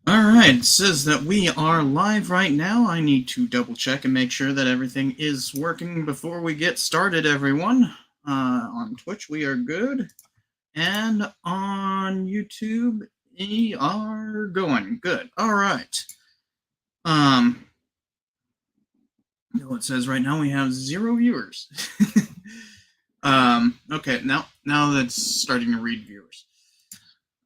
All right, it says that we are live right now. I need to double check and make sure that everything is working before we get started, everyone. On Twitch, we are good. And on YouTube, we are going good. All right. It says right now we have 0 viewers. Okay, now that's starting to read viewers.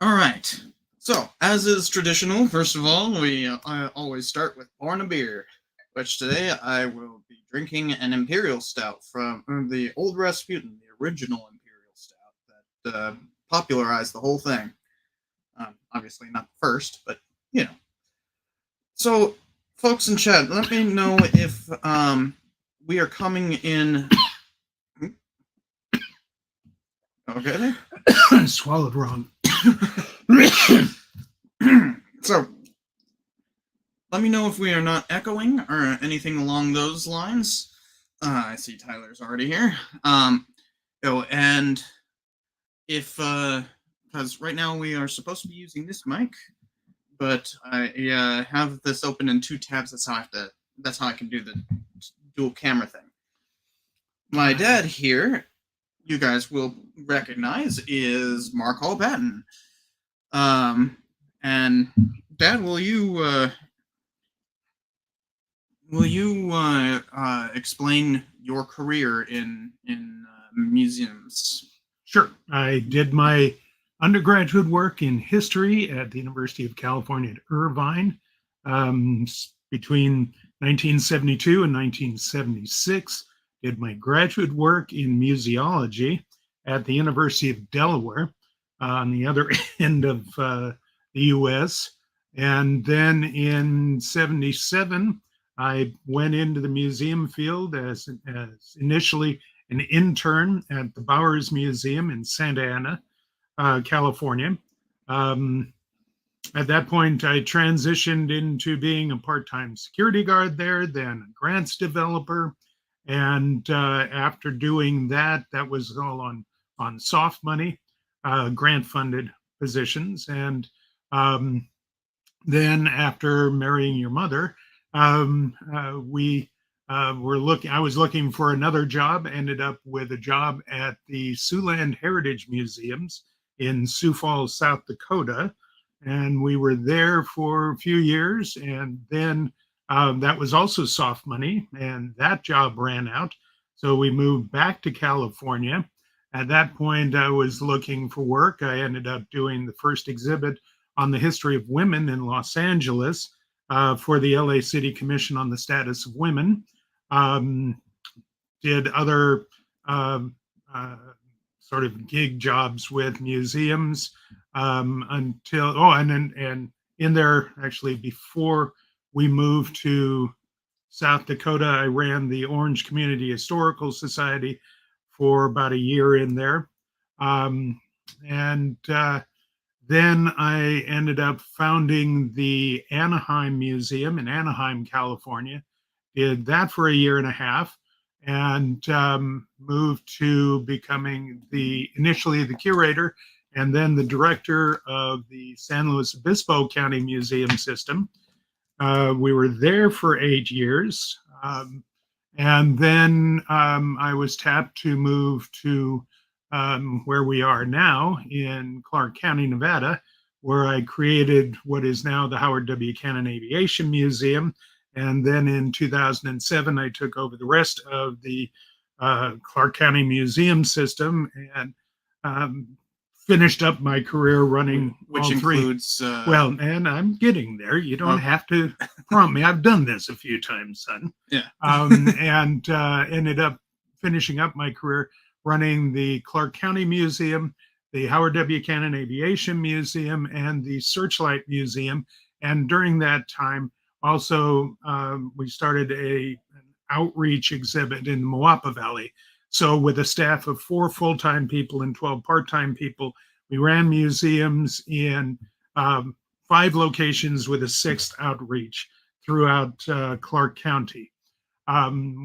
All right. So, as is traditional, first of all, we always start with pouring a beer, which today I will be drinking an Imperial Stout from the old Rasputin, the original Imperial Stout that popularized the whole thing. Obviously not the first, but, you know. So, folks in chat, let me know if we are coming in... Okay. Swallowed wrong. So, let me know if we are not echoing or anything along those lines. I see Tyler's already here. And if, because right now we are supposed to be using this mic, but I have this open in 2 tabs. That's how I can do the dual camera thing. My dad here, you guys will recognize, is Mark Hall-Patton. And Dad, will you explain your career in museums? Sure. I did my undergraduate work in history at the University of California at Irvine between 1972 and 1976. Did my graduate work in museology at the University of Delaware on the other end of the U.S. And then in 77, I went into the museum field as initially an intern at the Bowers Museum in Santa Ana, California. At that point, I transitioned into being a part-time security guard there, then a grants developer. And after doing that, that was all on soft money, grant-funded positions. And then after marrying your mother, I was looking for another job, ended up with a job at the Siouxland Heritage Museums in Sioux Falls, South Dakota. And we were there for a few years. And then that was also soft money, and that job ran out. So we moved back to California. At that point, I was looking for work. I ended up doing the first exhibit on the history of women in Los Angeles for the LA City Commission on the Status of Women. Did other sort of gig jobs with museums and in there, actually, before we moved to South Dakota, I ran the Orange Community Historical Society for about a year in there. Then I ended up founding the Anaheim Museum in Anaheim, California. Did that for a year and a half, and moved to becoming initially the curator and then the director of the San Luis Obispo County Museum System. We were there for 8 years. And then I was tapped to move to where we are now in Clark County, Nevada, where I created what is now the Howard W. Cannon Aviation Museum. And then in 2007, I took over the rest of the Clark County Museum system and finished up my career running which includes well, and I'm getting there. You don't have to prompt me. I've done this a few times, son. Yeah. And ended up finishing up my career running the Clark County Museum, the Howard W. Cannon Aviation Museum, and the Searchlight Museum. And during that time, also, we started an outreach exhibit in the Moapa Valley. So with a staff of 4 full-time people and 12 part-time people, we ran museums in 5 locations with a 6th outreach throughout Clark County,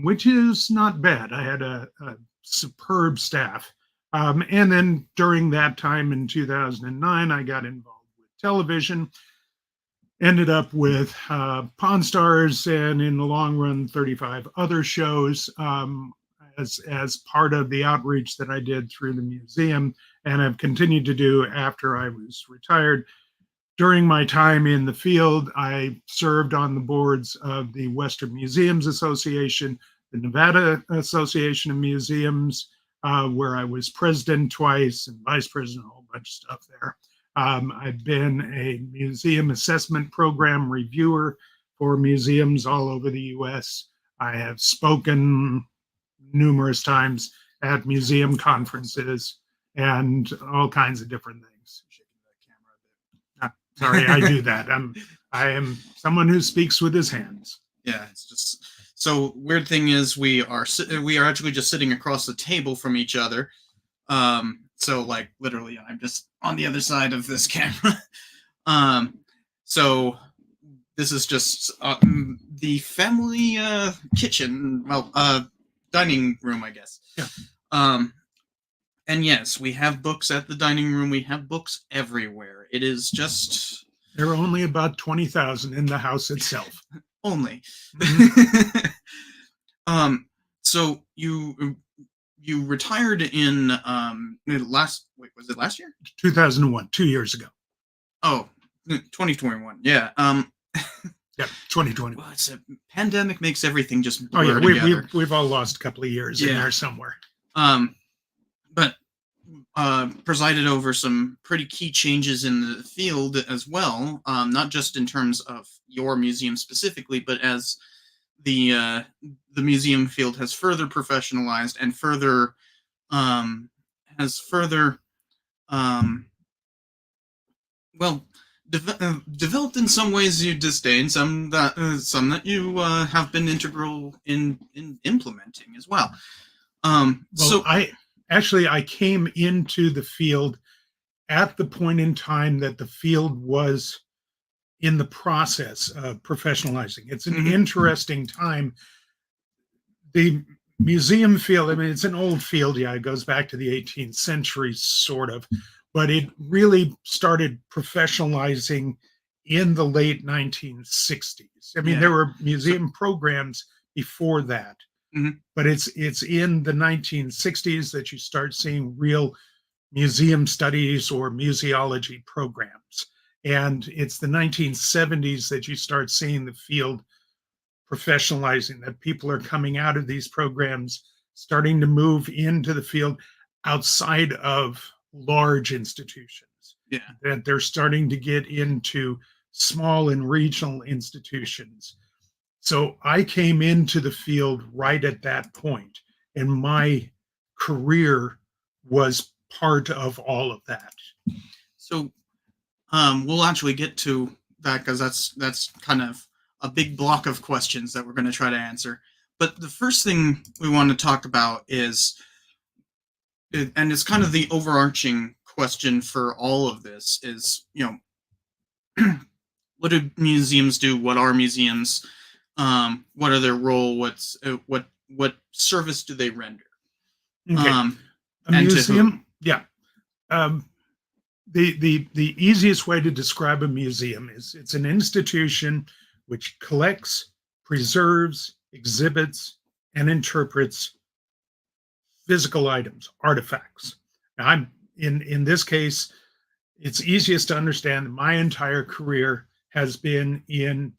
which is not bad. I had a superb staff And then during that time in 2009, I got involved with television, ended up with Pawn Stars, and in the long run, 35 other shows as part of the outreach that I did through the museum, and I've continued to do after I was retired. During my time in the field, I served on the boards of the Western Museums Association, the Nevada Association of Museums, where I was president twice and vice president, a whole bunch of stuff there. I've been a museum assessment program reviewer for museums all over the US. I have spoken numerous times at museum conferences and all kinds of different things. Sorry, I do that. I am someone who speaks with his hands. Yeah, it's just so weird. Thing is, we are actually just sitting across the table from each other. So like literally, I'm just on the other side of this camera. So this is just the family kitchen, well, dining room, I guess. Yeah. And yes, we have books at the dining room. We have books everywhere. It is just there are only about 20,000 in the house itself. Only. So you retired in was it last year? 2001, 2 years ago. Oh, 2021. Yeah. Yeah, 2020. Well, it's a pandemic makes everything just blur together. We've all lost a couple of years in there somewhere. But presided over some pretty key changes in the field as well, not just in terms of your museum specifically, but as the museum field has further professionalized and further developed in some ways you disdain, some that you have been integral in implementing as well. So I came into the field at the point in time that the field was in the process of professionalizing. It's an interesting time. The museum field, I mean, it's an old field. Yeah, it goes back to the 18th century, sort of, but it really started professionalizing in the late 1960s. I mean, there were museum programs before that. But it's in the 1960s that you start seeing real museum studies or museology programs. And it's the 1970s that you start seeing the field professionalizing, that people are coming out of these programs, starting to move into the field outside of large institutions. Yeah. That they're starting to get into small and regional institutions. So I came into the field right at that point, and my career was part of all of that. So we'll actually get to that because that's kind of a big block of questions that we're going to try to answer. But the first thing we want to talk about is, and it's kind of the overarching question for all of this, is, what do museums do? What are museums? What are their role? What service do they render? Okay. A museum, yeah. The easiest way to describe a museum is it's an institution which collects, preserves, exhibits, and interprets physical items, artifacts. Now, I'm in this case, it's easiest to understand that my entire career has been in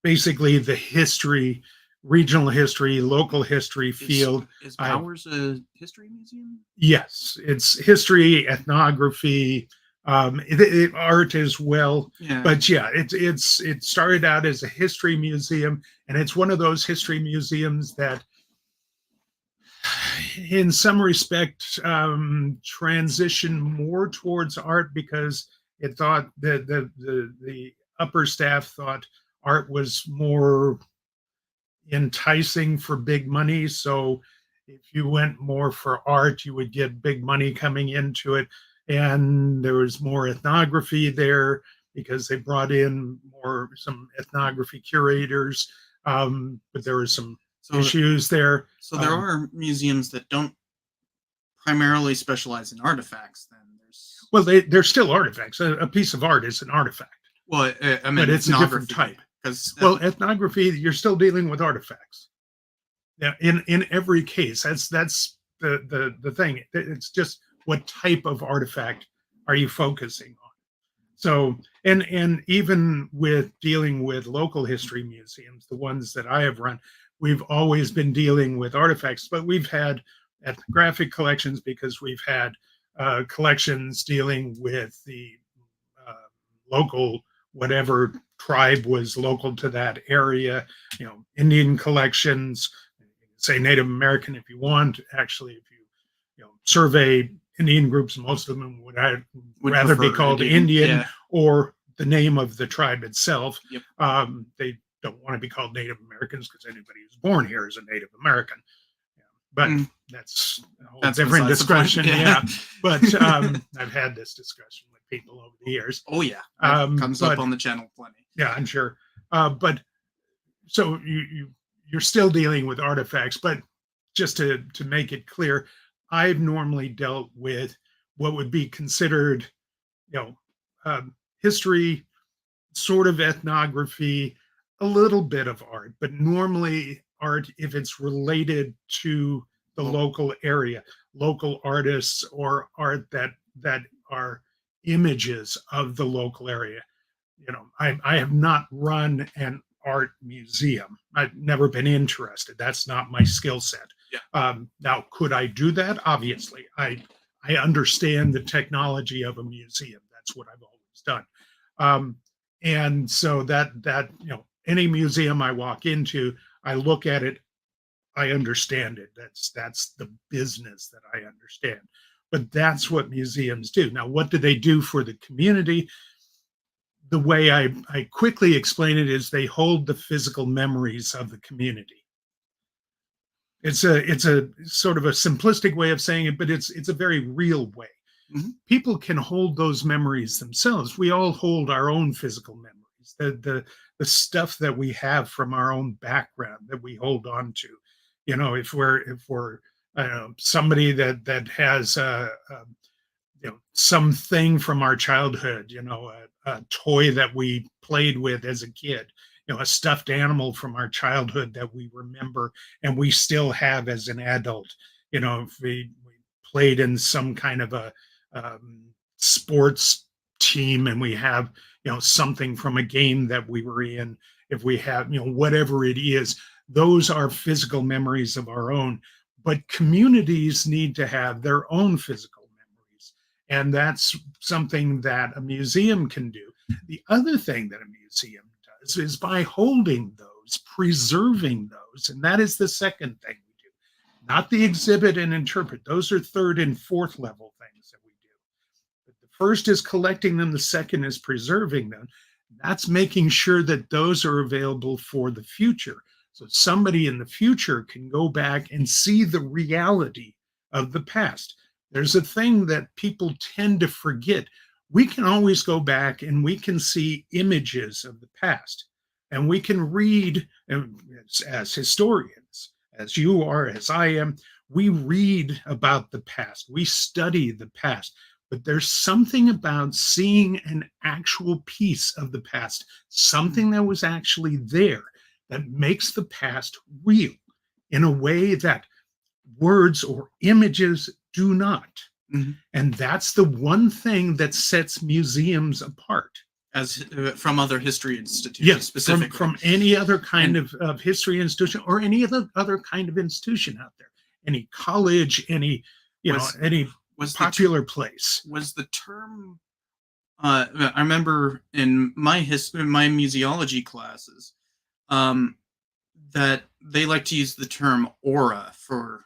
basically the history, regional history, local history field. Is Powers a history museum? Yes, it's history, ethnography, art as well. Yeah. But yeah, it started out as a history museum, and it's one of those history museums that, in some respect, transition more towards art because it thought that the upper staff thought art was more enticing for big money. So if you went more for art, you would get big money coming into it. And there was more ethnography there because they brought in some ethnography curators. But there were some issues there. So there are museums that don't primarily specialize in artifacts, then there's Well, they're still artifacts. A piece of art is an artifact, well, I mean, but it's a different type. because Well, ethnography, you're still dealing with artifacts. Yeah, in every case, that's the thing. It's just what type of artifact are you focusing on? So, and even with dealing with local history museums, the ones that I have run, we've always been dealing with artifacts, but we've had ethnographic collections because we've had collections dealing with the uh, local, whatever tribe was local to that area, Indian collections, say Native American if you want. Actually, if you survey Indian groups, most of them would rather be called Indian yeah. or the name of the tribe itself. Yep. They don't want to be called Native Americans because anybody who's born here is a Native American. Yeah. But that's a whole different discussion. Yeah. But I've had this discussion with people over the years. Oh yeah, comes up on the channel plenty. Yeah, I'm sure. But so you're still dealing with artifacts, but just to make it clear, I've normally dealt with what would be considered, history, sort of ethnography, a little bit of art, but normally art if it's related to the local area, local artists, or art that are images of the local area. I have not run an art museum. I've never been interested. That's not my skill set. Yeah. Now, could I do that? Obviously, I understand the technology of a museum. That's what I've always done. And so that any museum I walk into, I look at it, I understand it. That's the business that I understand. But that's what museums do. Now, what do they do for the community? The way I quickly explain it is they hold the physical memories of the community. It's a sort of a simplistic way of saying it, but it's a very real way. Mm-hmm. People can hold those memories themselves. We all hold our own physical memories, the stuff that we have from our own background that we hold on to. If we're somebody that has something from our childhood, a toy that we played with as a kid, a stuffed animal from our childhood that we remember and we still have as an adult. If we played in some kind of a sports team and we have, something from a game that we were in, if we have, whatever it is, those are physical memories of our own. But communities need to have their own physical memories. And that's something that a museum can do. The other thing that a museum does is by holding those, preserving those. And that is the second thing we do, not the exhibit and interpret. Those are third and fourth level things that we do. But the first is collecting them. The second is preserving them. That's making sure that those are available for the future. So somebody in the future can go back and see the reality of the past. There's a thing that people tend to forget. We can always go back and we can see images of the past. And we can read, as historians, as you are, as I am, we read about the past. We study the past. But there's something about seeing an actual piece of the past, something that was actually there, that makes the past real in a way that words or images do not. Mm-hmm. And that's the one thing that sets museums apart. As from other history institutions, yes, specifically. From any other kind of history institution or any other kind of institution out there. Any college, any popular place. Was the term, I remember in my museology classes, that they like to use the term aura for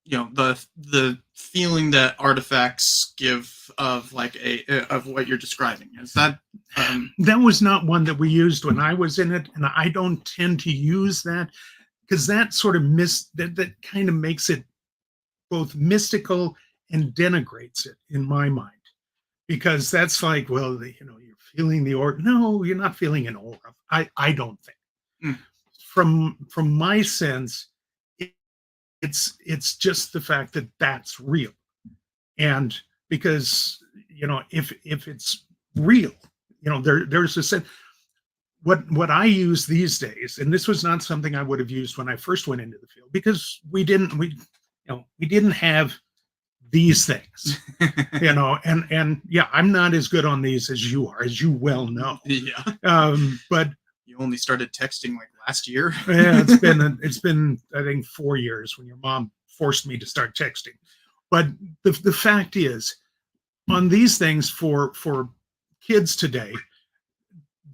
the feeling that artifacts give of of what you're describing. Is that that was not one that we used when I was in it, and I don't tend to use that because that sort of that kind of makes it both mystical and denigrates it in my mind, because that's like, well, you're feeling the aura. No, you're not feeling an aura. I don't think. From my sense, it's just the fact that that's real. And because, if it's real, there's a sense. What I use these days, and this was not something I would have used when I first went into the field, because we didn't have these things, and yeah, I'm not as good on these as you are, as you well know. Yeah. But you only started texting like last year. Yeah, it's been I think 4 years when your mom forced me to start texting. But the fact is, on these things, for kids today,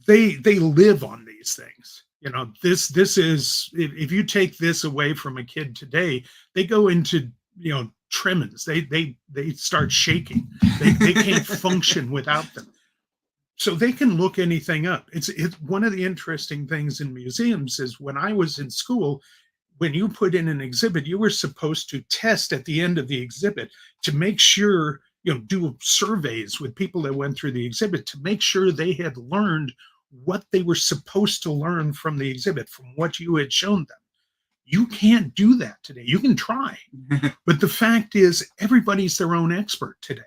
they live on these things. This is, if you take this away from a kid today, they go into, tremens. They start shaking. They can't function without them. So they can look anything up. It's one of the interesting things in museums is, when I was in school, when you put in an exhibit, you were supposed to test at the end of the exhibit to make sure, do surveys with people that went through the exhibit to make sure they had learned what they were supposed to learn from the exhibit, from what you had shown them. You can't do that today. You can try, but the fact is, everybody's their own expert today.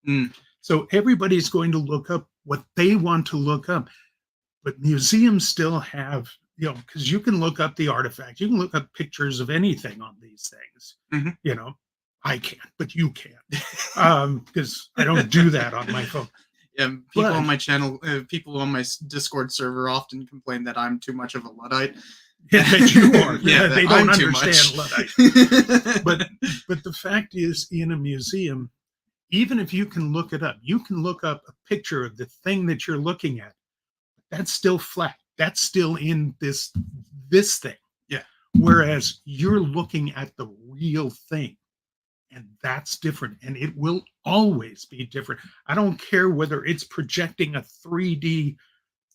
Mm. So everybody's going to look up what they want to look up. But museums still have, because you can look up the artifact, you can look up pictures of anything on these things. Mm-hmm. I can't, but you can, because I don't do that on my phone. Yeah, people on my channel, people on my Discord server often complain that I'm too much of a Luddite. Yeah, that you are. Yeah, they don't understand Luddite. But the fact is, in a museum, even if you can look it up, you can look up a picture of the thing that you're looking at. That's still flat. That's still in this thing. Yeah. Whereas you're looking at the real thing. And that's different. And it will always be different. I don't care whether it's projecting a 3D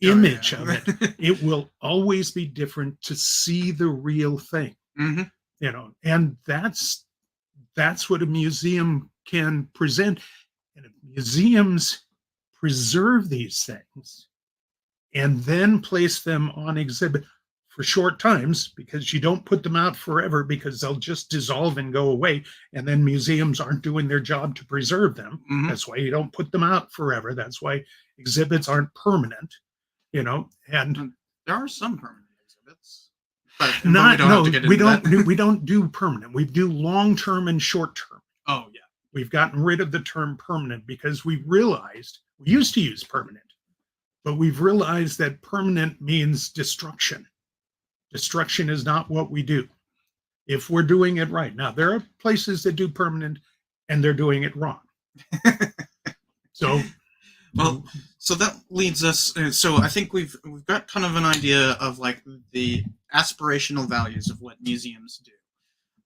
image of it. It will always be different to see the real thing. Mm-hmm. And that's what a museum can present. And if museums preserve these things and then place them on exhibit for short times, because you don't put them out forever, because they'll just dissolve and go away, and then museums aren't doing their job to preserve them. Mm-hmm. That's why you don't put them out forever. That's why exhibits aren't permanent, and there are some permanent exhibits, but we don't do permanent. We do long-term and short-term. Oh yeah. We've gotten rid of the term permanent because we realized, we used to use permanent, but we've realized that permanent means destruction. Destruction is not what we do if we're doing it right. Now, there are places that do permanent and they're doing it wrong. So that leads us. So I think we've got kind of an idea of like the aspirational values of what museums do.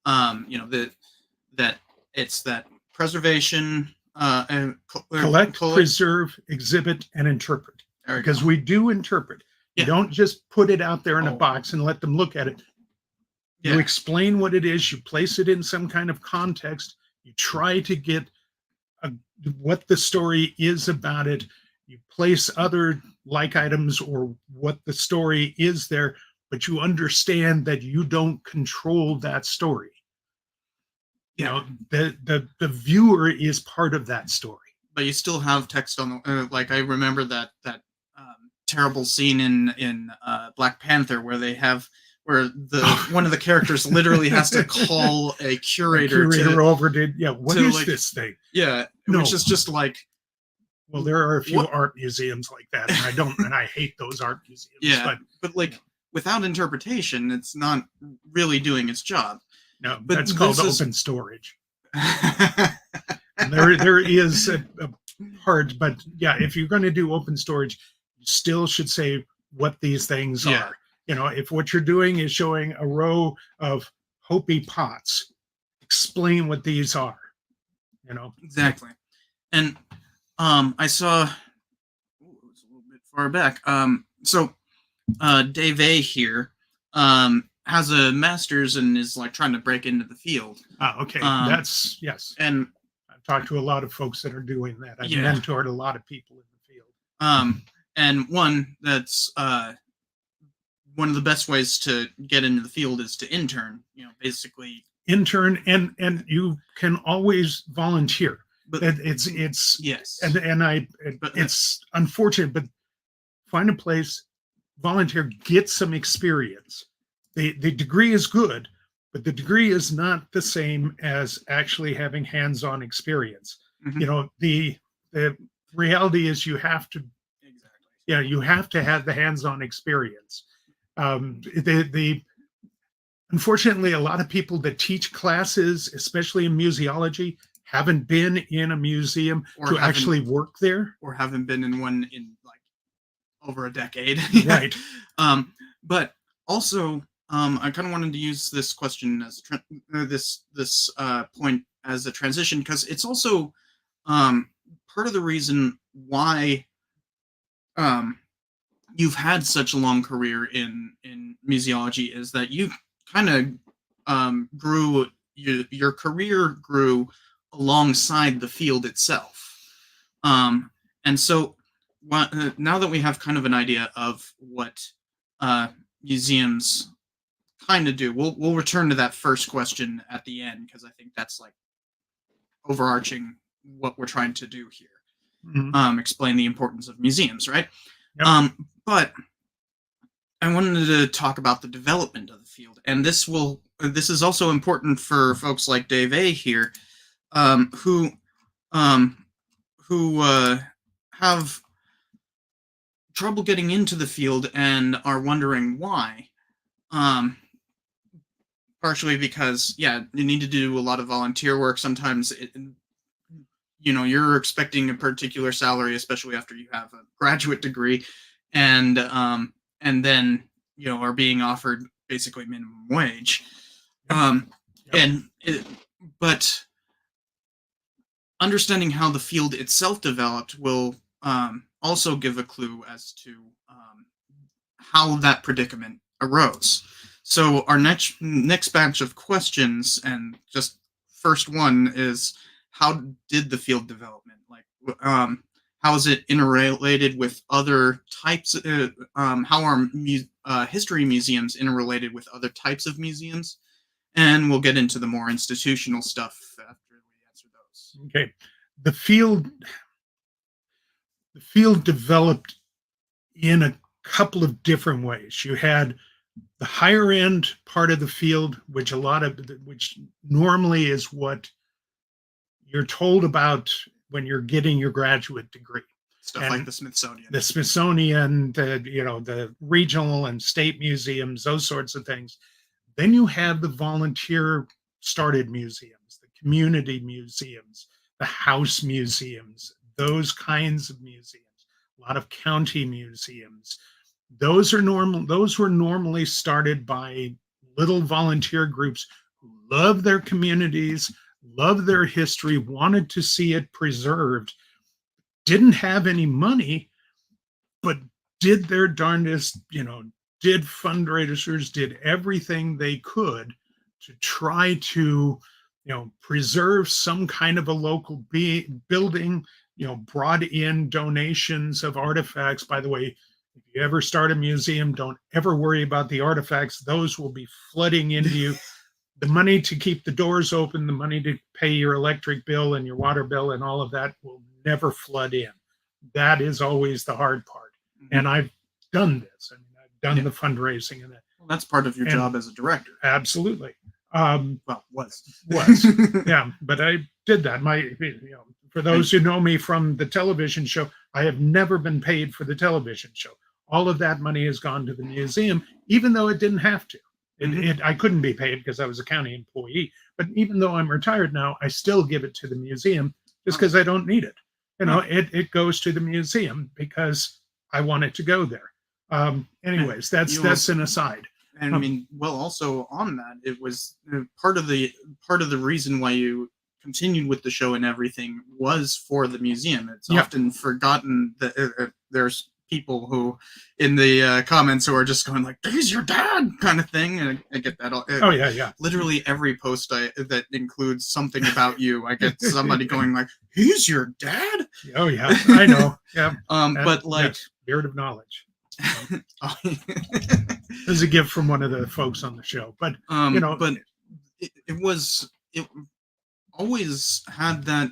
That it's that preservation, and collect, preserve, exhibit, and interpret. Because we do interpret. You don't just put it out there in a box and let them look at it. You explain what it is. You place it in some kind of context. You try to get what the story is about it. You place other like items or what the story is there, but you understand that you don't control that story. The viewer is part of that story. But you still have text on the like. I remember that terrible scene in Black Panther where one of the characters literally has to call a curator over to what is this thing? Yeah, which is just like, well, there are a few art museums like that, and I hate those art museums. Yeah, but like without interpretation, it's not really doing its job. No, but that's called open storage. there is a part, but yeah, if you're going to do open storage, you still should say what these things are. If what you're doing is showing a row of Hopi pots, explain what these are. Exactly. And I saw, it was a little bit far back. So Dave A here has a master's and is like trying to break into the field. Okay. That's yes. And I've talked to a lot of folks that are doing that. I've mentored a lot of people in the field. And one that's one of the best ways to get into the field is to intern. Basically intern, and you can always volunteer. But It's yes, and but it's unfortunate, but find a place, volunteer, get some experience. The degree is good, but the degree is not the same as actually having hands-on experience. mhm, The reality is you have to, exactly. you have to have the hands-on experience. The Unfortunately, a lot of people that teach classes, especially in museology, haven't been in a museum Or to haven't actually work there. or haven't been in one in like over a decade. Yeah. Right. But also, I kind of wanted to use this question as this point as a transition because it's also part of the reason why um, you've had such a long career in museology is that you kind of grew your career grew alongside the field itself. And so now that we have kind of an idea of what uh, museums kind of do, we'll return to that first question at the end because I think that's like overarching what we're trying to do here. Mhm. Explain the importance of museums, right? Yep. But I wanted to talk about the development of the field, and this is also important for folks like Dave A here, um, who um, who have trouble getting into the field and are wondering why. Um, Partially because, yeah, you need to do a lot of volunteer work. Sometimes, you're expecting a particular salary, especially after you have a graduate degree, and then are being offered basically minimum wage. Yep. Um, Yep. but understanding how the field itself developed will also give a clue as to how that predicament arose. So our next batch of questions, and just first one is, how did the field development, like, how is it interrelated with other types? How are history museums interrelated with other types of museums? And we'll get into the more institutional stuff after we answer those. Okay. The field the field developed in a couple of different ways. You had the higher end part of the field, which normally is what you're told about when you're getting your graduate degree. Stuff And like the Smithsonian. The Smithsonian, the regional and state museums, those sorts of things. Then you have the volunteer started museums, the community museums, the house museums, those kinds of museums, a lot of county museums. Those were normally started by little volunteer groups who love their communities, love their history, wanted to see it preserved, didn't have any money, but did their darndest, did fundraisers, did everything they could to try to, preserve some kind of a local building, brought in donations of artifacts. By the way, if you ever start a museum, don't ever worry about the artifacts. Those will be flooding into you. The money to keep the doors open, the money to pay your electric bill and your water bill and all of that will never flood in. That is always the hard part. Mm-hmm. And I've done this. I mean, I've done the fundraising and that. Well, that's part of your job as a director. Absolutely. Was. Yeah, but I did that. For those who know me from the television show, I have never been paid for the television show. All of that money has gone to the museum, even though it didn't have to. I couldn't be paid because I was a county employee. But even though I'm retired now, I still give it to the museum just because I don't need it. It goes to the museum because I want it to go there. Anyways, that's an aside. And I mean, well, also on that, it was part of the reason why you continued with the show and everything was for the museum. It's often forgotten that there's people who in the comments who are just going like, "He's your dad," kind of thing, and I get that. Yeah. Literally every post that includes something about you, I get somebody going like, "He's your dad." Oh yeah, I know. Yeah. But like, yes, beard of knowledge. There's a gift from one of the folks on the show, but but it always had that.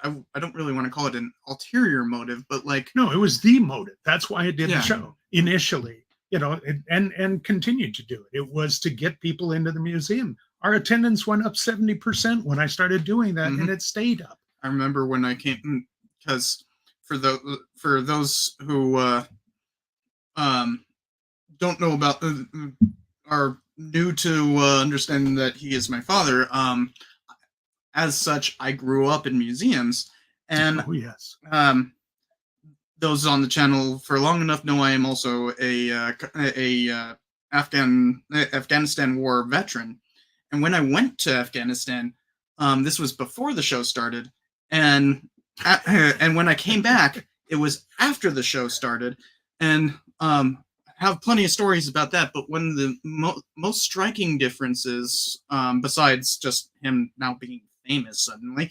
I don't really want to call it an ulterior motive, but like, No, it was the motive. That's why it did the yeah. show initially, and continued to do it. It was to get people into the museum. Our attendance went up 70% when I started doing that, and Mhm. it stayed up. I remember when I came, because for those who um don't know about are new to understanding that he is my father. As such, I grew up in museums, and Oh yes. um, those on the channel for long enough know I am also a Afghanistan war veteran. And when I went to Afghanistan, this was before the show started, and and when I came back, it was after the show started, and have plenty of stories about that. But one of the most striking differences, besides just him now being famous suddenly,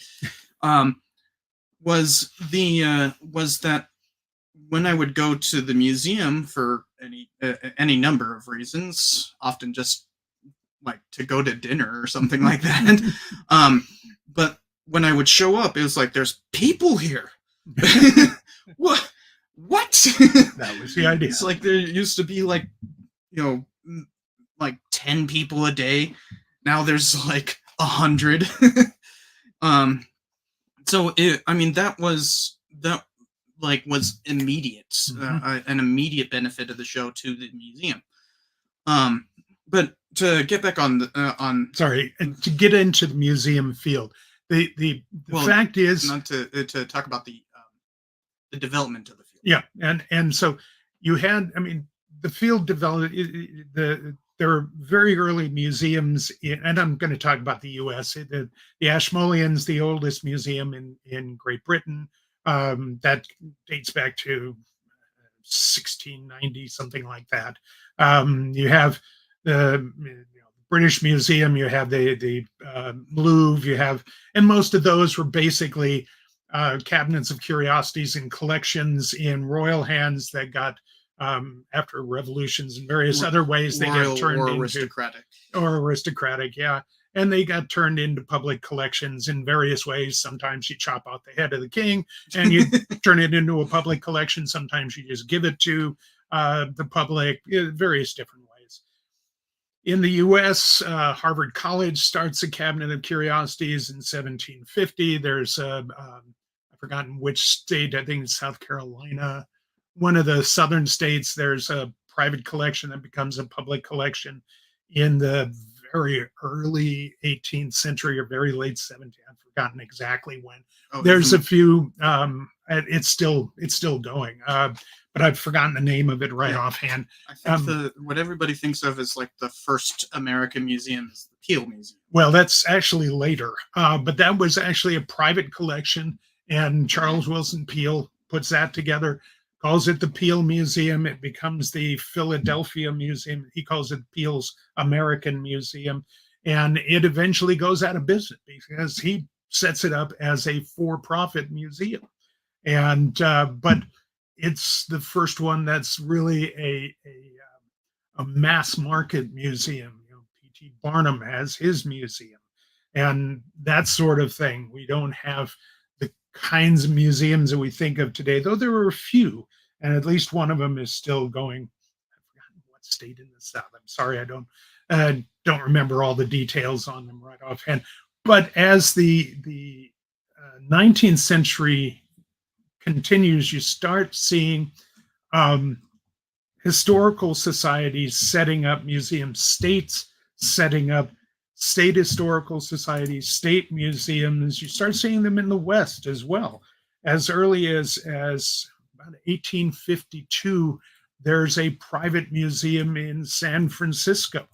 um, was that when I would go to the museum for any number of reasons, often just like to go to dinner or something like that. But when I would show up, it was like there's people here. what? What? That was the idea. It's like there used to be like, like 10 people a day. Now there's like 100. um, so I mean, that was immediate, an immediate benefit of the show to the museum. But to get back on sorry, and to get into the museum field, the fact is, not to talk about the development of the field. Yeah, and so you had, I mean, the field developed. There are very early museums, and I'm going to talk about the U.S. The Ashmolean's the oldest museum in Great Britain. That dates back to 1690, something like that. You have the British Museum. You have the Louvre. You have, and most of those were basically cabinets of curiosities and collections in royal hands that got, after revolutions and various other ways, they royal get turned or into aristocratic, yeah. And they got turned into public collections in various ways. Sometimes you chop out the head of the king and you turn it into a public collection. Sometimes you just give it to the public, various different ways. In the US, Harvard College starts a cabinet of curiosities in 1750. There's I've forgotten which state, I think it's South Carolina, one of the southern states. There's a private collection that becomes a public collection in the very early 18th century or very late 17th. I've forgotten exactly when. There's a few. It's still going, but I've forgotten the name of it offhand. I think what everybody thinks of as like the first American museum is the Peel Museum. Well, that's actually later, but that was actually a private collection, and Charles Wilson Peel puts that together, calls it the Peel Museum. It becomes the Philadelphia Museum. He calls it Peel's American Museum, and it eventually goes out of business because he sets it up as a for-profit museum. And but it's the first one that's really a mass market museum. P.T. Barnum has his museum, and that sort of thing. We don't have the kinds of museums that we think of today, though there are a few, and at least one of them is still going. I've forgotten what state in the South. I'm sorry, I don't remember all the details on them right offhand. But as the 19th century continues, you start seeing historical societies setting up museums, states setting up state historical societies, state museums. You start seeing them in the West as well. As early as about 1852, there's a private museum in San Francisco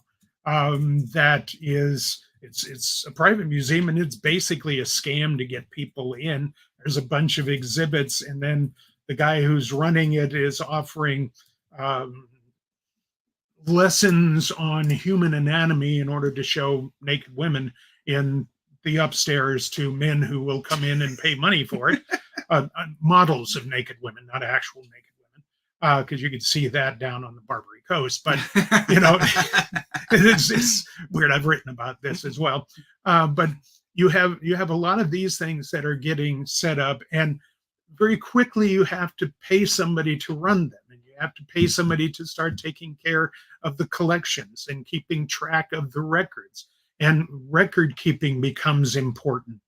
that is, it's a private museum, and it's basically a scam to get people in. There's a bunch of exhibits, and then the guy who's running it is offering lessons on human anatomy in order to show naked women in the upstairs to men who will come in and pay money for it. Models of naked women, not actual naked women. because you could see that down on the Barbary Coast. But you know, it's weird. I've written about this as well. But you have a lot of these things that are getting set up, and very quickly you have to pay somebody to run them, and you have to pay somebody to start taking care of the collections and keeping track of the records. And record keeping becomes important.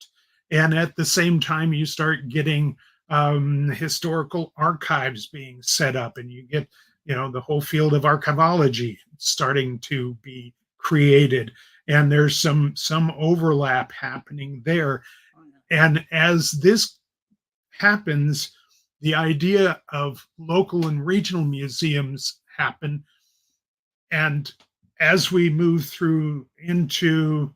And at the same time, you start getting historical archives being set up, and you get, you know, the whole field of archivology starting to be created, and there's some overlap happening there. And as this happens, the idea of local and regional museums happen, and as we move through into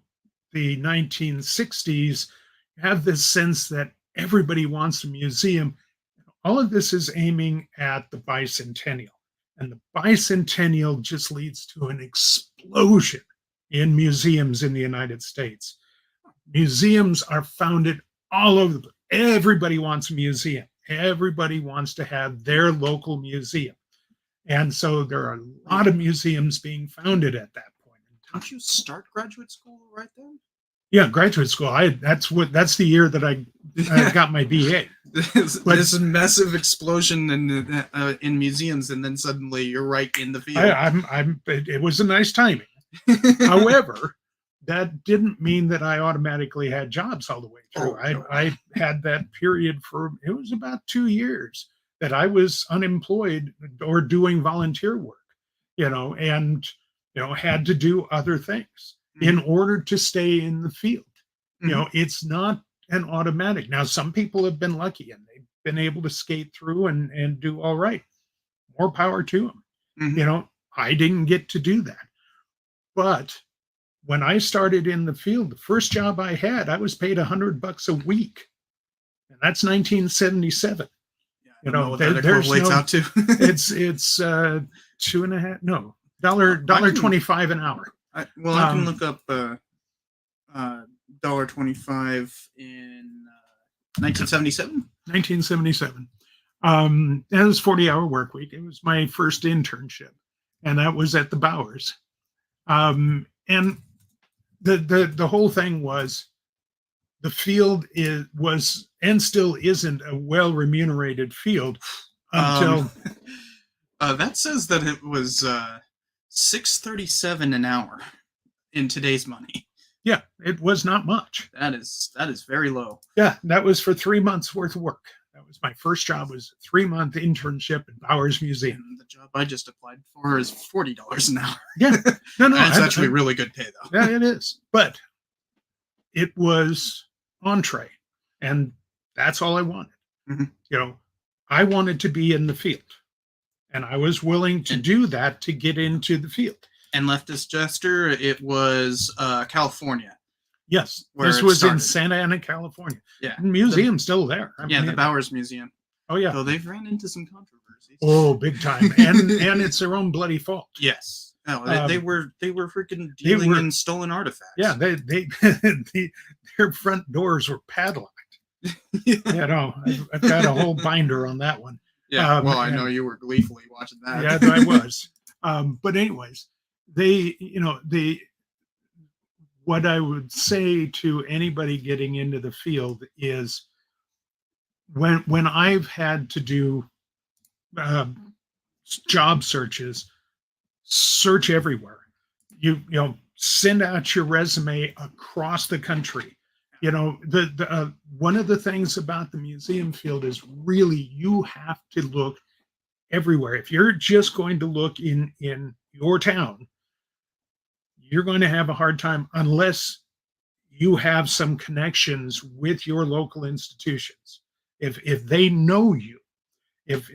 the 1960s, you have this sense that everybody wants a museum. All of this is aiming at the bicentennial. And the bicentennial just leads to an explosion in museums in the United States. Museums are founded all over the place. Everybody wants a museum. Everybody wants to have their local museum. And so there are a lot of museums being founded at that point. Don't you start graduate school right then? Yeah, graduate school. That's the year that I got my BA. This massive explosion in museums, and then suddenly you're right in the field. It was a nice timing. However, that didn't mean that I automatically had jobs all the way through. I had that period it was about 2 years that I was unemployed or doing volunteer work, you know, and, you know, had to do other things in order to stay in the field. You know, it's not an automatic. Now, some people have been lucky and they've been able to skate through and do all right. More power to them. You know, I didn't get to do that. But when I started in the field, the first job I had, I was paid $100 a week. And that's 1977. You know, what that equates out to. it's $1.25 an hour. I can look up $1.25 in 1977. 1977. That was 40-hour work week. It was my first internship, and that was at the Bowers. And the whole thing was, the field was and still isn't a well remunerated field until that says that it was $6.37 an hour in today's money. Yeah, it was not much. That is very low. Yeah, that was for 3 months worth of work. That was my first job, was a 3-month internship at Bowers Museum. And the job I just applied for is $40 an hour. Yeah, no, it's actually really good pay though. Yeah, it is. But it was entree, and that's all I wanted. You know, I wanted to be in the field, and I was willing to do that to get into the field. And leftist jester, it was California. Yes, this was in Santa Ana, California. Yeah, the museum's still there. The Bowers Museum. Oh yeah. So they've ran into some controversies. Oh, big time, and it's their own bloody fault. Yes. No, they were freaking dealing in stolen artifacts. Yeah, they their front doors were padlocked. You know, I've got a whole binder on that one. Yeah, well, I know you were gleefully watching that. Yeah, I was. But anyways, what I would say to anybody getting into the field is, when I've had to do job searches, search everywhere. You know, send out your resume across the country. You know, the one of the things about the museum field is really you have to look everywhere. If you're just going to look in your town, you're going to have a hard time unless you have some connections with your local institutions. If they know you, if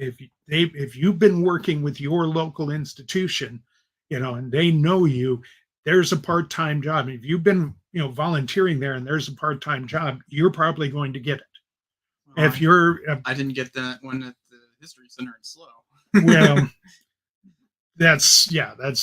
you've been working with your local institution, you know, and they know you, there's a part-time job. If you've been, you know, volunteering there and there's a part-time job, you're probably going to get it. Well, if you're, I didn't get that one at the History Center in Slow. Well, that's a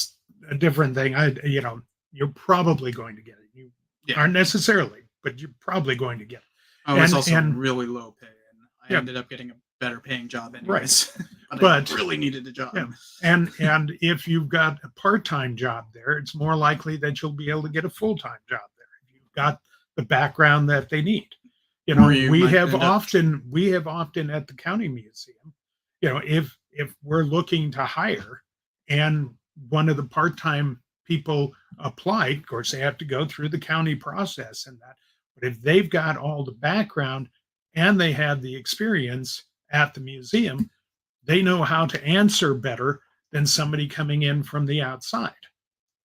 different thing. You know, you're probably going to get it. You aren't necessarily, but you're probably going to get it. Oh, it's also really low pay, and I ended up getting a better paying job anyways. Right. But I really needed a job. yeah, and if you've got a part-time job there, it's more likely that you'll be able to get a full-time job there. If you've got the background that they need. You know, Or you we might have end up- often at the county museum, you know, if we're looking to hire and one of the part-time people apply, of course they have to go through the county process and that. But if they've got all the background and they have the experience at the museum, they know how to answer better than somebody coming in from the outside.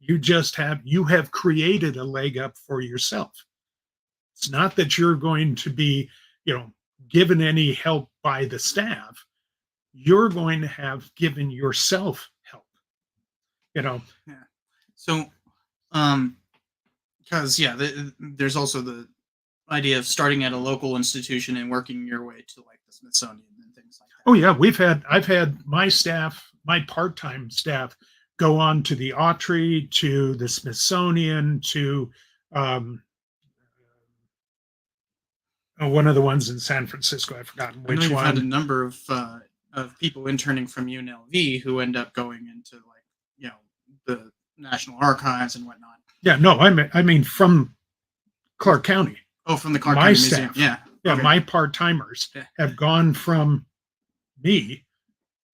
You have created a leg up for yourself. It's not that you're going to be, you know, given any help by the staff. You're going to have given yourself help. You know. Yeah. So, because there's also the idea of starting at a local institution and working your way to like the Smithsonian and things like that. Oh yeah, I've had my staff, my part-time staff, go on to the Autry, to the Smithsonian, to one of the ones in San Francisco. I've forgotten which I know you've one. had a number of people interning from UNLV who end up going into like the National Archives and whatnot. Yeah, no, I mean from Clark County. Oh, from the Clark My County staff. Museum. Yeah, Okay. my part-timers Yeah. have gone from me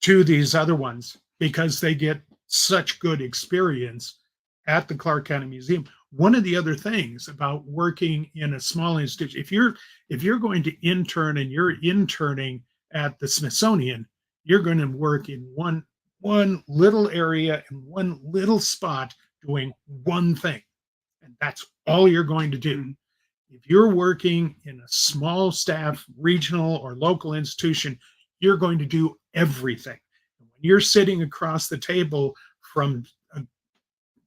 to these other ones because they get such good experience at the Clark County Museum. One of the other things about working in a small institution, if you're going to intern and you're interning at the Smithsonian, you're going to work in one little area in one little spot doing one thing. And that's all you're going to do. If you're working in a small staff, regional or local institution, you're going to do everything. When you're sitting across the table from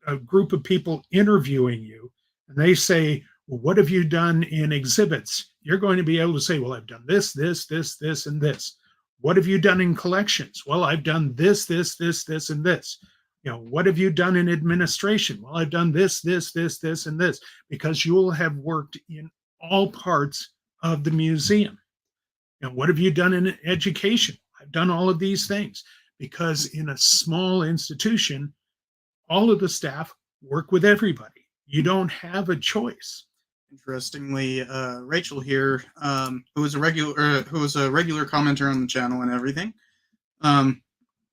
a group of people interviewing you, and they say, well, what have you done in exhibits? You're going to be able to say, well, I've done this, and this. What have you done in collections? Well, I've done this, and this. You know, what have you done in administration? Well, I've done this, and this, because you'll have worked in all parts of the museum. And what have you done in education? I've done all of these things because in a small institution, all of the staff work with everybody. You don't have a choice. Interestingly, Rachel here, who is a regular commenter on the channel and everything,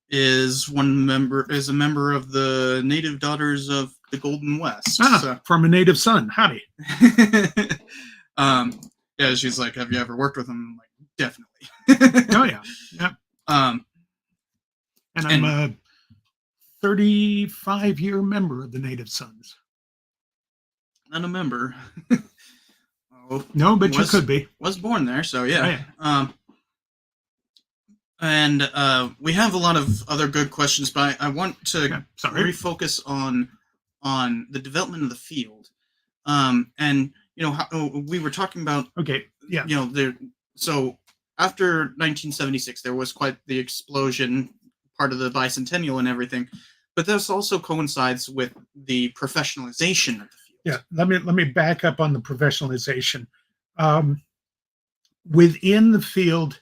is a member of the Native Daughters of the Golden West. So. From a native son. Howdy. Yeah, she's like, have you ever worked with him? I'm like, definitely. Oh yeah. Yep. And I'm a 35-year member of the Native Sons. Not a member. No, but you could be. Was born there, so yeah. Oh, yeah. And we have a lot of other good questions, but I want to refocus on the development of the field. And how we were talking about. Okay. Yeah. So after 1976, there was quite the explosion, part of the bicentennial and everything, but this also coincides with the professionalization of the field. Yeah. Let me back up on the professionalization. Within the field,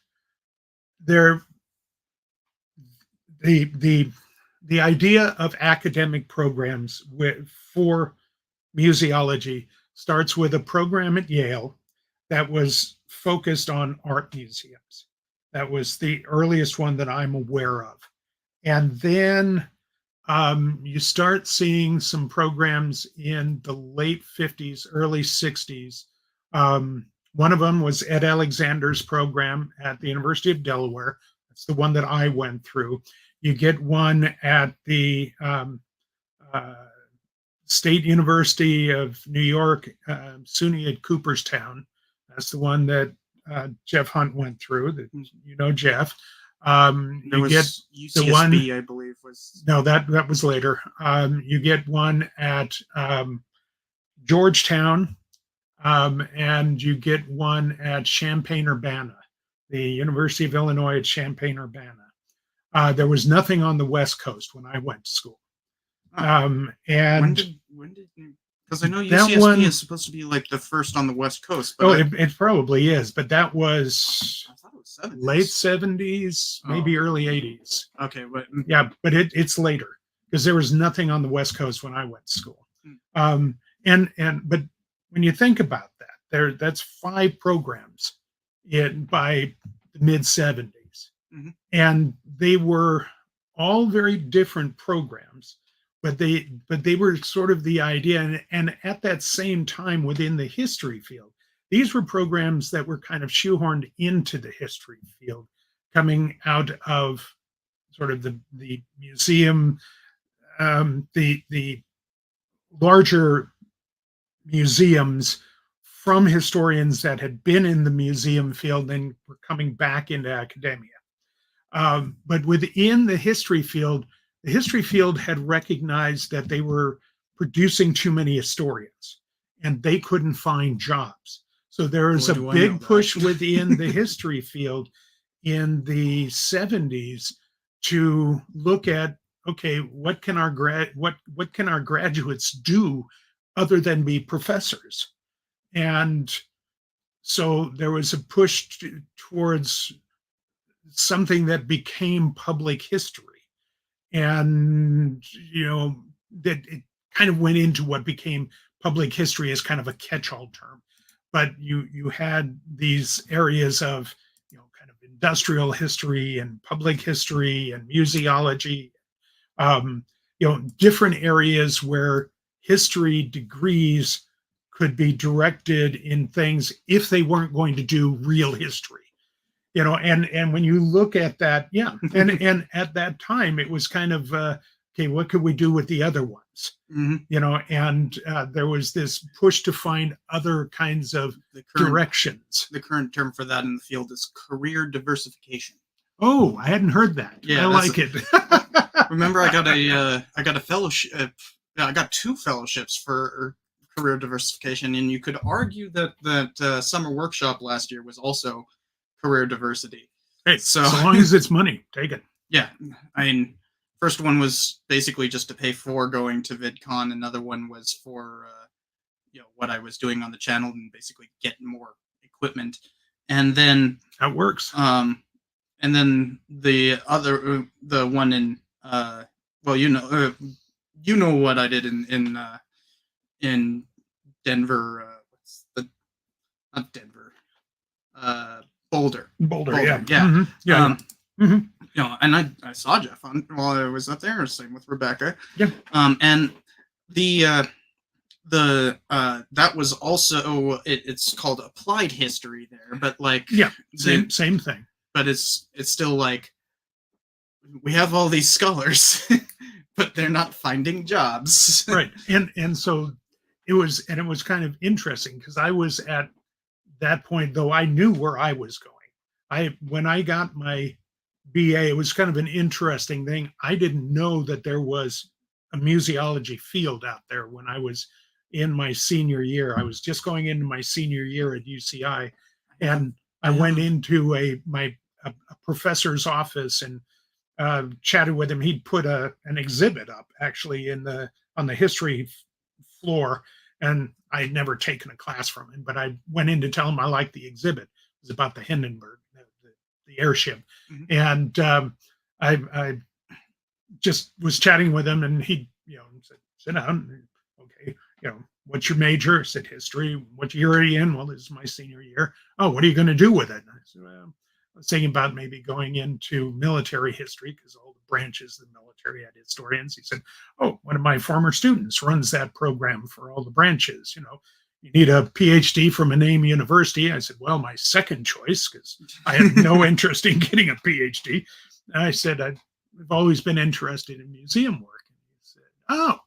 the idea of academic programs for museology starts with a program at Yale that was focused on art museums. That was the earliest one that I'm aware of. And then you start seeing some programs in the late 50s, early 60s. One of them was Ed Alexander's program at the University of Delaware. That's the one that I went through. You get one at the State University of New York, SUNY at Cooperstown. That's the one that Jeff Hunt went through. That Jeff. You get UCSB, the one, I believe, was no, that was later. You get one at Georgetown, and you get one at Champaign-Urbana, the University of Illinois at Champaign-Urbana. There was nothing on the West Coast when I went to school. And when did because I know UCSB is supposed to be like the first on the West Coast. But it probably is, but that was. I thought it was 70s. late 70s, maybe early 80s. Okay, but Yeah, but it's later because there was nothing on the West Coast when I went to school. Hmm. But when you think about that, that's 5 programs by the mid 70s, Mhm. and they were all very different programs, but they were sort of the idea, and at that same time within the history field, these were programs that were kind of shoehorned into the history field, coming out of sort of the museum, the larger museums from historians that had been in the museum field and were coming back into academia. But within the history field had recognized that they were producing too many historians and they couldn't find jobs. So there was Boy, a do I know big that. push within the history field in the 70s to look at, okay, what can our graduates do other than be professors? And so there was a push towards something that became public history. And, that it kind of went into what became public history as kind of a catch-all term. But you had these areas of, kind of industrial history and public history and museology, different areas where history degrees could be directed in things if they weren't going to do real history. And when you look at that, yeah, and at that time it was kind of okay, what could we do with the other ones? Mhm. And there was this push to find other kinds of directions. The current term for that in the field is career diversification. Oh, I hadn't heard that. Yeah, I like it. Remember, I got a fellowship. I got 2 fellowships for career diversification, and you could argue that summer workshop last year was also career diversity. Hey, so long as it's money, take it. Yeah, I mean, first one was basically just to pay for going to VidCon. Another one was for what I was doing on the channel and basically getting more equipment. And then that works. And then the one in well, you know what I did in Denver. What's the not Denver? Boulder. Boulder, yeah. Yeah. Mm-hmm. Yeah. And I saw Jeff while I was up there. Same with Rebecca. Yeah. And the that was also it's called applied history there, but like same thing. But it's still like we have all these scholars, but they're not finding jobs. Right. And so it was kind of interesting because I was at that point, though I knew where I was going. When I got my BA, it was kind of an interesting thing. I didn't know that there was a museology field out there when I was in my senior year. I was just going into my senior year at UCI, and I went into a professor's office and chatted with him. He'd put an exhibit up actually on the history floor, and I'd never taken a class from him, but I went in to tell him I liked the exhibit. It was about the Hindenburg, the airship. Mm-hmm. And I just was chatting with him, and he said, sit down. Okay, what's your major? I said, history. What year are you in? Well, this is my senior year. Oh, what are you going to do with it? And I said, well, I was thinking about maybe going into military history because all the branches of the military had historians. He said, oh, one of my former students runs that program for all the branches. You need a PhD from a name university. I said, well, my second choice, because I had no interest in getting a PhD. And I said, I've always been interested in museum work. And he said, oh,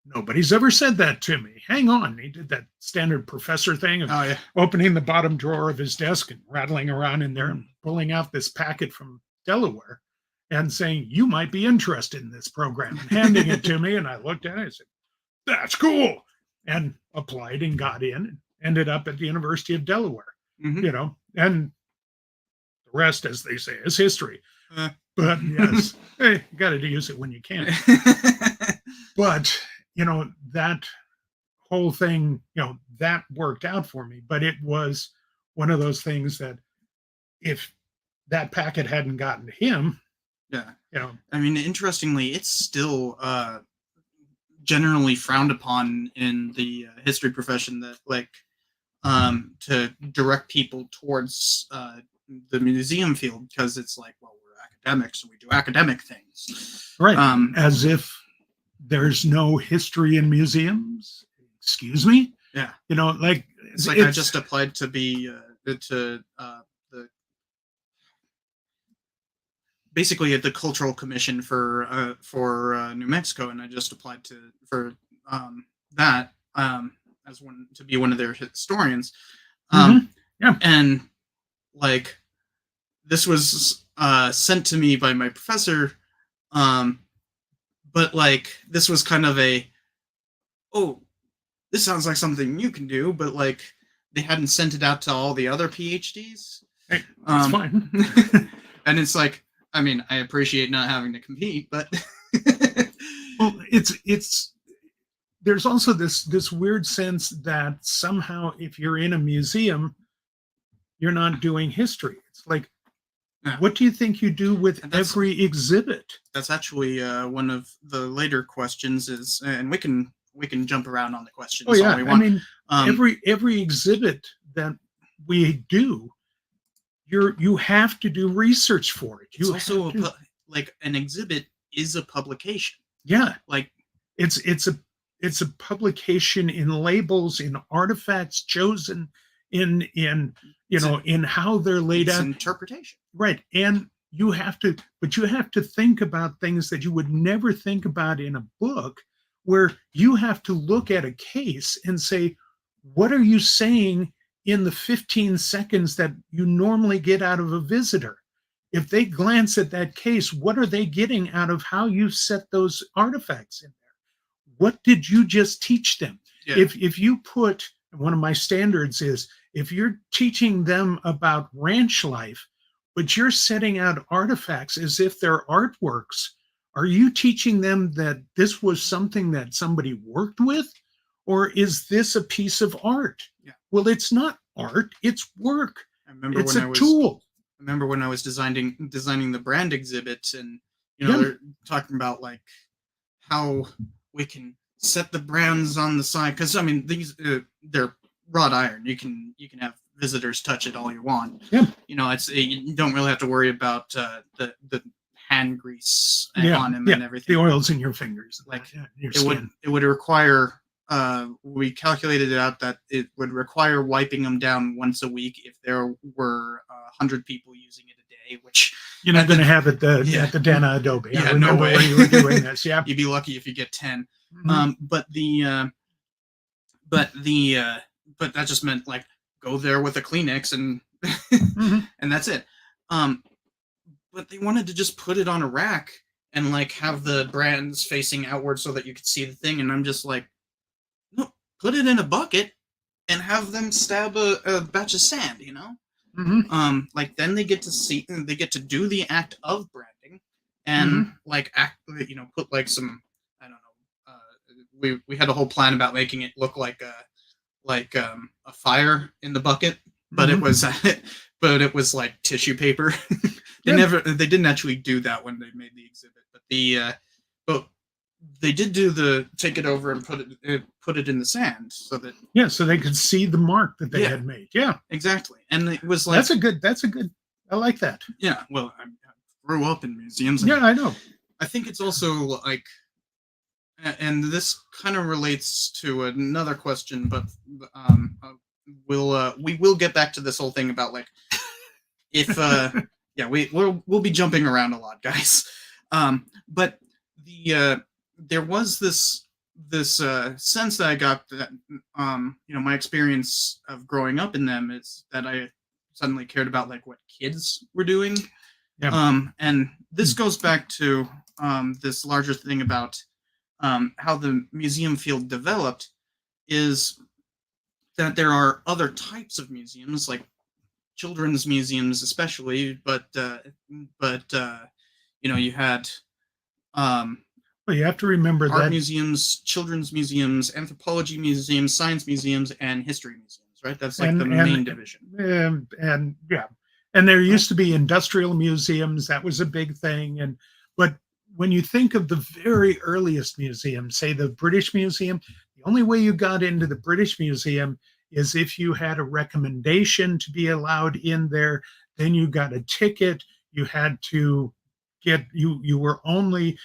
nobody's ever said that to me. Hang on. He did that standard professor thing of opening the bottom drawer of his desk and rattling around in there and pulling out this packet from Delaware and saying, you might be interested in this program, and handing it to me. And I looked at it and said, that's cool. And applied and got in and ended up at the University of Delaware, and the rest, as they say, is history. But yes, hey, you got to use it when you can. But, that whole thing, that worked out for me. But it was one of those things that if that packet hadn't gotten to him, Yeah. you know. I mean, interestingly, it's still generally frowned upon in the history profession that to direct people towards the museum field, because it's like, well, we're academics and we do academic things. Right. As if there's no history in museums. Excuse me? Yeah. You know, like it's like I just applied to be the basically at the cultural commission for New Mexico, and I just applied for that as one to be one of their historians. Yeah. And like this was sent to me by my professor, but like this was kind of a, oh, this sounds like something you can do, but like they hadn't sent it out to all the other PhDs. Hey, that's fine. And it's like, I mean, I appreciate not having to compete, but well, it's there's also this weird sense that somehow if you're in a museum, you're not doing history. It's like, what do you think you do with every exhibit? That's actually one of the later questions is, and we can jump around on the questions. Oh yeah, I mean, every exhibit that we do, you have to do research for it. It's also like an exhibit is a publication. Yeah, like it's a publication in labels, in artifacts chosen, in in how they're laid out. Interpretation. Right. And you have to think about things that you would never think about in a book, where you have to look at a case and say, what are you saying in the 15 seconds that you normally get out of a visitor? If they glance at that case, what are they getting out of how you set those artifacts in there? What did you just teach them? Yeah. If you put, one of my standards is, if you're teaching them about ranch life, but you're setting out artifacts as if they're artworks, are you teaching them that this was something that somebody worked with? Or is this a piece of art? Yeah. Well, it's not art, it's work. It's a tool. I remember when I was designing the brand exhibit, and they're talking about like how we can set the brands on the side, because I mean these they're wrought iron. You can have visitors touch it all you want. Yeah. You don't really have to worry about the hand grease on them and everything. The oils in your fingers. Like your skin. It would require. We calculated it out that it would require wiping them down once a week if there were 100 people using it a day, which you're not going to have at the Dana Adobe. Yeah, no way. When you were doing this. Yeah, you'd be lucky if you get 10. Mm-hmm. But that just meant like go there with a Kleenex and and that's it. But they wanted to just put it on a rack and like have the brands facing outward so that you could see the thing, and I'm just like, no, put it in a bucket and have them stab a batch of sand, like then they get to do the act of branding and like put like some, I don't know, we had a whole plan about making it look like a fire in the bucket, but it was like tissue paper. They didn't actually do that when they made the exhibit, but they did do take it over and put it in the sand so that so they could see the mark that they had made. Yeah, exactly. And it was like that's a good. I like that. Yeah, well, I grew up in museums. Yeah, I know. I think it's also like, and this kind of relates to another question, but we will get back to this whole thing about like if we'll be jumping around a lot, guys. But there was this sense that I got that my experience of growing up in them is that I suddenly cared about like what kids were doing. Yeah. And this goes back to this larger thing about how the museum field developed, is that there are other types of museums, like children's museums especially, but you had well, you have to remember art that museums, children's museums, anthropology museums, science museums, and history museums, right? That's like the main division. And yeah, And there used to be industrial museums. That was a big thing. But when you think of the very earliest museums, say the British Museum, the only way you got into the British Museum is if you had a recommendation to be allowed in there. Then you got a ticket. You had to get you were only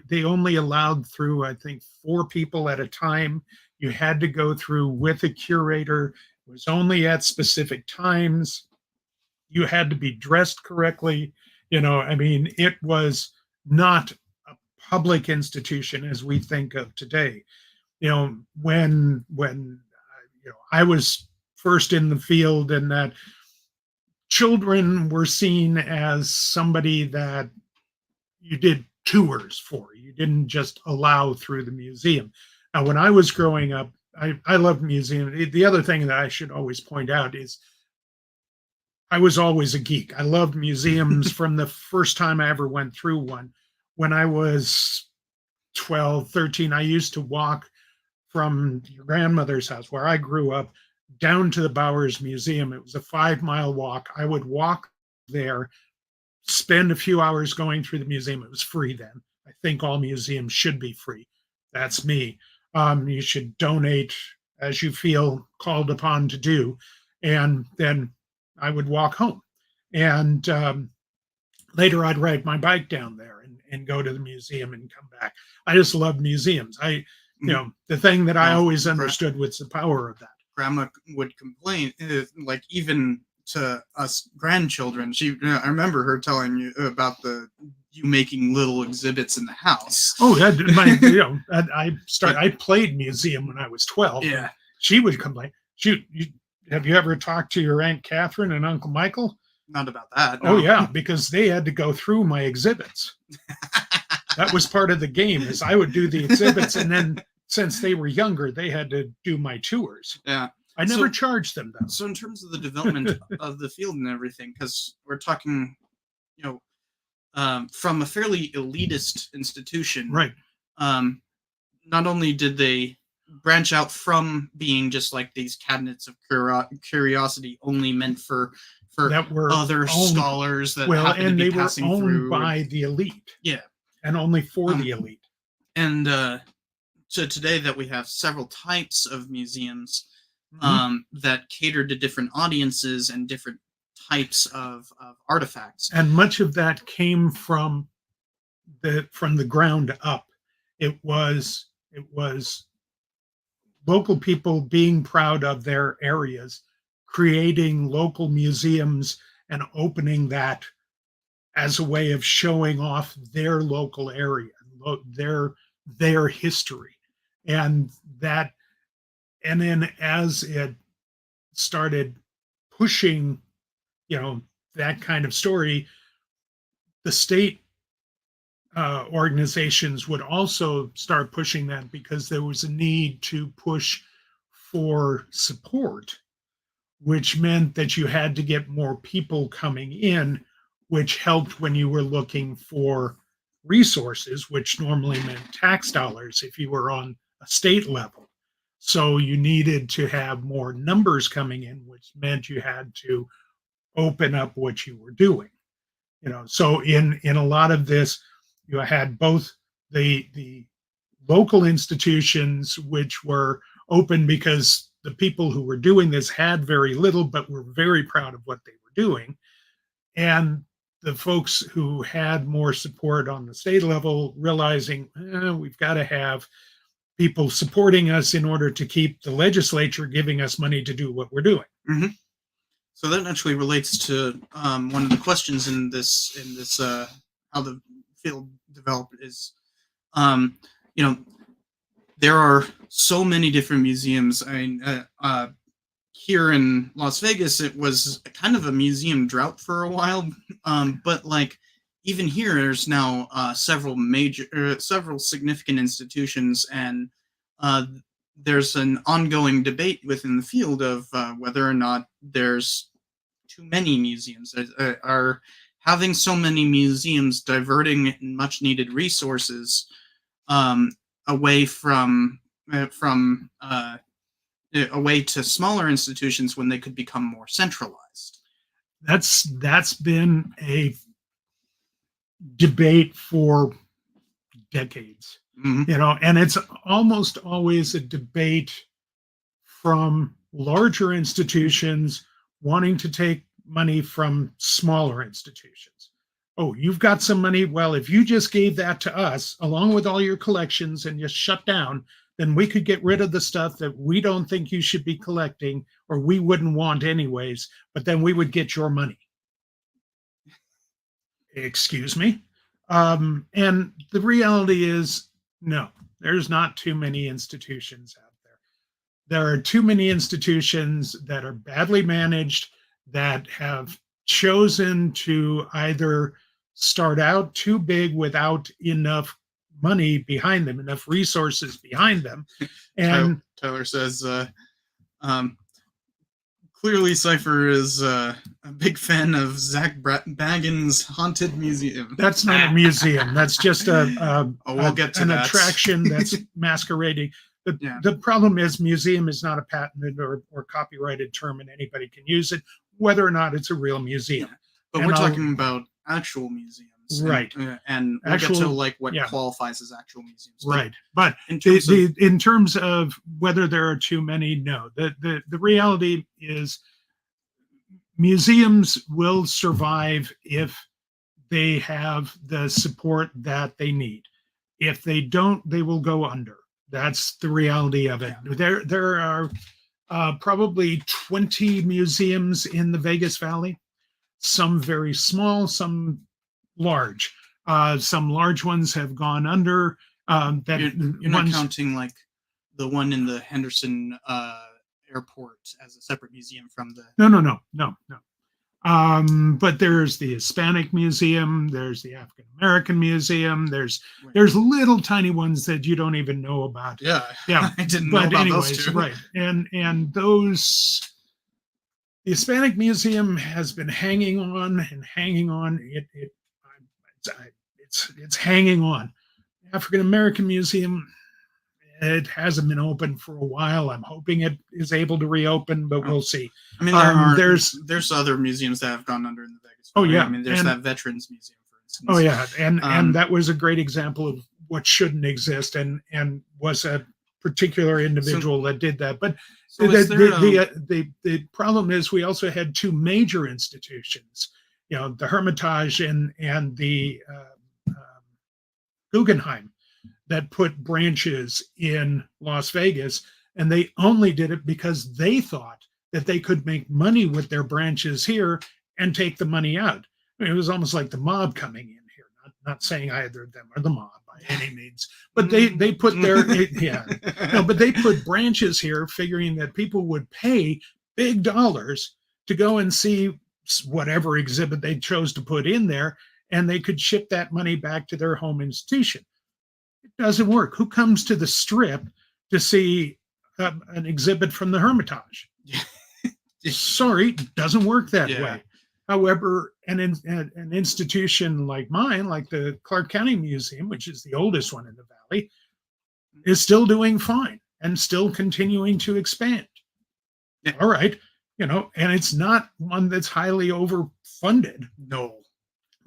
they only allowed through, I think, 4 people at a time. You had to go through with a curator. It was only at specific times. You had to be dressed correctly. I mean, it was not a public institution as we think of today. When I was first in the field, and that children were seen as somebody that you did tours for. You didn't just allow through the museum. Now, when I was growing up, I loved museums. The other thing that I should always point out is I was always a geek. I loved museums from the first time I ever went through one. When I was 12, 13, I used to walk from your grandmother's house where I grew up down to the Bowers Museum. It was a 5-mile walk. I would walk there, spend a few hours going through the museum. It was free then. I think all museums should be free. That's me. You should donate as you feel called upon to do. And then I would walk home. And later I'd ride my bike down there and go to the museum and come back. I just love museums. The thing that I always understood was the power of that. Grandma would complain, like even to us grandchildren. I remember her telling you about you making little exhibits in the house. Oh yeah, I played museum when I was 12. Yeah, she would complain. Have you ever talked to your Aunt Catherine and Uncle Michael? Not about that. No. Oh yeah, because they had to go through my exhibits. That was part of the game. Is I would do the exhibits, and then since they were younger, they had to do my tours. Yeah. I never charged them though. So in terms of the development of the field and everything, because we're talking, from a fairly elitist institution, right? Not only did they branch out from being just like these cabinets of curiosity only meant for that were other scholars that happened and to be they were passing owned through by the elite. Yeah, and only for the elite. And so today that we have several types of museums that cater to different audiences and different types of artifacts. And much of that came from the ground up. It was local people being proud of their areas, creating local museums and opening that as a way of showing off their local area, their history. And then as it started pushing, that kind of story, the state organizations would also start pushing that because there was a need to push for support, which meant that you had to get more people coming in, which helped when you were looking for resources, which normally meant tax dollars if you were on a state level. So you needed to have more numbers coming in, which meant you had to open up what you were doing. So in a lot of this, you had both the local institutions, which were open because the people who were doing this had very little, but were very proud of what they were doing, and the folks who had more support on the state level realizing we've got to have people supporting us in order to keep the legislature giving us money to do what we're doing. Mm-hmm. So that actually relates to one of the questions in this how the field developed is, there are so many different museums. I mean, here in Las Vegas, it was kind of a museum drought for a while, but like even here, there's now several significant institutions, and there's an ongoing debate within the field of whether or not there's too many museums. Are having so many museums diverting much needed resources away from away to smaller institutions when they could become more centralized. That's been a debate for decades, Mhm. and it's almost always a debate from larger institutions wanting to take money from smaller institutions. Oh, you've got some money. Well, if you just gave that to us along with all your collections and just shut down, then we could get rid of the stuff that we don't think you should be collecting or we wouldn't want anyways, but then we would get your money. Excuse me. And the reality is, no, there's not too many institutions out there. There are too many institutions that are badly managed, that have chosen to either start out too big without enough money behind them, enough resources behind them. And Tyler says, um, clearly Cypher is a big fan of Zach Bagans' Haunted Museum. That's not a museum. That's just we'll get to an that. attraction that's masquerading. Yeah. The problem is museum is not a patented or copyrighted term, and anybody can use it, whether or not it's a real museum. Yeah. But we're talking about actual museums. Right. And we'll get to like what yeah. qualifies as actual museums. Right. But in terms of whether there are too many, no. The reality is museums will survive if they have the support that they need. If they don't, they will go under. That's the reality of it. Yeah. There are probably 20 museums in the Vegas Valley, some very small, some large. Some large ones have gone under. You're not counting like the one in the Henderson airport as a separate museum from the... No. But there's the Hispanic Museum, there's the African American Museum, there's little tiny ones that you don't even know about. Yeah. I didn't know about those two. Right. And those, the Hispanic Museum has been hanging on and hanging on. It's hanging on. African American Museum, it hasn't been open for a while. I'm hoping it is able to reopen, but we'll see. I mean, there's other museums that have gone under in the Vegas Valley. Oh yeah, I mean, there's that Veterans Museum, for instance. Oh yeah, and that was a great example of what shouldn't exist, and was a particular individual that did that. But the problem is we also had two major institutions, the Hermitage and the Guggenheim, that put branches in Las Vegas, and they only did it because they thought that they could make money with their branches here and take the money out. I mean, it was almost like the mob coming in here. Not saying either of them are the mob by any means, but they put their but they put branches here, figuring that people would pay big dollars to go and see whatever exhibit they chose to put in there, and they could ship that money back to their home institution. Doesn't work. Who comes to the Strip to see an exhibit from the Hermitage? Sorry, doesn't work that way. However, an institution like mine, like the Clark County Museum, which is the oldest one in the valley, is still doing fine and still continuing to expand. Yeah. All right, and it's not one that's highly overfunded. No.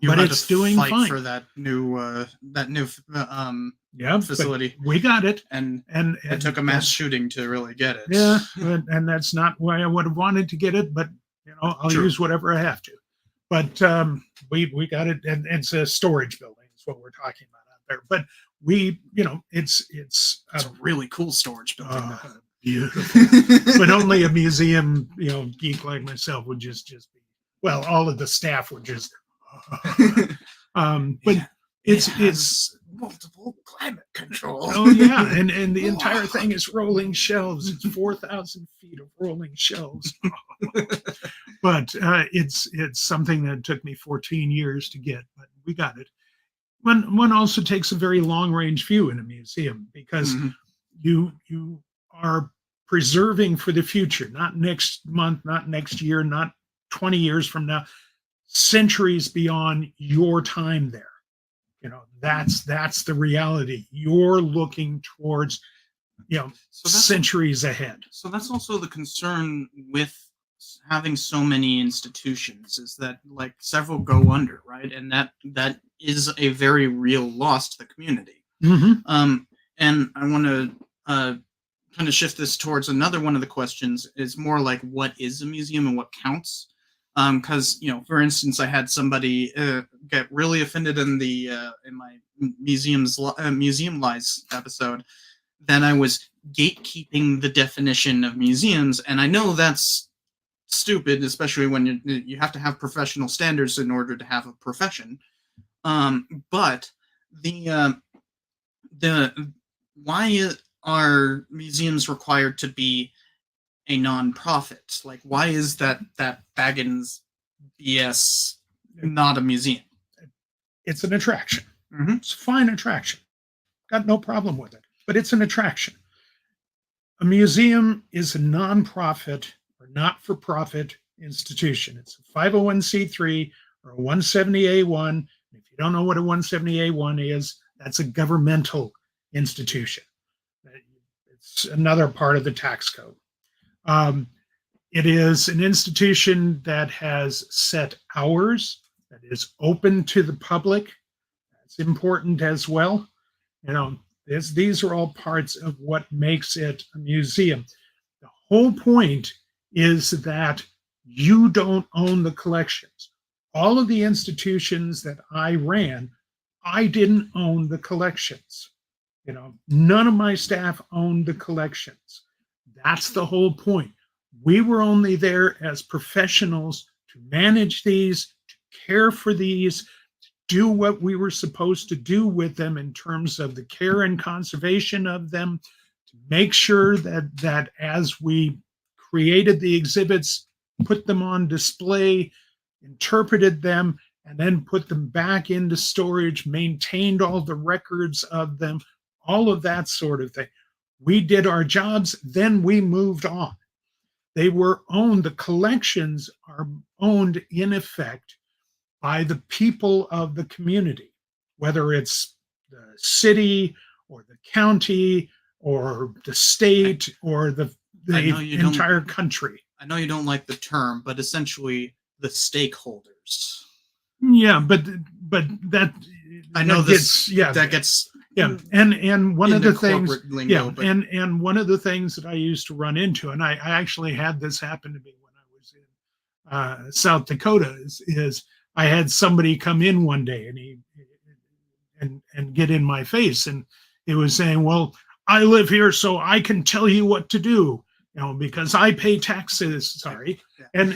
But it's doing fine for that new facility. We got it, and it took a mass shooting to really get it. Yeah, and that's not why I would have wanted to get it, but I'll use whatever I have to. But we got it, and it's a storage building. Is what we're talking about out there. But it's a really cool storage building. Beautiful, but only a museum geek like myself would just be. Well, all of the staff would just. But it's multiple climate control. Oh yeah, and the entire thing is rolling shelves. It's 4,000 feet of rolling shelves. But it's something that took me 14 years to get, but we got it. One also takes a very long range view in a museum, because you are preserving for the future, not next month, not next year, not 20 years from now. Centuries beyond your time there. That's the reality. You're looking towards centuries ahead. So that's also the concern with having so many institutions is that like several go under, right? And that is a very real loss to the community. Mhm. And I want to kind of shift this towards another one of the questions. Is more like what is a museum and what counts? Because for instance, I had somebody get really offended in my museum lies episode that I was gatekeeping the definition of museums, and I know that's stupid, especially when you have to have professional standards in order to have a profession. But the why are museums required to be a non-profit? Like, why is that Baggins BS not a museum? It's an attraction. Mm-hmm. It's a fine attraction. Got no problem with it, but it's an attraction. A museum is a nonprofit or not-for-profit institution. It's a 501c3 or a 170A1. If you don't know what a 170A1 is, that's a governmental institution. It's another part of the tax code. It is an institution that has set hours, that is open to the public. That's important as well. These are all parts of what makes it a museum. The whole point is that you don't own the collections. All of the institutions that I ran, I didn't own the collections. None of my staff owned the collections. That's the whole point. We were only there as professionals to manage these, to care for these, do what we were supposed to do with them in terms of the care and conservation of them, to make sure that as we created the exhibits, put them on display, interpreted them, and then put them back into storage, maintained all the records of them, all of that sort of thing. We did our jobs, then we moved on. They were owned, the collections are owned in effect by the people of the community, whether it's the city or the county or the state or the entire country. I know you don't like the term, but essentially the stakeholders. Yeah, but that I know that this. Gets, yeah, that gets. Yeah, and one of the things, lingo, and one of the things that I used to run into, and I actually had this happen to me when I was in South Dakota, is I had somebody come in one day and get in my face, and he was saying, "Well, I live here, so I can tell you what to do, because I pay taxes." Sorry, yeah. and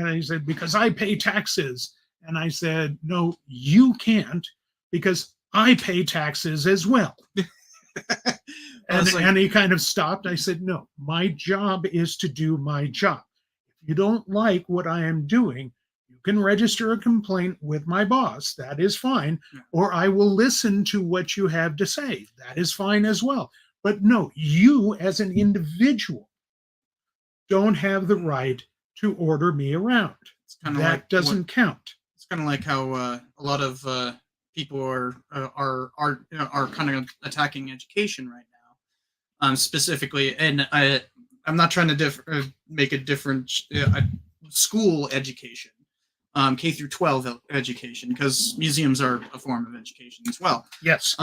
I said, "Because I pay taxes," and I said, "No, you can't, because I pay taxes as well." And he kind of stopped. I said, "No, my job is to do my job. If you don't like what I am doing, you can register a complaint with my boss. That is fine. Or I will listen to what you have to say. That is fine as well. But no, you as an individual don't have the right to order me around. That doesn't count." It's kind of like how a lot of people are kind of attacking education right now, specifically. And I'm not trying to make a different school education, K through 12 education, because museums are a form of education as well. Yes.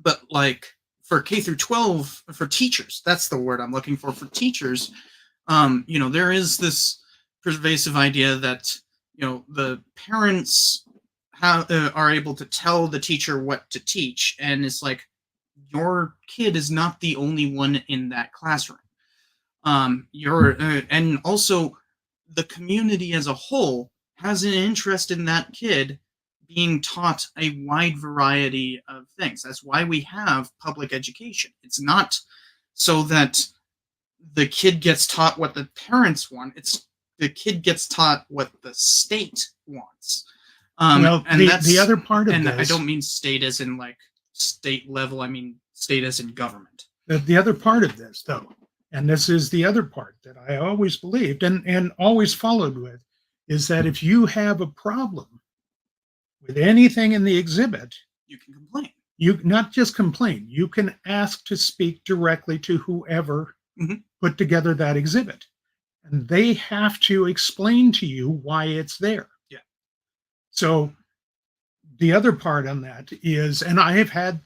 But like for K through 12 for teachers, that's the word I'm looking for. For teachers, there is this pervasive idea that the parents are able to tell the teacher what to teach, and it's like your kid is not the only one in that classroom. And also the community as a whole has an interest in that kid being taught a wide variety of things. That's why we have public education. It's not so that the kid gets taught what the parents want. It's the kid gets taught what the state wants. Well, and the other part of and this, I don't mean state as in like state level. I mean state as in government. The other part of this, though, and this is the other part that I always believed and always followed with, is that if you have a problem with anything in the exhibit, you can complain. You not just complain, you can ask to speak directly to whoever put together that exhibit. and they have to explain to you why it's there. Yeah. So the other part on that is, and I've had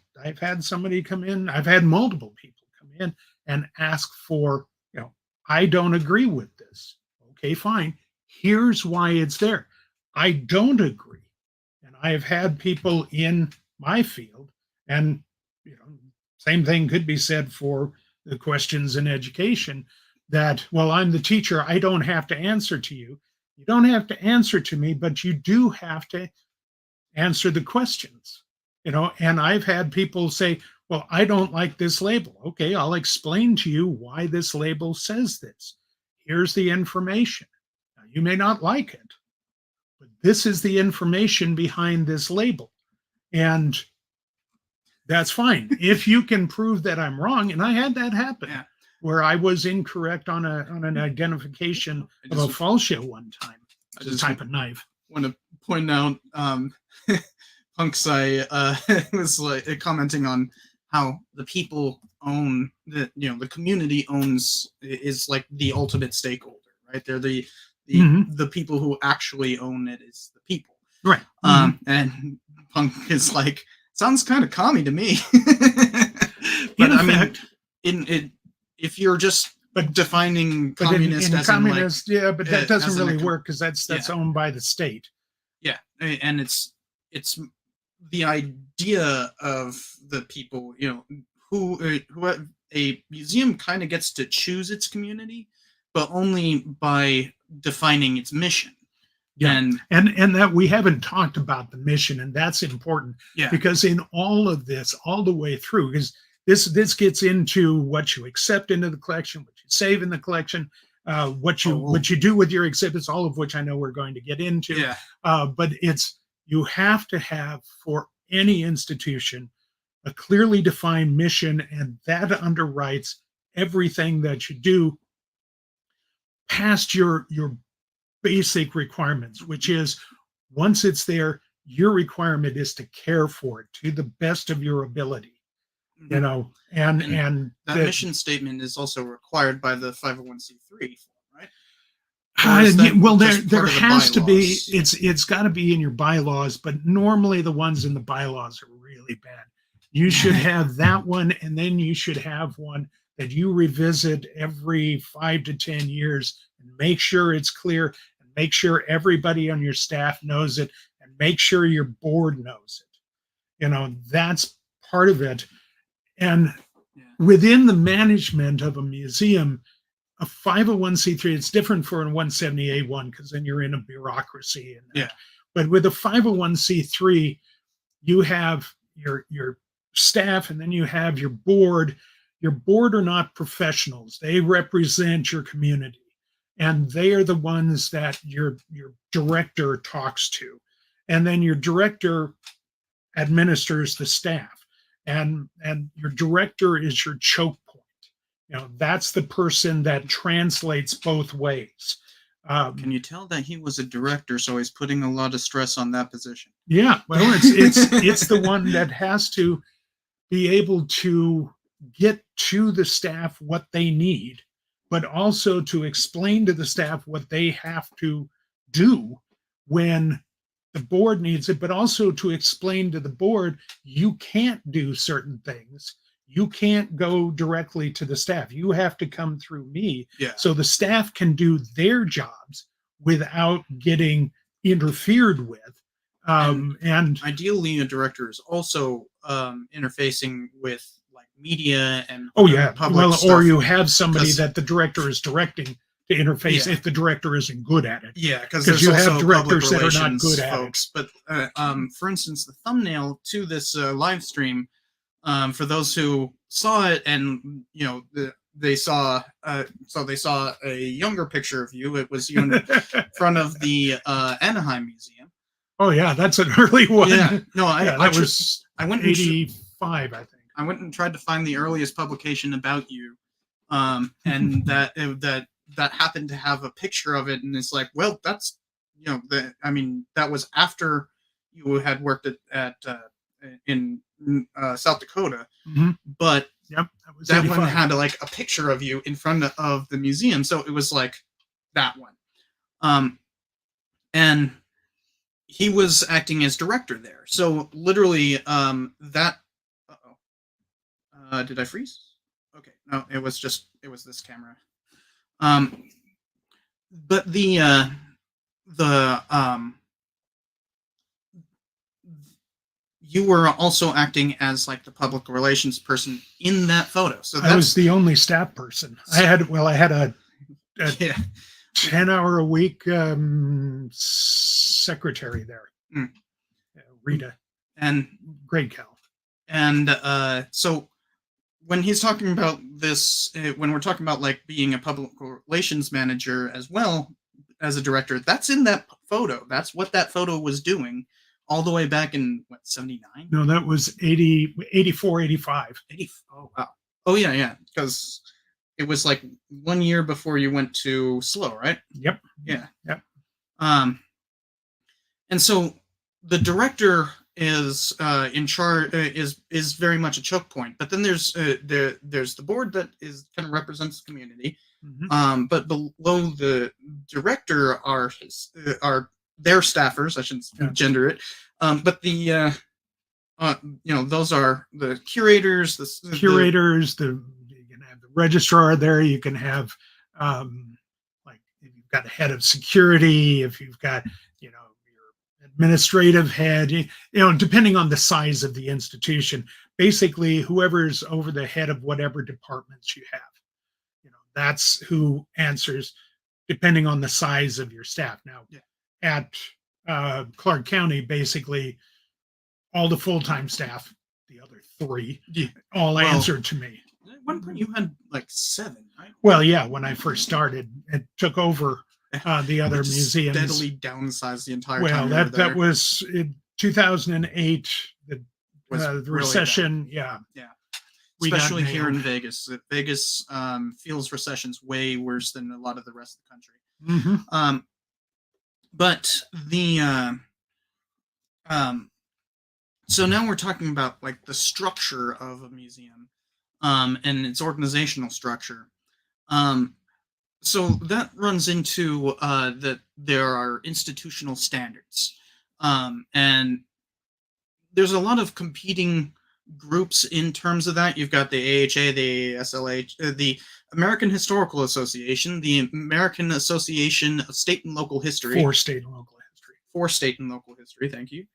somebody come in, I've had multiple people come in and ask for, I don't agree with this. Okay, fine. Here's why it's there. I don't agree. And I have had people in my field, and same thing could be said for the questions in education that, well, I'm the teacher. I don't have to answer to you. You don't have to answer to me, but you do have to answer the questions. And I've had people say, well, I don't like this label. Okay, I'll explain to you why this label says this. Here's the information. Now, you may not like it, but this is the information behind this label. And that's fine. If you can prove that I'm wrong, and I had that happen, where I was incorrect on an identification of a falsio one time. It's a type of knife. Want to point out, Punks, I was like commenting on how the people own the community is like the ultimate stakeholder, right? They're the people who actually own it is the people, right? And Punk is like, sounds kind of commie to me. But I mean, if you're just defining communist as communist, but that doesn't really work because that's owned by the state. Yeah, and it's the idea of the people, who a museum kind of gets to choose its community, but only by defining its mission. Yeah, and that we haven't talked about the mission, and that's important. Yeah, because in all of this, all the way through, because this gets into what you accept into the collection, what you save in the collection, what you do with your exhibits, all of which I know we're going to get into. Yeah. But you have to have, for any institution, a clearly defined mission, and that underwrites everything that you do past your basic requirements, which is, once it's there, your requirement is to care for it to the best of your ability. And that mission statement is also required by the 501c3, right? Well, there has to be. It's got to be in your bylaws, but normally the ones in the bylaws are really bad. You should have that one, and then you should have one that you revisit every 5 to 10 years and make sure it's clear, and make sure everybody on your staff knows it, and make sure your board knows it. That's part of it. And within the management of a museum, a 501c3, it's different for a 170A1 because then you're in a bureaucracy. But with a 501c3, you have your staff, and then you have your board. Your board are not professionals. They represent your community, and they are the ones that your director talks to. And then your director administers the staff. And your director is your choke point. That's the person that translates both ways. Can you tell that he was a director, so he's putting a lot of stress on that position? Yeah, well, it's the one that has to be able to get to the staff what they need, but also to explain to the staff what they have to do when the board needs it, but also to explain to the board, you can't do certain things. You can't go directly to the staff. You have to come through me. Yeah. So the staff can do their jobs without getting interfered with. And ideally, a director is also interfacing with like media and public stuff. Or you have somebody that the director is directing to interface if the director isn't good at it. Yeah, because you have directors that are not good at it. But for instance, the thumbnail to this live stream, for those who saw it, and they saw a younger picture of you. It was you in front of the Anaheim Museum. Oh yeah, that's an early one. Yeah, no, I went 85, I think. I went and tried to find the earliest publication about you, and that happened to have a picture of it, and it's like, well, that's that was after you had worked at in South Dakota, but that one had like a picture of you in front of the museum, so it was like, that one. And he was acting as director there. So literally, that. Did I freeze? Okay, no, it was this camera. But the you were also acting as like the public relations person in that photo. So I was the only staff person. I had a yeah. 10-hour a week secretary there, Rita, and great gal. And so when he's talking about this, when we're talking about like being a public relations manager as well as a director, that's in that photo. That's what that photo was doing all the way back in what, 79? No, that was 80, 84, 85. 80, oh wow. Oh yeah, because it was like 1 year before you went to SLO, right? Yep. Yeah. Yep. And so the director is in charge, is very much a choke point. But then there's the board that is kind of represents the community. Mm-hmm. But below the director are their staffers. I shouldn't gender it. But the those are the curators. You can have the registrar there. You can have like if you've got a head of security, if you've got your administrative head, depending on the size of the institution. Basically, whoever's over the head of whatever departments you have, that's who answers, depending on the size of your staff. Now, at Clark County, basically all the full-time staff, the other three, all answered to me. At one point, you had like 7, right? Well, yeah, when I first started, it took over the other museums. Steadily downsized the entire time. Well, that was in 2008. The recession, really yeah. Especially here in Vegas. Vegas feels recessions way worse than a lot of the rest of the country. Mm-hmm. But the so now we're talking about like the structure of a museum, and its organizational structure. So that runs into that there are institutional standards, and there's a lot of competing groups in terms of that. You've got the AHA, the SLH, the American Historical Association, the American Association of State and Local History. For state and local history. Thank you.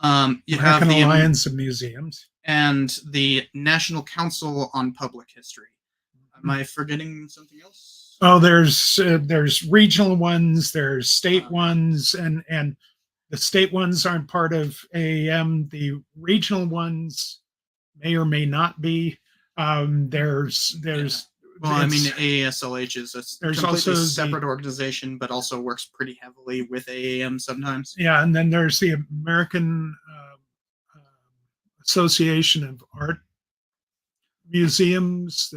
Mm-hmm. You American have the Alliance of Museums and the National Council on Public History. Am I forgetting something else? Oh, there's regional ones, there's state ones, and the state ones aren't part of AAM. The regional ones may or may not be. There's well, I mean, AASLH is a completely separate organization, but also works pretty heavily with AAM sometimes. Yeah, and then there's the American Association of Art Museums.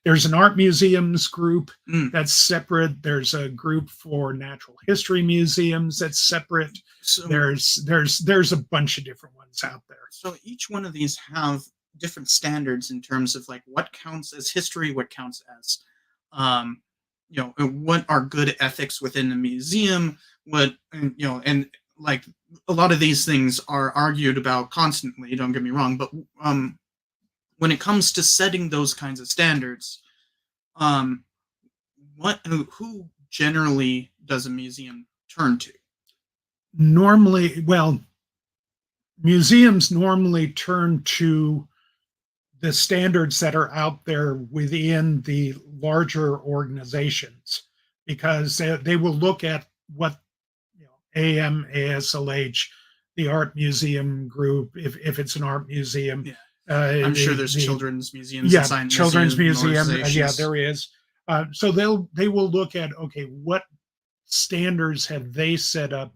There's an art museums group that's separate. There's a group for natural history museums that's separate. So there's a bunch of different ones out there. So each one of these have different standards in terms of like what counts as history, what counts as what are good ethics within a museum, and like a lot of these things are argued about constantly, don't get me wrong, but when it comes to setting those kinds of standards, who generally does a museum turn to? Normally, museums normally turn to the standards that are out there within the larger organizations, because they will look at what AM, ASLH, the art museum group, if it's an art museum. Yeah. I'm sure there's children's museums. Yeah, children's museum. Yeah, there is. So they will look at, okay, what standards have they set up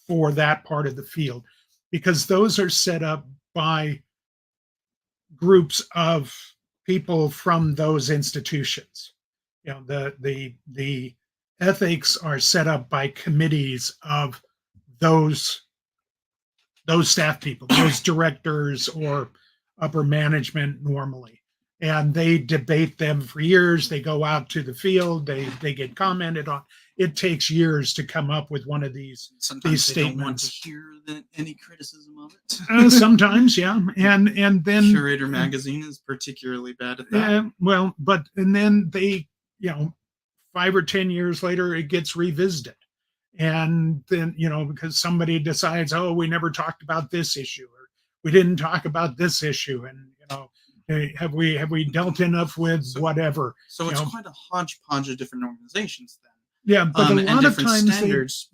for that part of the field, because those are set up by groups of people from those institutions. The ethics are set up by committees of those staff people, those directors or upper management normally. and they debate them for years. They go out to the field, they get commented on. It takes years to come up with one of these Sometimes they statements. don't want to hear any criticism of it. Sometimes, yeah, and then Curator magazine is particularly bad at that. Yeah, well, and then they, 5 or 10 years later, it gets revisited, and then because somebody decides, oh, we never talked about this issue, or we didn't talk about this issue, and hey, have we dealt enough with whatever? So it's quite a hodgepodge of different organizations then. Yeah, but a lot of times standards.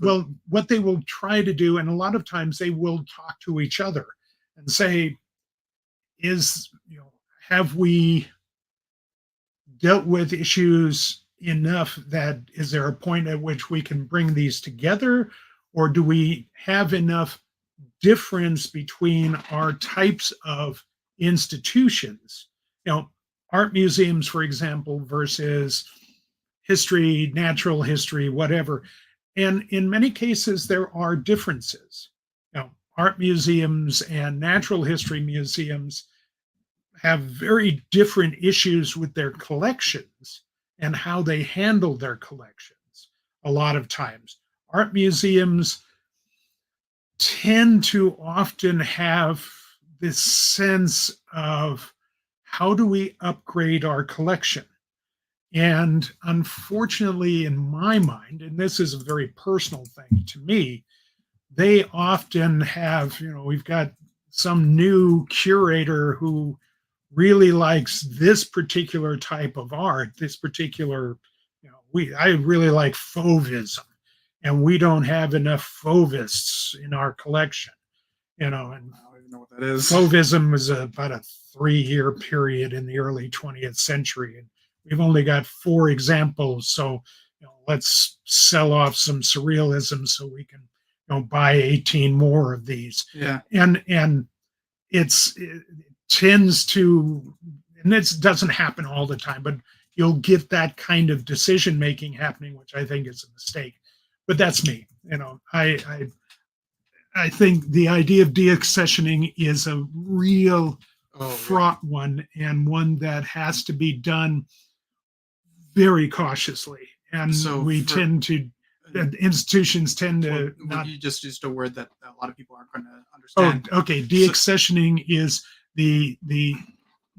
What they will try to do, and a lot of times they will talk to each other and say, have we dealt with issues enough that is there a point at which we can bring these together, or do we have enough difference between our types of institutions? Art museums, for example, versus history, natural history, whatever. And in many cases, there are differences. Art museums and natural history museums have very different issues with their collections and how they handle their collections. A lot of times, art museums tend to often have this sense of how do we upgrade our collection? And unfortunately, in my mind, and this is a very personal thing to me, they often have, we've got some new curator who really likes this particular type of art, this particular, I really like Fauvism, and we don't have enough Fauvists in our collection, and I don't even know what that is. Fauvism was about a 3-year period in the early 20th century, and we've only got 4 examples, so let's sell off some surrealism so we can buy 18 more of these. Yeah, and it tends to, and this doesn't happen all the time, but you'll get that kind of decision making happening, which I think is a mistake. But that's me. I think the idea of deaccessioning is a real fraught one, and one that has to be done very cautiously. And so institutions tend to not. You just used a word that a lot of people aren't going to understand. Oh, okay. Deaccessioning is the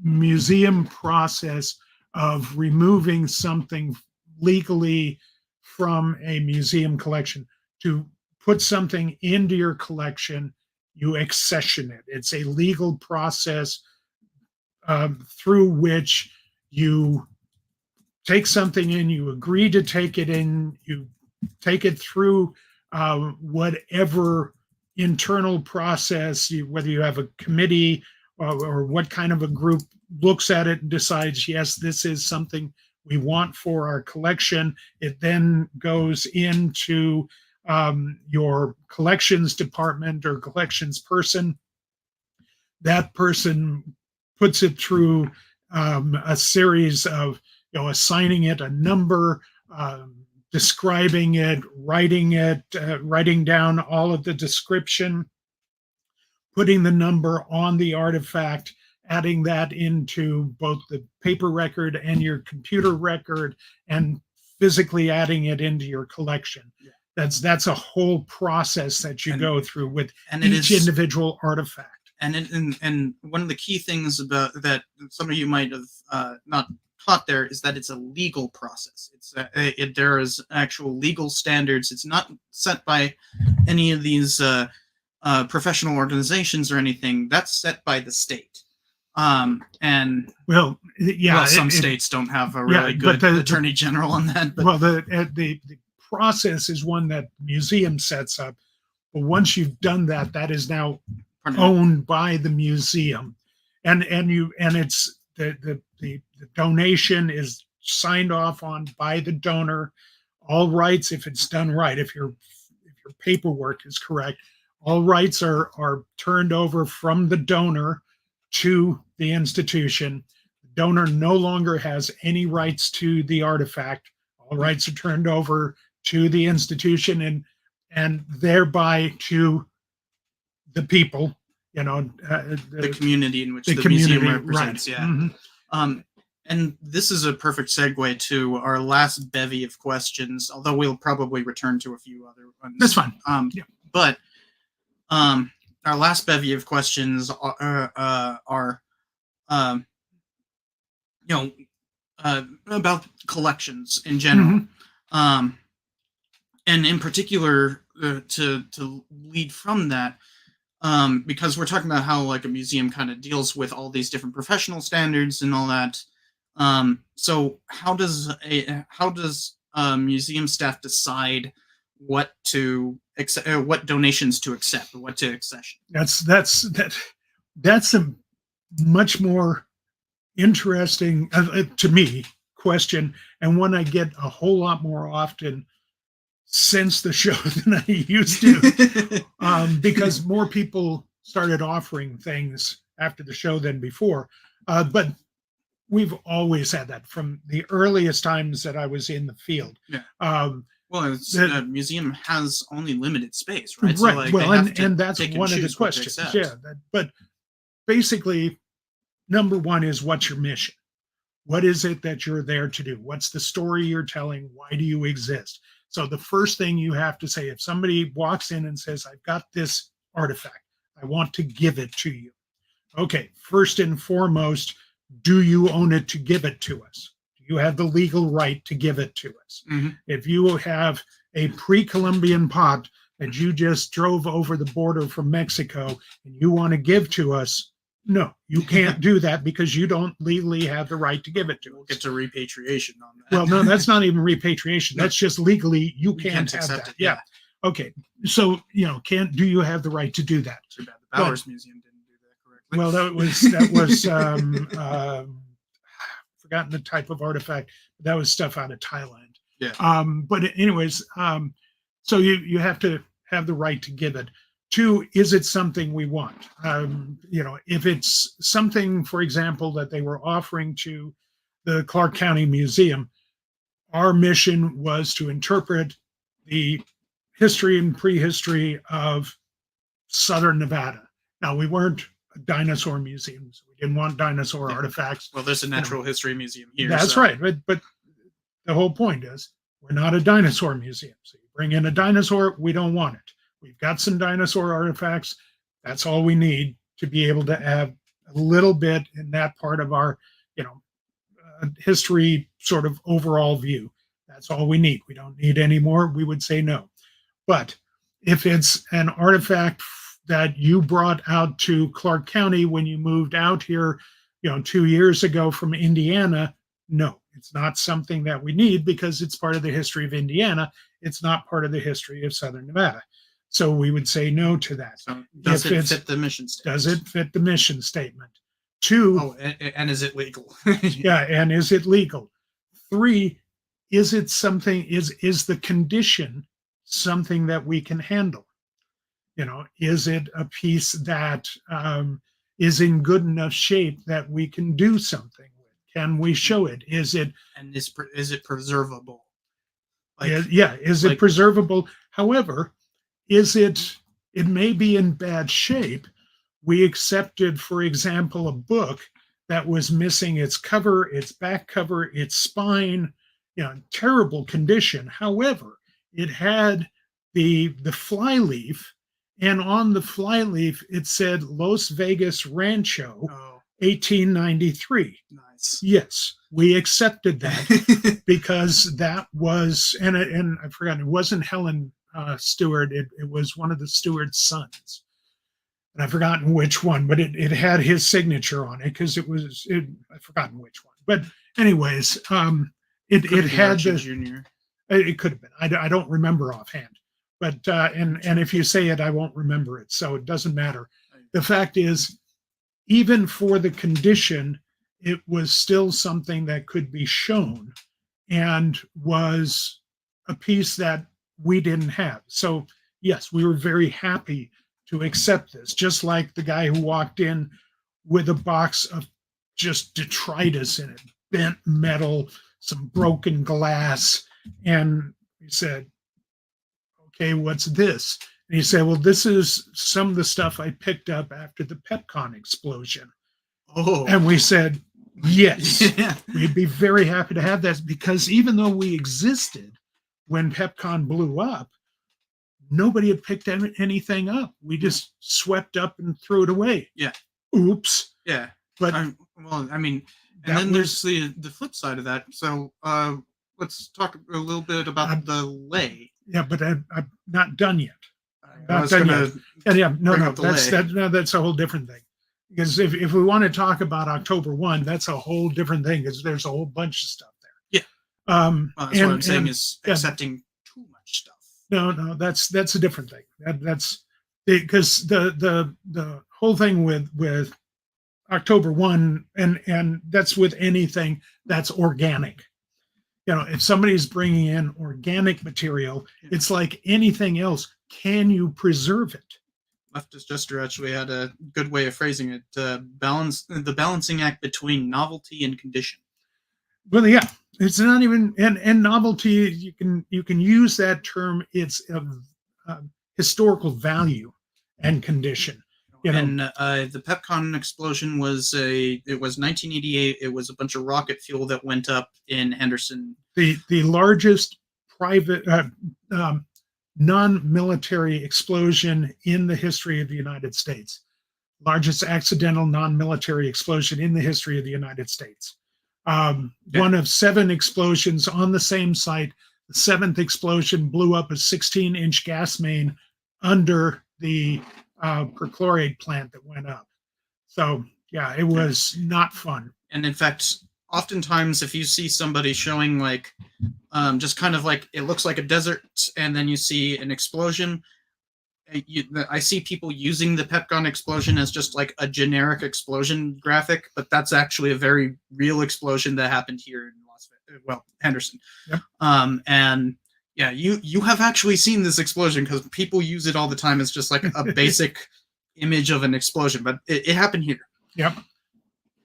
museum process of removing something legally from a museum collection. To put something into your collection, you accession it. It's a legal process through which you take something in, you agree to take it in, you take it through whatever internal process, whether you have a committee or what kind of a group looks at it and decides, yes, this is something we want for our collection. It then goes into your collections department or collections person. That person puts it through a series of, assigning it a number, describing it, writing down all of the description, putting the number on the artifact, adding that into both the paper record and your computer record, and physically adding it into your collection. Yeah. That's a whole process that you go through with each individual artifact. And one of the key things about that some of you might have not caught there is that it's a legal process. There is actual legal standards. It's not set by any of these professional organizations or anything. That's set by the state. Some states don't have a really good attorney general on that. But the process is one that museum sets up. But once you've done that, that is now owned by the museum, and it's the donation is signed off on by the donor. All rights, if it's done right, if your paperwork is correct, all rights are turned over from the donor to the institution. The donor no longer has any rights to the artifact. All rights are turned over to the institution and thereby to the people, the community in which the museum represents. Right. Yeah. Mm-hmm. And this is a perfect segue to our last bevy of questions, although we'll probably return to a few other ones. That's fine. Yeah. But our last bevy of questions are you know, about collections in general. And in particular, to lead from that, because we're talking about how like a museum kind of deals with all these different professional standards and all that. So how does a museum staff decide what to accept, what donations to accept, what to accession? That's a much more interesting to me question, and one I get a whole lot more often since the show than I used to, because more people started offering things after the show than before. But we've always had that from the earliest times that I was in the field. Yeah. Well, the museum has only limited space, right? Right. So, like, well, and that's one of the questions. Yeah. But basically, number one is, what's your mission? What is it that you're there to do? What's the story you're telling? Why do you exist? So the first thing you have to say, if somebody walks in and says, I've got this artifact, I want to give it to you. Okay, first and foremost, do you own it to give it to us? Do you have the legal right to give it to us? Mm-hmm. If you have a pre-Columbian pot that you just drove over the border from Mexico and you want to give to us, no, you can't do that because you don't legally have the right to give it to us. It's a repatriation on that. Well, no, that's not even repatriation. That's just legally you can't have that. Yeah. Okay. So, do you have the right to do that? Too bad the Bowers Museum didn't do that correctly. Well, that was forgotten the type of artifact. That was stuff out of Thailand. Yeah. But anyways, so you have to have the right to give it. Two, is it something we want? If it's something, for example, that they were offering to the Clark County Museum, our mission was to interpret the history and prehistory of Southern Nevada. Now, we weren't a dinosaur museum, so we didn't want dinosaur artifacts. Well, there's a natural history museum here. That's right, but the whole point is we're not a dinosaur museum. So you bring in a dinosaur, we don't want it. We've got some dinosaur artifacts. That's all we need to be able to have a little bit in that part of our, history sort of overall view. That's all we need. We don't need any more. We would say no. But if it's an artifact that you brought out to Clark County when you moved out here, 2 years ago from Indiana, no, it's not something that we need because it's part of the history of Indiana. It's not part of the history of Southern Nevada. So we would say no to that. So does it fit the mission statement? Does it fit the mission statement? Two, and is it legal? Yeah, and is it legal? Three, is it something, is the condition something that we can handle? Is it a piece that is in good enough shape that we can do something with? Can we show it? Is it preservable? Is it preservable? However, it may be in bad shape. We accepted, for example, a book that was missing its cover, its back cover, its spine, terrible condition. However, it had the flyleaf, and on the flyleaf it said Las Vegas Rancho, 1893. Nice. Yes, we accepted that because that was, and I forgot, it wasn't Helen Stewart. It was one of the Stewart's sons. And I've forgotten which one, but it had his signature on it because I've forgotten which one. But anyways, it had the Junior. It could have been. I don't remember offhand. But and if you say it, I won't remember it. So it doesn't matter. The fact is, even for the condition, it was still something that could be shown and was a piece that we didn't have. So yes, we were very happy to accept this, just like the guy who walked in with a box of just detritus in it, bent metal, some broken glass. And he said, okay, what's this? And he said, well, this is some of the stuff I picked up after the Pepcon explosion. Oh. And we said, Yes, Yeah. we'd be very happy to have that because even though we existed when PepCon blew up, nobody had picked anything up. We just swept up and threw it away. Yeah. Oops. Yeah. But Well, I mean, and that then was there's the flip side of that. So let's talk a little bit about the lay. yeah, but I'm not done yet. I Not was done gonna yet. Yeah, no, bring no, up the lay. that's a whole different thing. Because if we want to talk about October 1, that's a whole different thing because there's a whole bunch of stuff there. Yeah. Well, That's what I'm saying is yeah, accepting too much stuff. no, that's a different thing. That's because the whole thing with October 1 and that's with anything that's organic. If somebody's bringing in organic material, it's like anything else. Can you preserve it? Leftist Jester actually had a good way of phrasing it. Balance the balancing act between novelty and condition. Well, yeah, it's not even and novelty. You can use that term. It's of historical value and condition. And the PepCon explosion was 1988. It was a bunch of rocket fuel that went up in Henderson. The largest private non-military explosion in the history of the United States. Largest accidental non-military explosion in the history of the United States. One of 7 explosions on the same site. The 7th explosion blew up a 16-inch gas main under the perchlorate plant that went up. So yeah, it was not fun. And in fact, oftentimes if you see somebody showing like just kind of like it looks like a desert and then you see an explosion, I see people using the PepCon explosion as just like a generic explosion graphic, but that's actually a very real explosion that happened here in Henderson. Yep. And yeah, you have actually seen this explosion because people use it all the time as just like a basic image of an explosion, but it happened here. Yep.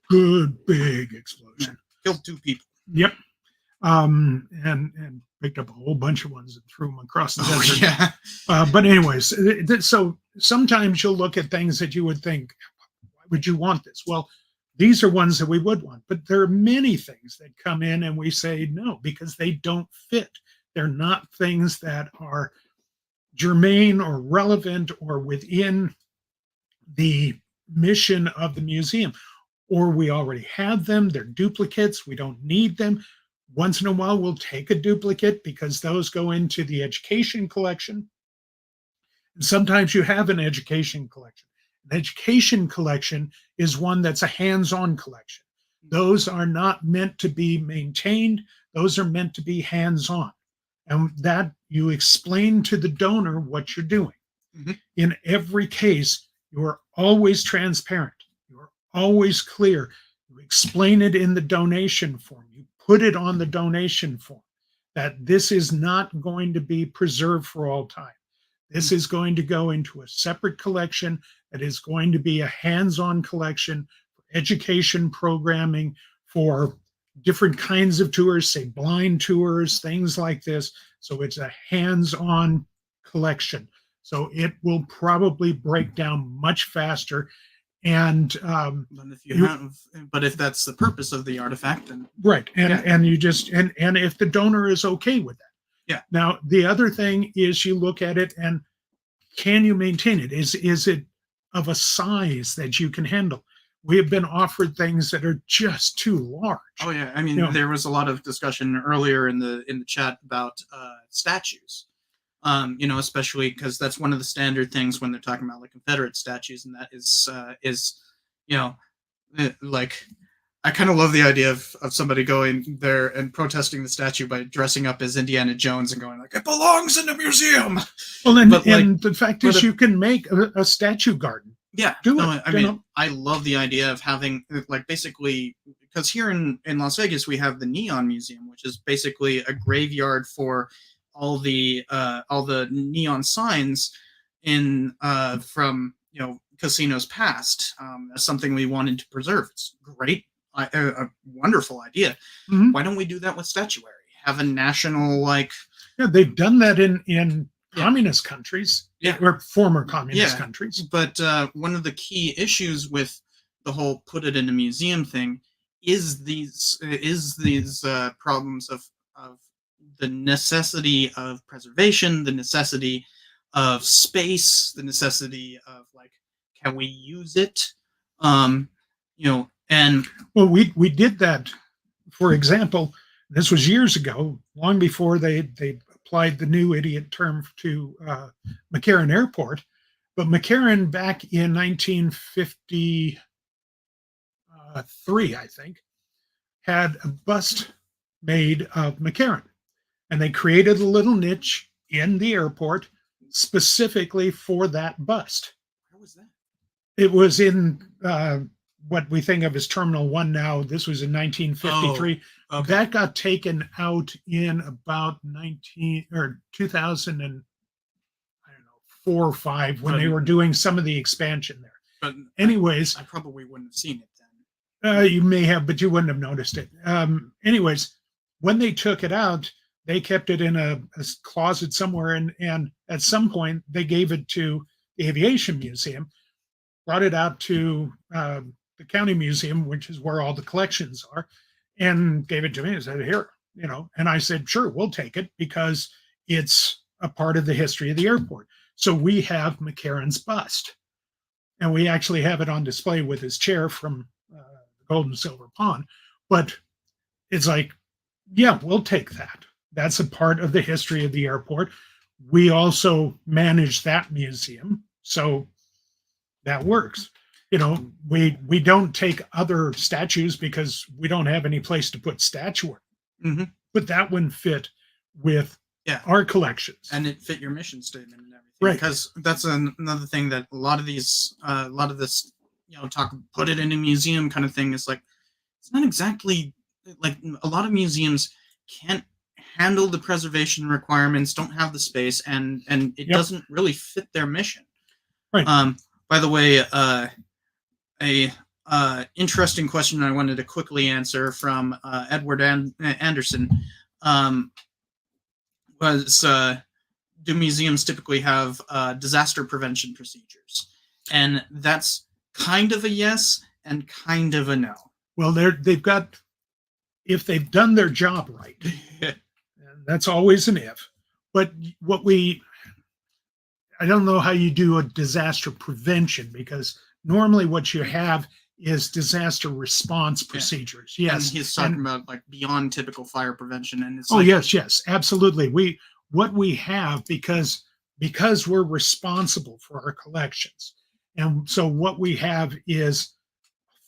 Good big explosion. Killed 2 people. Yep. And picked up a whole bunch of ones and threw them across the desert. Yeah. But anyways, so sometimes you'll look at things that you would think, why would you want this? Well, these are ones that we would want, but there are many things that come in and we say no because they don't fit. They're not things that are germane or relevant or within the mission of the museum. Or we already have them, they're duplicates, we don't need them. Once in a while, we'll take a duplicate because those go into the education collection. And sometimes you have an education collection. An education collection is one that's a hands-on collection. Those are not meant to be maintained. Those are meant to be hands-on. And that you explain to the donor what you're doing. Mm-hmm. In every case, you're always transparent. You're always clear. You explain it in the donation form. You put it on the donation form that this is not going to be preserved for all time. This is going to go into a separate collection that is going to be a hands-on collection for education programming, for different kinds of tours, say blind tours, things like this. So it's a hands-on collection. So it will probably break down much faster. And but if that's the purpose of the artifact, then right, and you just and if the donor is okay with that, yeah. Now the other thing is you look at it and can you maintain it? Is it of a size that you can handle? We have been offered things that are just too large. Oh yeah, I mean there was a lot of discussion earlier in the chat about statues. Especially because that's one of the standard things when they're talking about like Confederate statues, and that is like I kind of love the idea of somebody going there and protesting the statue by dressing up as Indiana Jones and going like, it belongs in the museum. Well, and the fact is you can make a statue garden. Yeah. I love the idea of having like basically because here in Las Vegas we have the Neon Museum, which is basically a graveyard for all the neon signs in from casinos past. As something we wanted to preserve. It's great. A wonderful idea. Mm-hmm. Why don't we do that with statuary? Have a national they've done that in communist countries, or former communist countries. But one of the key issues with the whole put it in a museum thing is these problems of the necessity of preservation, the necessity of space, the necessity of like, can we use it? Um, and Well, we did that. For example, this was years ago, long before they applied the new idiot term to McCarran Airport. But McCarran, back in 1953, I think, had a bust made of McCarran, and they created a little niche in the airport specifically for that bust. where was that? It was in what we think of as Terminal 1 now. This was in 1953. Oh, okay. That got taken out in about 2000 and I don't know, 4 or 5, when they were doing some of the expansion there. But anyways, I probably wouldn't have seen it then. You may have, but you wouldn't have noticed it. Anyways, when they took it out, they kept it in a closet somewhere, and at some point they gave it to the Aviation Museum, brought it out to the County Museum, which is where all the collections are, and gave it to me and said, "Here, and I said, "Sure, we'll take it, because it's a part of the history of the airport." So we have McCarran's bust, and we actually have it on display with his chair from the Gold and Silver Pond. But it's like, yeah, we'll take that. That's a part of the history of the airport. We also manage that museum, so that works. We don't take other statues because we don't have any place to put statuary. Mm-hmm. But that one fit with our collections, and it fit your mission statement and everything. Right. Because that's another thing that a lot of this, talk, put it in a museum kind of thing is like, it's not exactly like, a lot of museums can't handle the preservation requirements, don't have the space, and it doesn't really fit their mission. Right. By the way, a interesting question I wanted to quickly answer from Edward Anderson was, do museums typically have disaster prevention procedures? And that's kind of a yes and kind of a no. Well, they've got, if they've done their job right, and that's always an if. But I don't know how you do a disaster prevention, because normally what you have is disaster response procedures. Yes. And he's talking about like beyond typical fire prevention. And it's yes, absolutely. What we have, because we're responsible for our collections. And so what we have is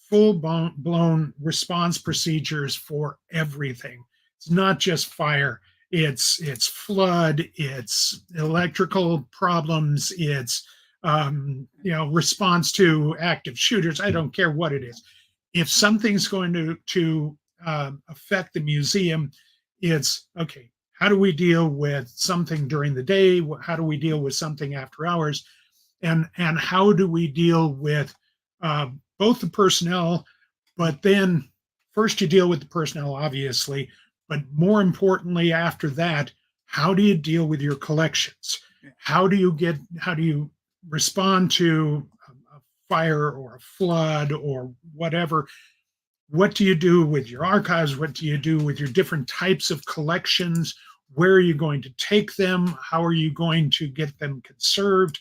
full blown response procedures for everything. It's not just fire. It's flood, it's electrical problems, it's response to active shooters. I don't care what it is. If something's going to affect the museum, it's okay. How do we deal with something during the day? How do we deal with something after hours? And how do we deal with both the personnel, but then first you deal with the personnel, obviously, but more importantly, after that, how do you deal with your collections? How do you respond to a fire or a flood or whatever? What do you do with your archives? What do you do with your different types of collections? Where are you going to take them? How are you going to get them conserved?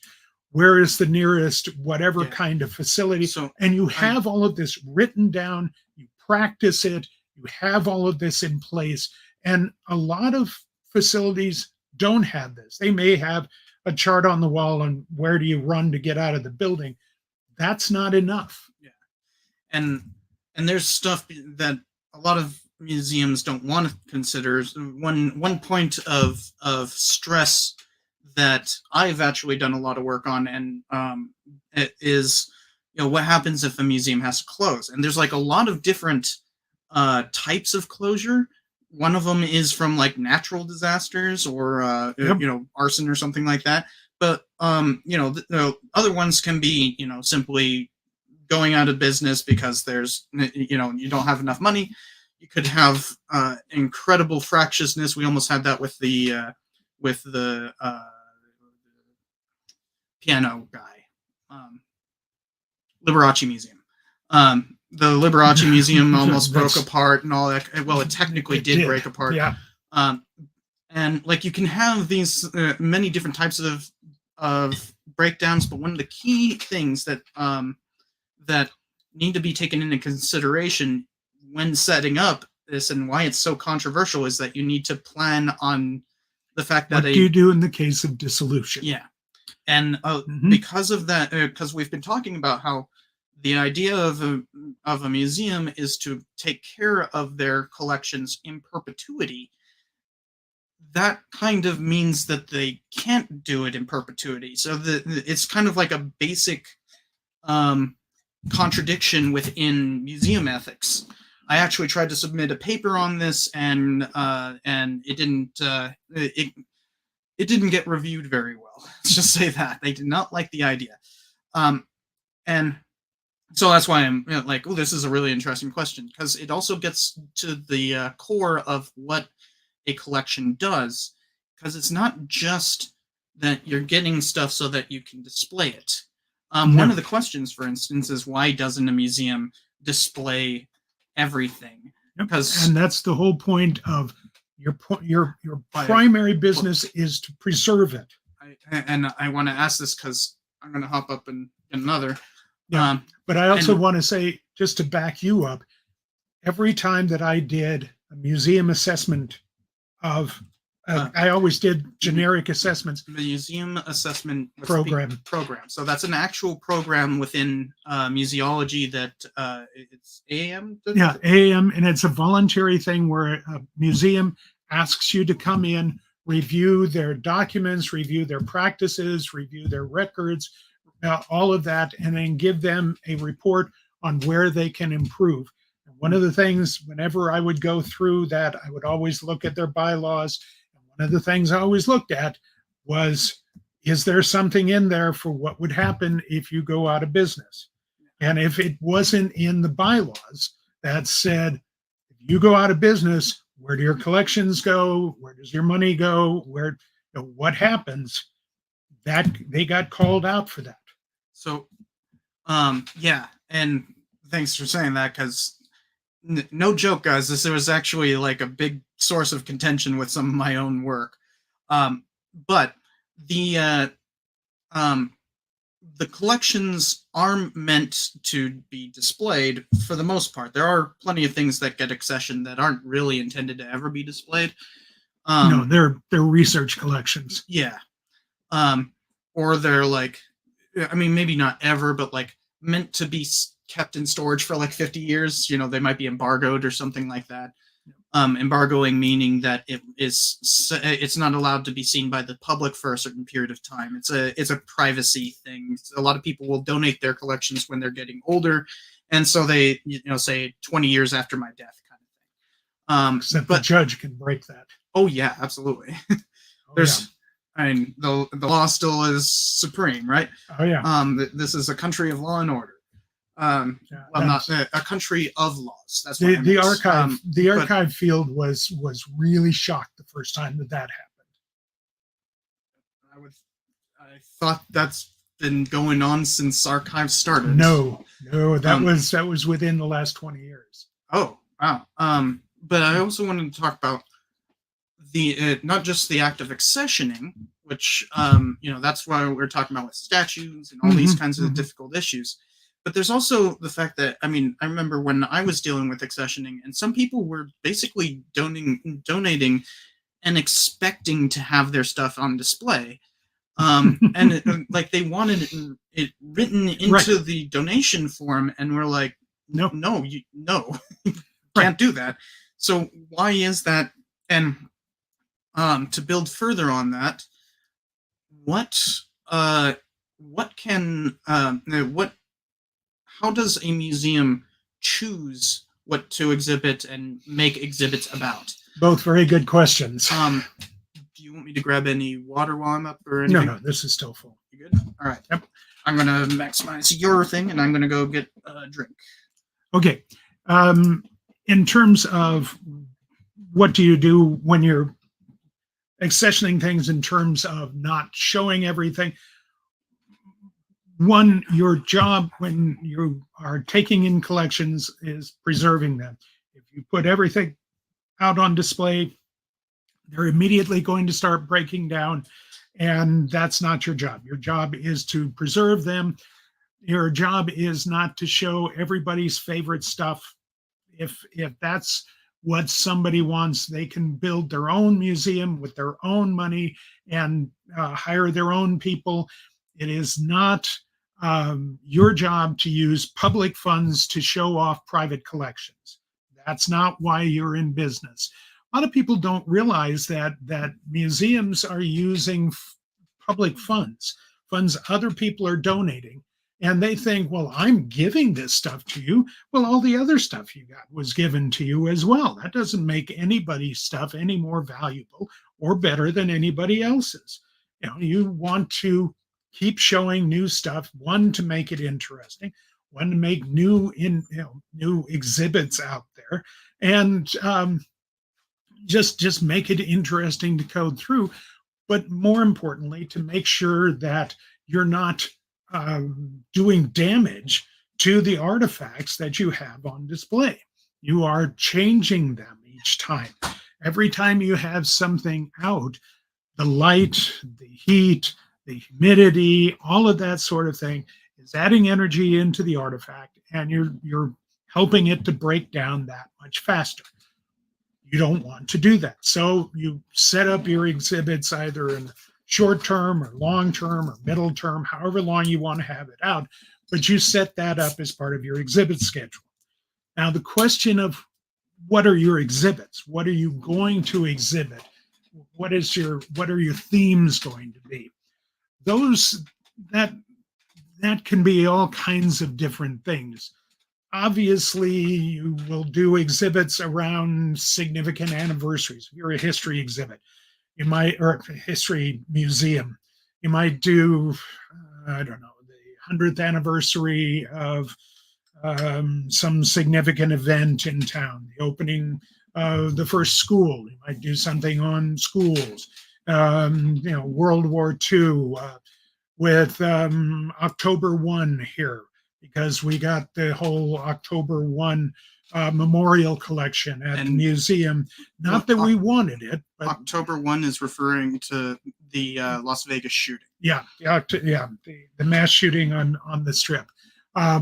Where is the nearest whatever kind of facility? And you have all of this written down, you practice it, you have all of this in place. And a lot of facilities don't have this. They may have a chart on the wall on where do you run to get out of the building. That's not enough. Yeah. And there's stuff that a lot of museums don't want to consider. One point of stress that I've actually done a lot of work on, and it is, what happens if a museum has to close? And there's like a lot of different types of closure. One of them is from like natural disasters or arson or something like that. But the other ones can be simply going out of business because there's you don't have enough money. You could have incredible fractiousness. We almost had that with the piano guy, Liberace Museum. the Liberace Museum almost broke That's- apart and all that. Well, it technically It did break apart. Yeah. Um, and like you can have these many different types of breakdowns, but one of the key things that need to be taken into consideration when setting up this and why it's so controversial is that you need to plan on the fact that What do you do in the case of dissolution? yeah, and Mhm. because of that, because we've been talking about how the idea of a museum is to take care of their collections in perpetuity. That kind of means that they can't do it in perpetuity. So it's kind of like a basic um, contradiction within museum ethics. I actually tried to submit a paper on this, and it didn't it didn't get reviewed very well. Let's just say that they did not like the idea, and so that's why I'm like, oh, this is a really interesting question because it also gets to the core of what a collection does, because it's not just that you're getting stuff so that you can display it. One of the questions, for instance, is why doesn't a museum display everything? Because And that's the whole point of your primary business is to preserve it. I want to ask this because I'm going to hop up and get another. Yeah. But I also want to say, just to back you up, every time that I did a museum assessment of, I always did generic assessments. Museum assessment program. So that's an actual program within museology that it's AAM. Yeah, AAM, and it's a voluntary thing where a museum asks you to come in, review their documents, review their practices, review their records, all of that, and then give them a report on where they can improve. And one of the things, whenever I would go through that, I would always look at their bylaws. And one of the things I always looked at was, is there something in there for what would happen if you go out of business? And if it wasn't in the bylaws that said, if you go out of business, where do your collections go? Where does your money go? Where, what happens? That they got called out for that. So, yeah, and thanks for saying that because no joke, guys, this was actually like a big source of contention with some of my own work. But the collections are meant to be displayed for the most part. There are plenty of things that get accession that aren't really intended to ever be displayed. No, they're research collections. Yeah. Or they're like, I mean, maybe not ever, but like meant to be kept in storage for like 50 years. They might be embargoed or something like that. Embargoing meaning that it's not allowed to be seen by the public for a certain period of time. It's a privacy thing. A lot of people will donate their collections when they're getting older, and so they say 20 years after my death kind of thing. Except the judge can break that. Oh yeah, absolutely. I mean, the law still is supreme, right? Oh yeah. This is a country of law and order. Well, not a country of laws. That's what the archive. The archive field was really shocked the first time that happened. I thought that's been going on since archives started. No, that was within the last 20 years. Oh wow. But I also wanted to talk about the not just the act of accessioning, which that's why we're talking about with statues and all these kinds of difficult issues. But there's also the fact that, I mean, I remember when I was dealing with accessioning, and some people were basically donating and expecting to have their stuff on display. And like they wanted it written into the donation form, and we're like, no, you can't do that. So why is that? And to build further on that, how does a museum choose what to exhibit and make exhibits about? Both very good questions. Do you want me to grab any water while I'm up or anything? No, this is still full. You good? All right. Yep. I'm going to maximize your thing, and I'm going to go get a drink. Okay. In terms of what do you do when you're accessioning things in terms of not showing everything, one, your job when you are taking in collections is preserving them. If you put everything out on display, they're immediately going to start breaking down, and that's not your job. Your job is to preserve them. Your job is not to show everybody's favorite stuff. If that's what somebody wants, they can build their own museum with their own money and hire their own people. It is not your job to use public funds to show off private collections. That's not why you're in business. A lot of people don't realize that museums are using public funds, funds other people are donating, and they think, well, I'm giving this stuff to you. Well, all the other stuff you got was given to you as well. That doesn't make anybody's stuff any more valuable or better than anybody else's. You want to keep showing new stuff, one, to make it interesting, one, to make new exhibits out there, and just make it interesting to code through. But more importantly, to make sure that you're not doing damage to the artifacts that you have on display. You are changing them each time. Every time you have something out, the light, the heat, the humidity, all of that sort of thing is adding energy into the artifact, and you're helping it to break down that much faster. You don't want to do that. So you set up your exhibits either in short term or long term or middle term, however long you want to have it out, but you set that up as part of your exhibit schedule. Now, the question of what are your exhibits? What are you going to exhibit? What are your themes going to be? That can be all kinds of different things. Obviously, you will do exhibits around significant anniversaries. If you're a history exhibit, you might, or a history museum, you might do, I don't know, the 100th anniversary of some significant event in town, the opening of the first school. You might do something on schools, World War II, with October 1 here, because we got the whole October 1 memorial collection at the museum. Not that we wanted it, but October 1 is referring to the Las Vegas shooting. Yeah, the mass shooting on the Strip. There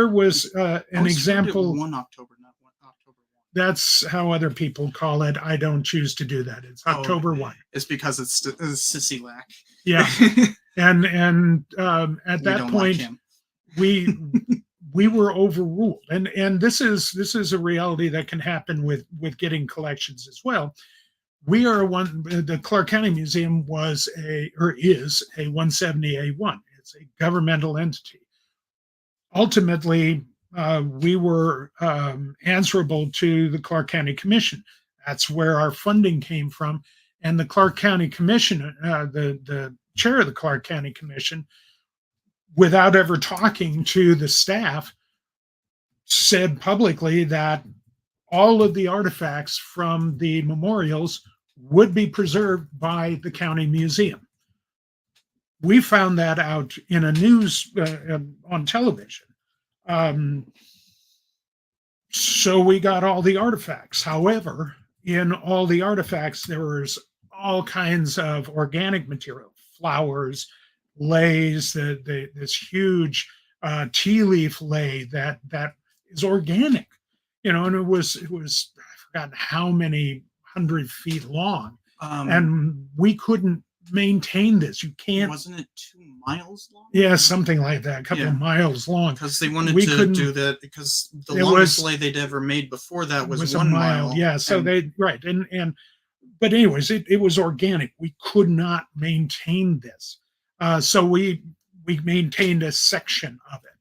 was an example. 1 October, not 1 October 1. That's how other people call it. I don't choose to do that. It's October 1. It's because it's Sissy Lack. Yeah. And at that point, we were overruled, and this is a reality that can happen with getting collections as well. We are the Clark County Museum is a 170A1. It's a governmental entity. Ultimately, we were answerable to the Clark County Commission. That's where our funding came from, and the Clark County Commission, the chair of the Clark County Commission, without ever talking to the staff, said publicly that all of the artifacts from the memorials would be preserved by the county museum. We found that out in a news on television. So we got all the artifacts. However, in all the artifacts, there was all kinds of organic material, flowers, leis, this huge tea leaf lei that is organic, and it was I've forgotten how many 100 feet long, and we couldn't maintain this. You can't. Wasn't it 2 miles long? Yeah, something like that, a couple of miles long. Because they wanted to do that, because the longest lei they'd ever made before that was 1 mile. Yeah, so but anyways, it was organic. We could not maintain this. So we maintained a section of it.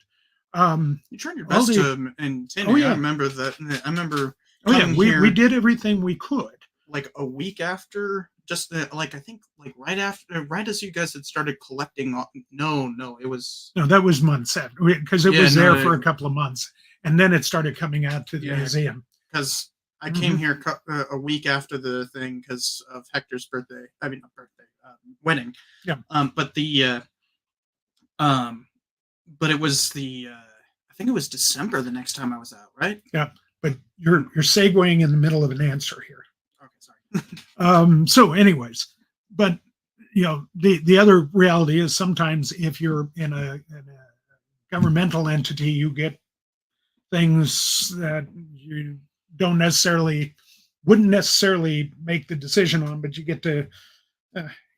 You tried your best to maintain it. Oh, yeah. I remember that. I remember. Oh yeah, we did everything we could. Like a week after, I think right as you guys had started collecting. No, it was. No, that was months after, because it was there for a couple of months, and then it started coming out to the museum. Because I came here a week after the thing because of Hector's birthday. I mean, not birthday, wedding. Yeah. But the Um, but it was I think it was December the next time I was out, right? Yeah, but you're segueing in the middle of an answer here. Okay, sorry. So, anyways, but the other reality is sometimes if you're in a governmental entity, you get things that you don't necessarily wouldn't necessarily make the decision on, but you get to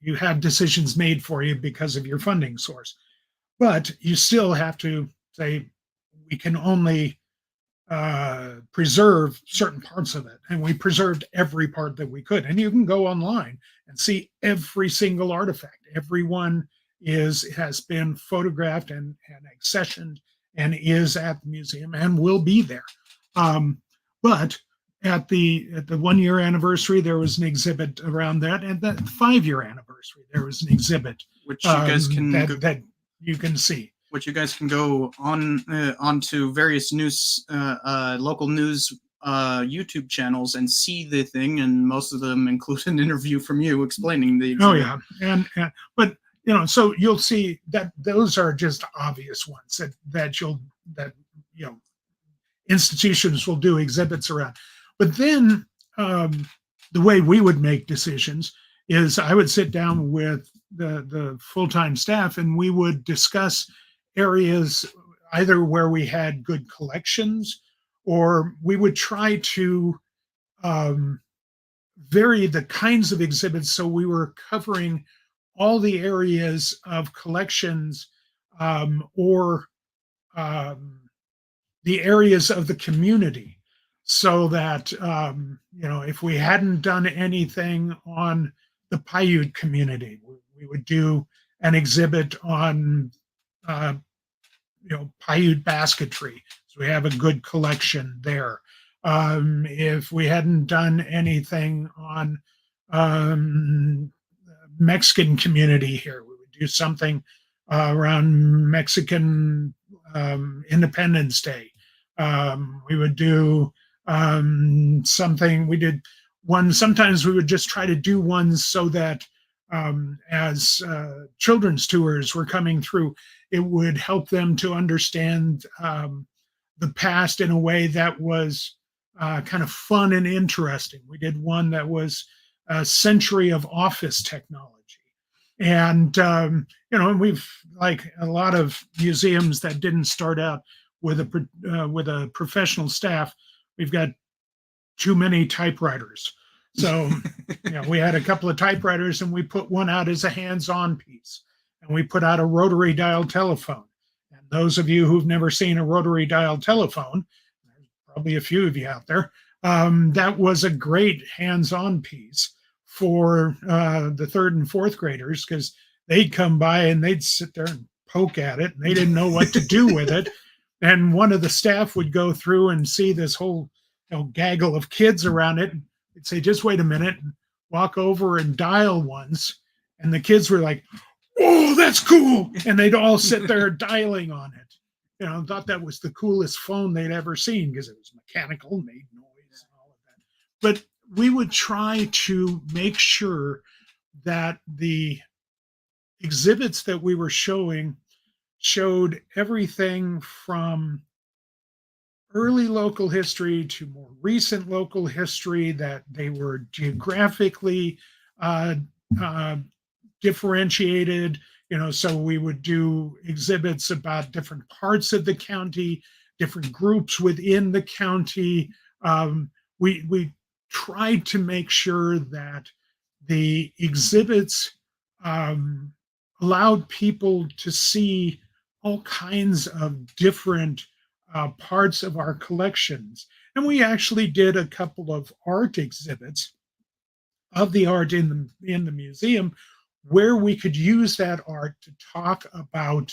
you have decisions made for you because of your funding source. But you still have to say we can only preserve certain parts of it, and we preserved every part that we could. And you can go online and see every single artifact. Everyone has been photographed and accessioned and is at the museum and will be there. But at the 1 year anniversary, there was an exhibit around that, and the 5 year anniversary, there was an exhibit which you guys can that you can see. Which you guys can go onto various news, local news YouTube channels and see the thing, and most of them include an interview from you explaining the exhibit. Oh yeah, and but so you'll see that those are just obvious ones that institutions will do exhibits around. But then the way we would make decisions is I would sit down with the full-time staff and we would discuss areas either where we had good collections, or we would try to vary the kinds of exhibits so we were covering all the areas of collections, or the areas of the community, so that if we hadn't done anything on the Paiute community, we would do an exhibit on Paiute basketry. So we have a good collection there. If we hadn't done anything on Mexican community here, we would do something around Mexican Independence Day. We would do something. We did one. Sometimes we would just try to do ones so that as children's tours were coming through, it would help them to understand the past in a way that was kind of fun and interesting. We did one that was a century of office technology. And, and we've, like a lot of museums that didn't start out with a professional staff, we've got too many typewriters. So, we had a couple of typewriters and we put one out as a hands-on piece. And we put out a rotary dial telephone. And those of you who've never seen a rotary dial telephone, there's probably a few of you out there, that was a great hands-on piece for the third and fourth graders, because they'd come by and they'd sit there and poke at it and they didn't know what to do with it. And one of the staff would go through and see this whole gaggle of kids around it. They'd say, just wait a minute, and walk over and dial once. And the kids were like, oh, that's cool. And they'd all sit there dialing on it. Thought that was the coolest phone they'd ever seen because it was mechanical, made noise and all of that. But we would try to make sure that the exhibits that we were showing showed everything from early local history to more recent local history, that they were geographically differentiated. So we would do exhibits about different parts of the county, different groups within the county. We tried to make sure that the exhibits allowed people to see all kinds of different parts of our collections. And we actually did a couple of art exhibits of the art in the museum, where we could use that art to talk about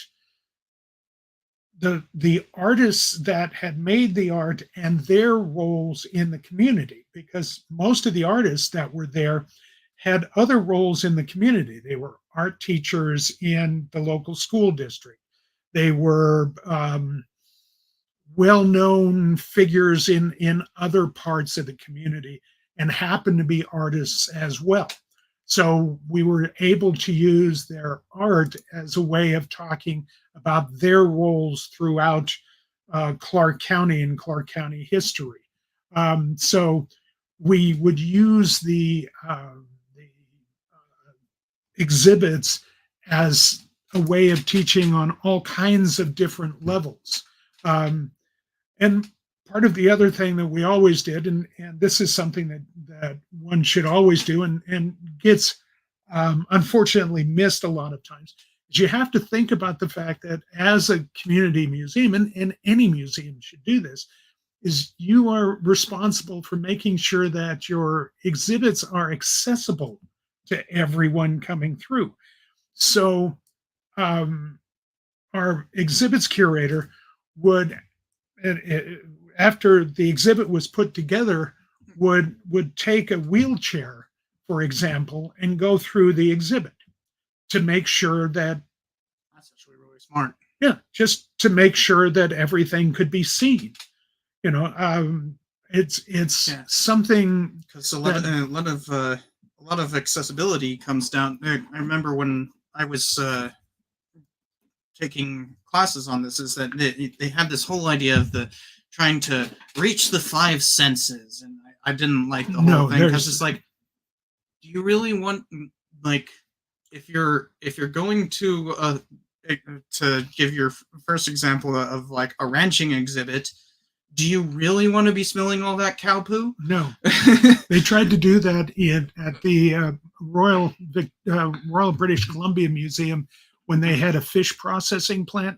the artists that had made the art and their roles in the community, because most of the artists that were there had other roles in the community. They were art teachers in the local school district. They were well-known figures in other parts of the community and happened to be artists as well. So we were able to use their art as a way of talking about their roles throughout Clark County and Clark County history. So we would use the exhibits as a way of teaching on all kinds of different levels. Um, and part of the other thing that we always did, and this is something that one should always do and gets unfortunately missed a lot of times, is you have to think about the fact that as a community museum, and any museum should do this, is you are responsible for making sure that your exhibits are accessible to everyone coming through. So um, our exhibits curator would, after the exhibit was put together, would take a wheelchair, for example, and go through the exhibit to make sure that, That's actually really smart. yeah, just to make sure that everything could be seen. You know, it's Yeah. something Because a lot of accessibility comes down. I remember when I was taking classes on this, is that they had this whole idea of the trying to reach the five senses, and I didn't like the No, whole thing, because there's- it's like, do you really want, like, if you're going to give your first example of like a ranching exhibit, do you really want to be smelling all that cow poo? no. They tried to do that at the Royal British Columbia Museum when they had a fish processing plant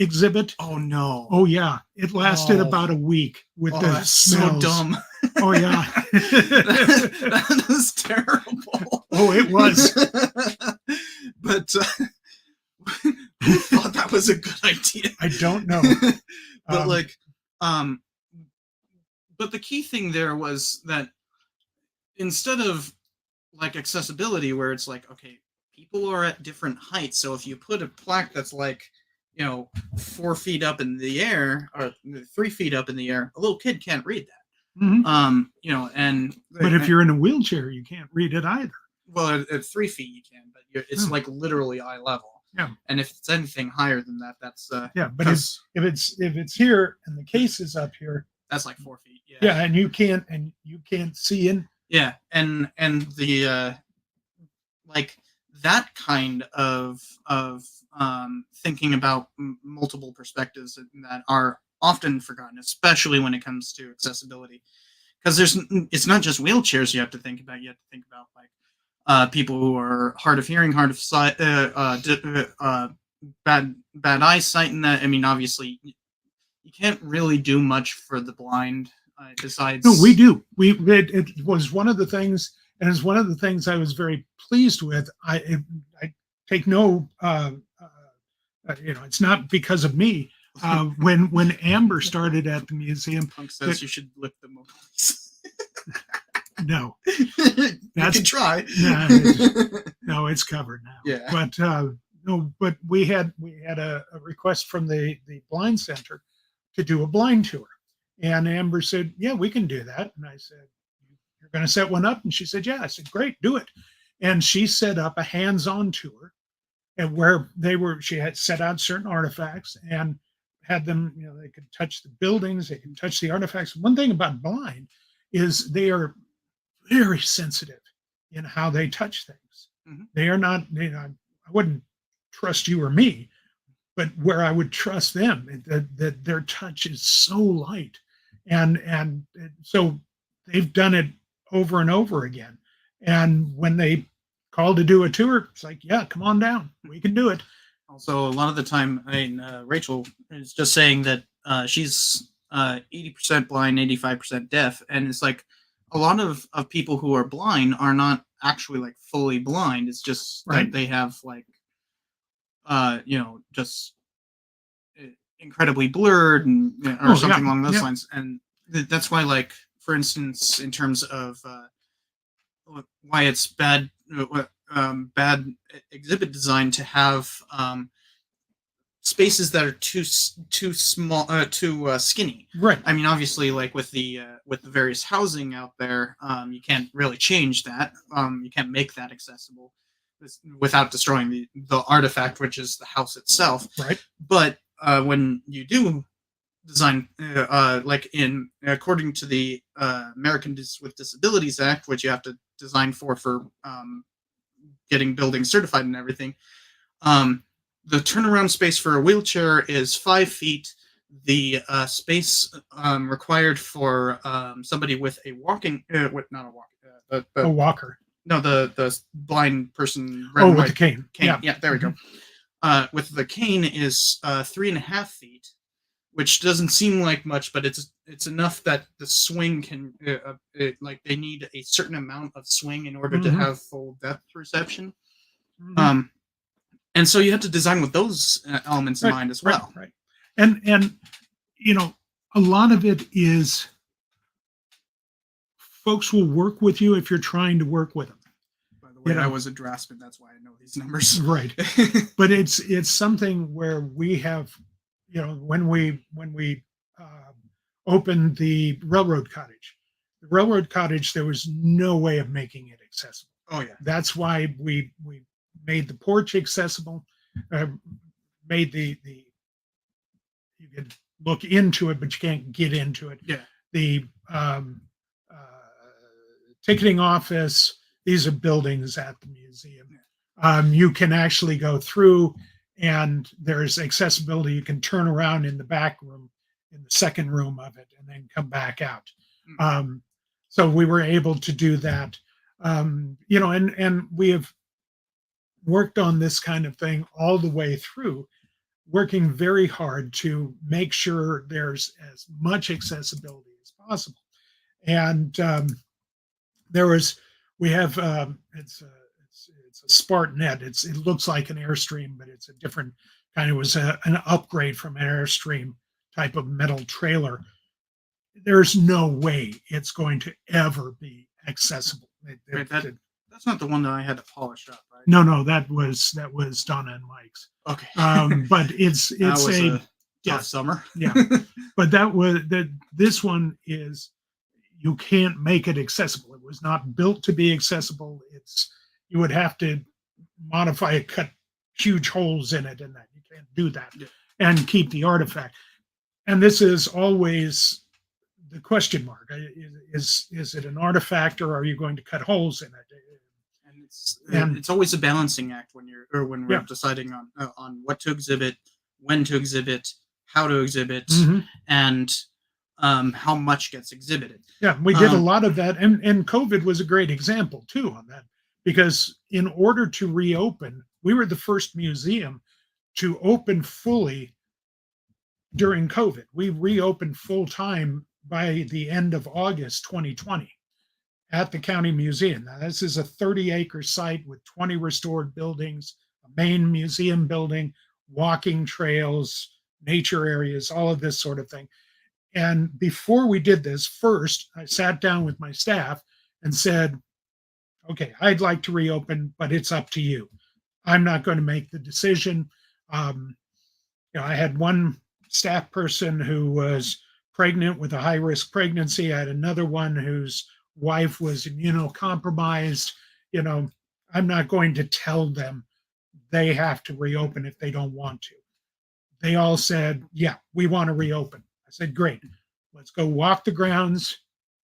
exhibit. Oh no! Oh yeah, it lasted Oh. about a week with Oh, the that's smells. so dumb. Oh yeah, that is terrible. Oh, it was. But who thought that was a good idea? I don't know. But like, but the key thing there was that instead of like accessibility, where it's like, okay, people are at different heights, so if you put a plaque that's like, 4 feet up in the air or 3 feet up in the air, a little kid can't read that. Mhm. And But if you're in a wheelchair, you can't read it either. well, at 3 feet you can, but it's Hmm. like literally eye level. Yeah. And if it's anything higher than that, that's Yeah, but if it's here and the case is up here, that's like 4 feet. Yeah. yeah, and you can't see in. Yeah, and the like that kind of thinking about multiple perspectives that are often forgotten, especially when it comes to accessibility, because it's not just wheelchairs you have to think about. You have to think about like people who are hard of hearing, hard of sight, bad eyesight, and that. I mean, obviously, you can't really do much for the blind besides. No, we do. It was one of the things, and it's one of the things I was very pleased with. I take no, it's not because of me. When Amber started at the museum, Punk says you should lick the Mona Lisa. no, You That's- can try. no, it's covered now. Yeah. But no, but we had a request from the blind center to do a blind tour, and Amber said, "Yeah, we can do that." And I said, "You're going to set one up?" And she said, "Yeah." I said, "Great, do it." And she set up a hands-on tour, and where she had set out certain artifacts and had them, they could touch the buildings, they can touch the artifacts. One thing about blind is they are very sensitive in how they touch things. Mhm. They are not, I wouldn't trust you or me, but where I would trust them, that their touch is so light. And so they've done it over and over again. And when they called to do a tour, it's like, yeah, come on down. We can do it. Also, a lot of the time, I mean, Rachel is just saying that she's 80% blind, 85% deaf, and it's like a lot of people who are blind are not actually like fully blind. It's just Right. that they have like, just incredibly blurred and or something along those lines, and that's why, like, for instance, in terms of why it's bad exhibit design to have spaces that are too small, too skinny. Right. I mean, obviously, like with the various housing out there, you can't really change that. You can't make that accessible without destroying the artifact, which is the house itself. Right. But when you do design, like in according to the Americans with Disabilities Act, which you have to design for getting buildings certified and everything. The turnaround space for a wheelchair is 5 feet. The space required for somebody with a walking, not a walk, A walker. No, the blind person. Oh, with the cane. Yeah, there we go. With the cane is 3.5 feet, which doesn't seem like much, but it's enough that the swing can like they need a certain amount of swing in order to have full depth perception. And so you have to design with those elements in mind as well. Right. And a lot of it is folks will work with you if you're trying to work with them. By the way, I was a draftsman, that's why I know these numbers. Right. But it's something where we have, when we opened the railroad cottage, there was no way of making it accessible. Oh yeah. That's why we made the porch accessible, made the you can look into it, but you can't get into it. Yeah. The ticketing office, these are buildings at the museum. You can actually go through and there's accessibility. You can turn around in the back room, in the second room of it, and then come back out. So we were able to do that. And we have worked on this kind of thing all the way through, working very hard to make sure there's as much accessibility as possible. And we have it's a Spartanet. It looks like an Airstream, but it's a different kind. It was an upgrade from an Airstream type of metal trailer. There's no way it's going to ever be accessible. That's not the one that I had to polish up, right? No, that was Donna and Mike's. Okay. But it's a tough summer. Yeah. But this one is, you can't make it accessible. It was not built to be accessible. You would have to modify it, cut huge holes in it, and that you can't do that, and keep the artifact. And this is always the question mark: is it an artifact, or are you going to cut holes in it? And it's always a balancing act when we're deciding on what to exhibit, when to exhibit, how to exhibit, and how much gets exhibited. Yeah, we did a lot of that, and COVID was a great example too on that, because in order to reopen, we were the first museum to open fully during COVID. We reopened full time by the end of August 2020 at the county museum. Now, this is a 30-acre site with 20 restored buildings, a main museum building, walking trails, nature areas, all of this sort of thing. And before we did this, first, I sat down with my staff and said, okay, I'd like to reopen, but it's up to you. I'm not going to make the decision. I had one staff person who was pregnant with a high-risk pregnancy. I had another one whose wife was immunocompromised. I'm not going to tell them they have to reopen if they don't want to. They all said, yeah, we want to reopen. I said, great, let's go walk the grounds.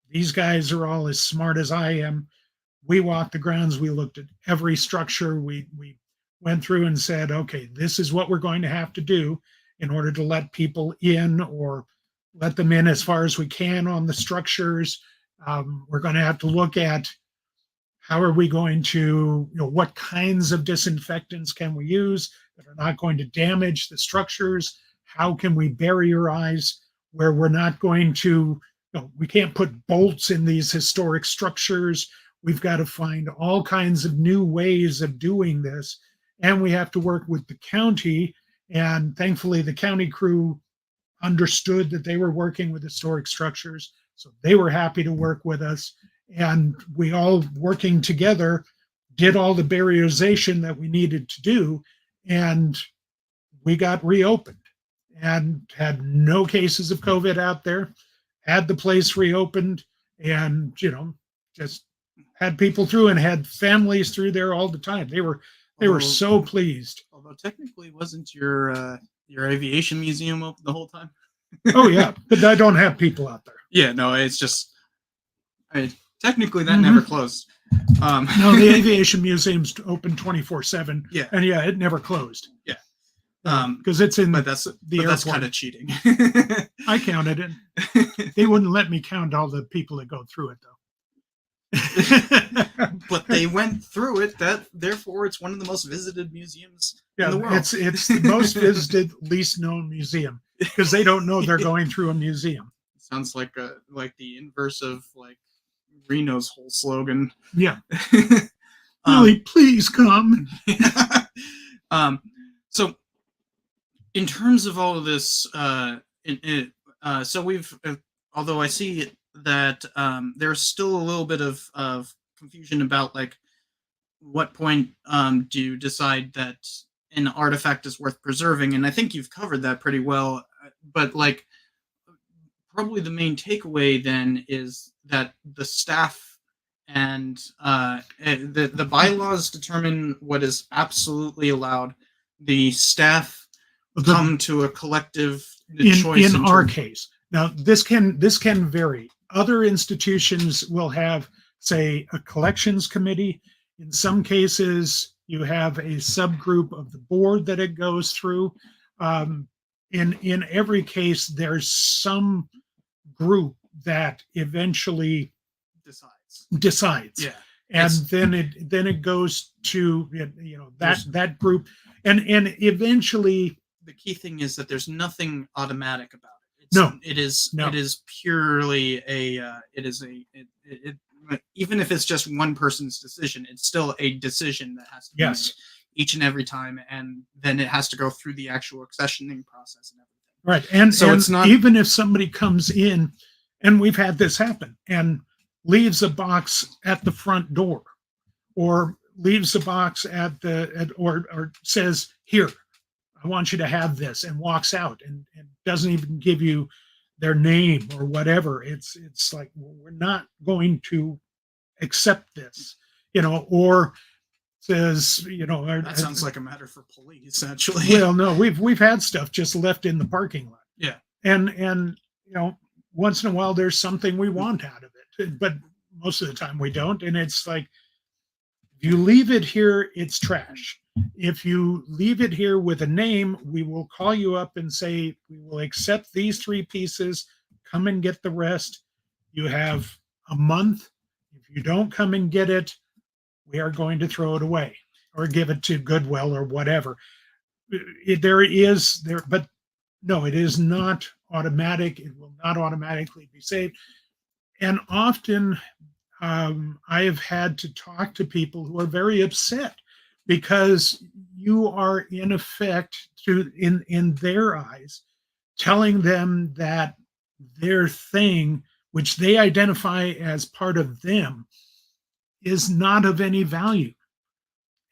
These guys are all as smart as I am. We walked the grounds. We looked at every structure. We went through and said, okay, this is what we're going to have to do in order to let people in, or let them in as far as we can on the structures. We're going to have to look at how are we going to, what kinds of disinfectants can we use that are not going to damage the structures? How can we barrierize where we're not going to, we can't put bolts in these historic structures. We've got to find all kinds of new ways of doing this. And we have to work with the county. And thankfully, the county crew understood that they were working with historic structures. So they were happy to work with us. And we all, working together, did all the barrierization that we needed to do. And we got reopened and had no cases of COVID out there, had the place reopened, and just had people through and had families through there all the time. They were so pleased. Although technically, wasn't your aviation museum open the whole time? Oh yeah, but I don't have people out there. Yeah, no, it's just technically that never closed. No, the aviation museum's open 24/7. Yeah, and yeah, it never closed. Yeah, because it's in but that's kind of cheating. I counted it. They wouldn't let me count all the people that go through it though. But they went through it. Therefore, it's one of the most visited museums in the world. It's the most visited, least known museum because they don't know they're going through a museum. Sounds like the inverse of like Reno's whole slogan. Yeah. Really, please come. So, in terms of all of this, so we've, although I see that there's still a little bit of confusion about like what point do you decide that an artifact is worth preserving, and I think you've covered that pretty well. But like, probably the main takeaway then is that the staff and the bylaws determine what is absolutely allowed. The staff come to a collective choice. In our case, now this can vary. Other institutions will have, say, a collections committee. In some cases, you have a subgroup of the board that it goes through. In every case, there's some group that eventually decides. Yeah, and then it goes to that group, and eventually the key thing is that there's nothing automatic about it. It is purely even if it's just one person's decision, it's still a decision that has to be made each and every time, and then it has to go through the actual accessioning process and everything. Right, and so it's not even if somebody comes in, and we've had this happen, and leaves a box at the front door, or leaves a box or says, "Here, I want you to have this," and walks out and doesn't even give you their name or whatever. It's like, well, we're not going to accept this, or says, that sounds like a matter for police, actually. Well, no, we've had stuff just left in the parking lot. Yeah. And once in a while there's something we want out of it, but most of the time we don't. And it's like, if you leave it here, it's trash. If you leave it here with a name, we will call you up and say, we will accept these 3 pieces. Come and get the rest. You have a month. If you don't come and get it, we are going to throw it away or give it to Goodwill or whatever. But no, it is not automatic. It will not automatically be saved. And often I have had to talk to people who are very upset because you are in effect, in their eyes, telling them that their thing, which they identify as part of them, is not of any value.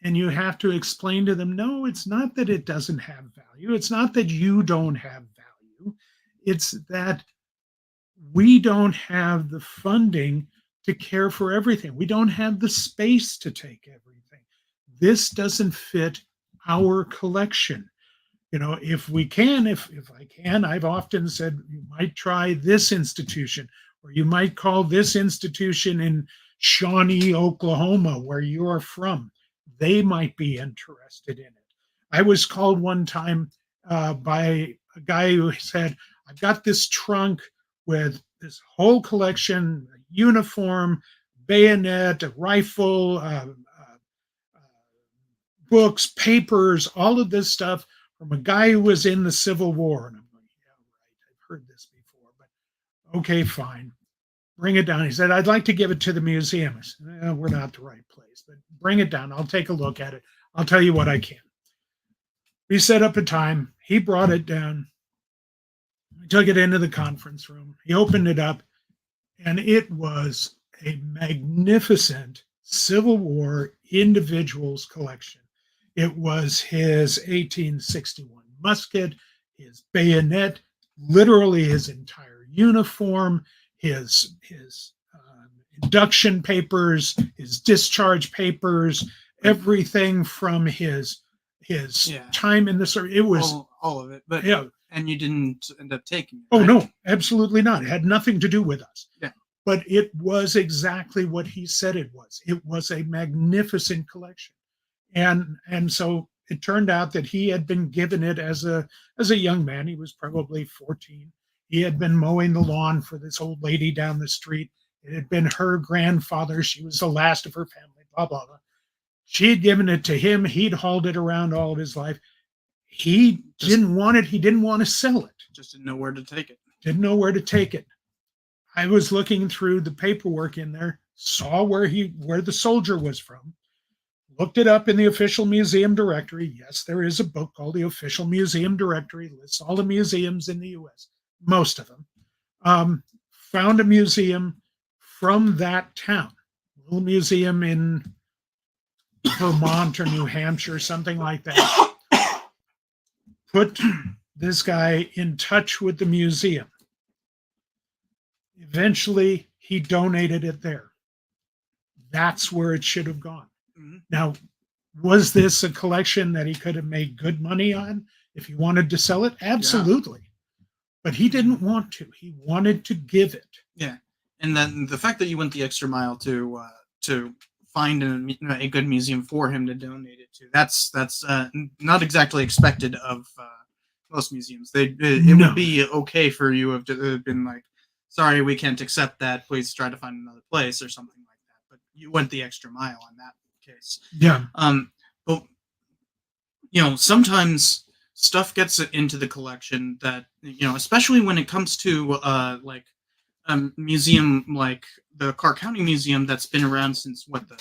And you have to explain to them, no, it's not that it doesn't have value. It's not that you don't have value. It's that we don't have the funding to care for everything. We don't have the space to take everything. This doesn't fit our collection. If I can, I've often said, you might try this institution, or you might call this institution in Shawnee, Oklahoma, where you're from. They might be interested in it. I was called one time by a guy who said, I've got this trunk with this whole collection, a uniform, bayonet, a rifle, books, papers, all of this stuff from a guy who was in the Civil War. And I'm like, yeah, right, I've heard this before, but okay, fine. Bring it down. He said, I'd like to give it to the museum. I said, we're not the right place, but bring it down. I'll take a look at it. I'll tell you what I can. We set up a time. He brought it down. We took it into the conference room. He opened it up, and it was a magnificent Civil War individuals collection. It was his 1861 musket, his bayonet, literally his entire uniform, his induction papers, his discharge papers, everything from his time in the service. It was all of it. But yeah. And you didn't end up taking it. Oh right? no, absolutely not. It had nothing to do with us. Yeah. But it was exactly what he said it was. It was a magnificent collection. And so it turned out that he had been given it as a young man. He was probably 14. He had been mowing the lawn for this old lady down the street. It had been her grandfather. She was the last of her family, blah, blah, blah. She had given it to him. He'd hauled it around all of his life. He didn't want it. He didn't want to sell it. Just didn't know where to take it. Didn't know where to take it. I was looking through the paperwork in there, saw where the soldier was from, looked it up in the official museum directory. Yes, there is a book called the Official Museum Directory. Lists all the museums in the U.S., most of them. Found a museum from that town, a little museum in Vermont or New Hampshire, something like that. Put this guy in touch with the museum. Eventually, he donated it there. That's where it should have gone. Mm-hmm. Now, was this a collection that he could have made good money on if he wanted to sell it? Absolutely. Yeah. But he didn't want to. He wanted to give it. Yeah. And then the fact that you went the extra mile to find a good museum for him to donate it to, that's not exactly expected of most museums. It would be okay for you to have been like, sorry, we can't accept that. Please try to find another place or something like that. But you went the extra mile on that case. Yeah. But sometimes stuff gets into the collection that especially when it comes to like a museum like the Clark County Museum that's been around since the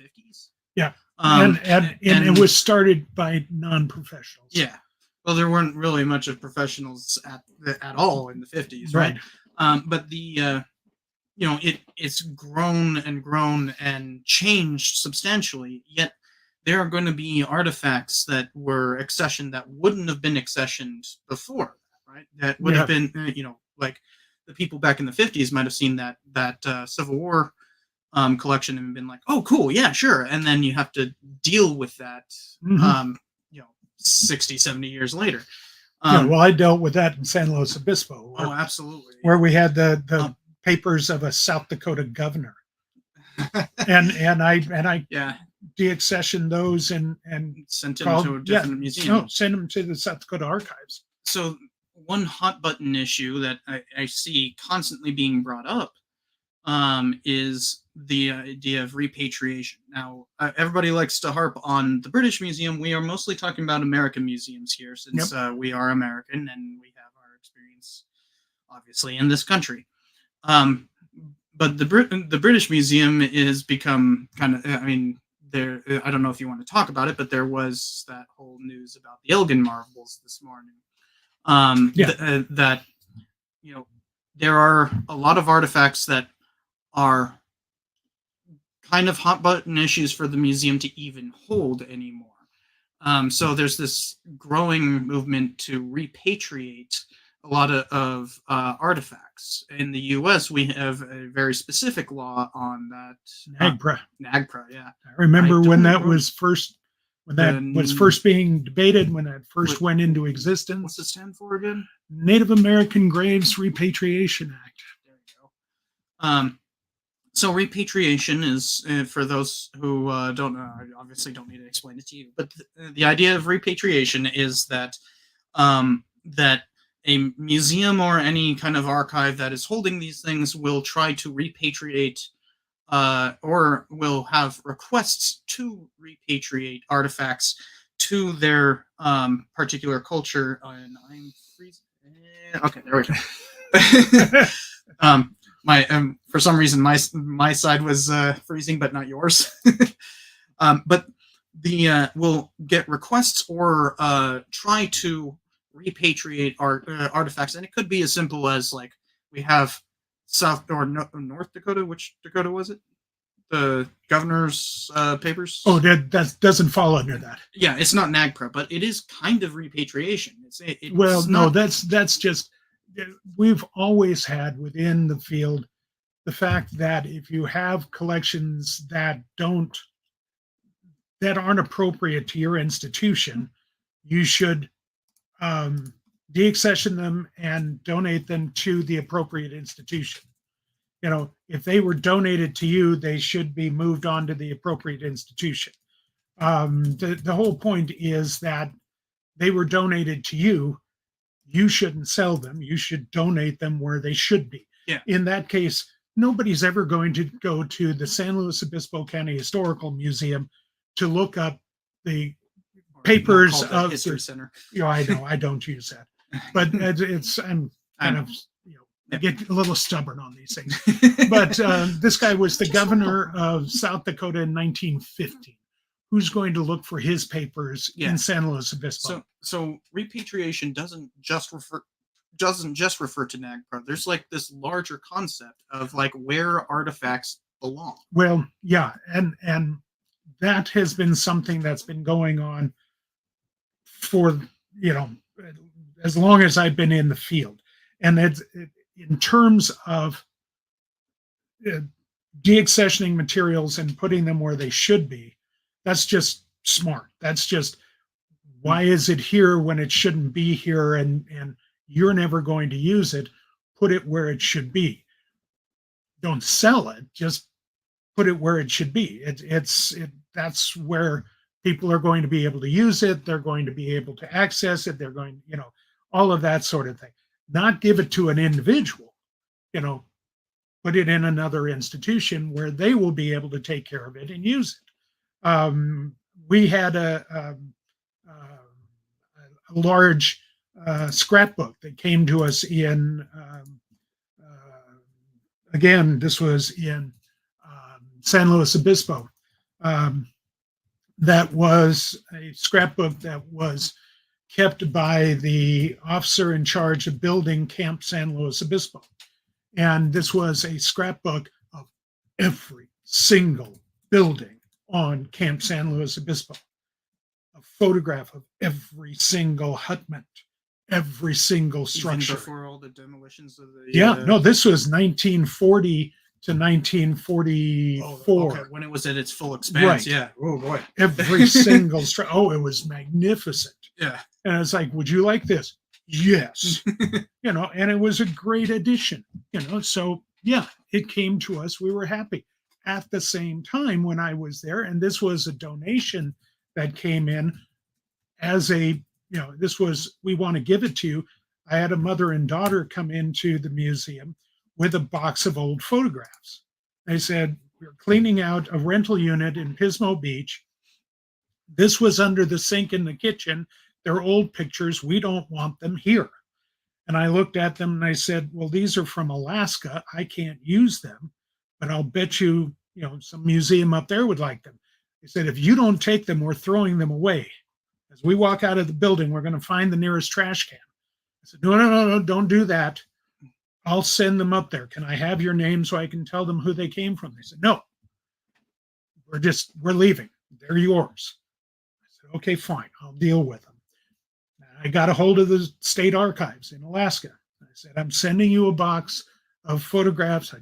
50s. Yeah. And it was started by non-professionals. Yeah. Well, there weren't really much of professionals at all in the 50s, right? But the it's grown and changed substantially. Yet there are going to be artifacts that were accessioned that wouldn't have been accessioned before, right? That would have been like the people back in the 50s might have seen that Civil War collection and been like, oh, cool, yeah, sure. And then you have to deal with that, 60, 70 years later. Well, I dealt with that in San Luis Obispo. Absolutely. Where we had the papers of a South Dakota governor, and I deaccessioned those and sent them to a different museum. No, send them to the South Dakota archives. So one hot button issue that I see constantly being brought up is the idea of repatriation. Now, everybody likes to harp on the British Museum. We are mostly talking about American museums here, since we are American and we have our experience, obviously, in this country. But the British Museum is become kind of, I don't know if you want to talk about it, but there was that whole news about the Elgin marbles this morning. That there are a lot of artifacts that are kind of hot button issues for the museum to even hold anymore. So there's this growing movement to repatriate a lot of artifacts. In the U.S., we have a very specific law on that. NAGPRA. NAGPRA, yeah. I remember when that was first being debated, when that first went into existence. What's it stand for again? Native American Graves Repatriation Act. There you go. So repatriation is, for those who don't know, I obviously don't need to explain it to you, but the idea of repatriation is that that a museum or any kind of archive that is holding these things will try to repatriate or will have requests to repatriate artifacts to their particular culture. And I'm freezing. Okay, there we go. My for some reason my side was freezing, but not yours. But the will get requests or try to repatriate artifacts, and it could be as simple as like we have South or North Dakota. Which Dakota was it? The governor's papers. Oh, that doesn't fall under that. Yeah, it's not NAGPRA, but it is kind of repatriation. It's Well, no, not. that's just we've always had within the field the fact that if you have collections that aren't appropriate to your institution, you should deaccession them and donate them to the appropriate institution. You know, if they were donated to you, they should be moved on to the appropriate institution. The whole point is that they were donated to you. You shouldn't sell them. You should donate them where they should be. Yeah. In that case, nobody's ever going to go to the San Luis Obispo County Historical Museum to look up the papers of History Center. You know, I know I don't use that, but I'm kind of, you know, I get a little stubborn on these things. But this guy was the governor of South Dakota in 1915. Who's going to look for his papers in San Luis Obispo? So repatriation doesn't just refer to NAGPRA. There's like this larger concept of like where artifacts belong. Well, yeah, and that has been something that's been going on for, you know, as long as I've been in the field. And in terms of deaccessioning materials and putting them where they should be, that's just smart. That's just, why is it here when it shouldn't be here, and you're never going to use it? Put it where it should be. Don't sell it, just put it where it should be. That's where people are going to be able to use it. They're going to be able to access it. They're going, you know, all of that sort of thing. Not give it to an individual, you know, put it in another institution where they will be able to take care of it and use it. We had a large scrapbook that came to us in, again, this was in San Luis Obispo. That was a scrapbook that was kept by the officer in charge of building Camp San Luis Obispo. And this was a scrapbook of every single building on Camp San Luis Obispo. A photograph of every single hutment, every single structure. Even before all the demolitions of the... no, this was 1940 to 1944. Oh, okay. When it was at its full expanse, right. Yeah. Oh, boy. Every single structure. Oh, it was magnificent. Yeah. And it's like, would you like this? Yes. You know, and it was a great addition, you know. So, yeah, it came to us. We were happy. At the same time, when I was there, and this was a donation that came in as a, you know, this was, we want to give it to you. I had a mother and daughter come into the museum with a box of old photographs. They said, we're cleaning out a rental unit in Pismo Beach. This was under the sink in the kitchen. They're old pictures. We don't want them here. And I looked at them and I said, well, these are from Alaska. I can't use them, but I'll bet you, you know, some museum up there would like them. They said, if you don't take them, we're throwing them away. As we walk out of the building, we're going to find the nearest trash can. I said, no, don't do that. I'll send them up there. Can I have your name so I can tell them who they came from? They said, no, we're leaving. They're yours. I said, okay, fine. I'll deal with them. I got a hold of the state archives in Alaska. I said, I'm sending you a box of photographs. I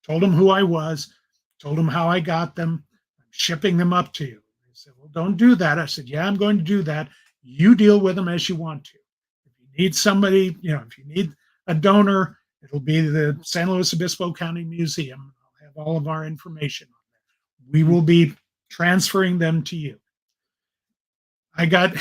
told them who I was, told them how I got them. I'm shipping them up to you. They said, well, don't do that. I said, yeah, I'm going to do that. You deal with them as you want to. If you need somebody, you know, if you need a donor, it'll be the San Luis Obispo County Museum. I'll have all of our information on there. We will be transferring them to you. I got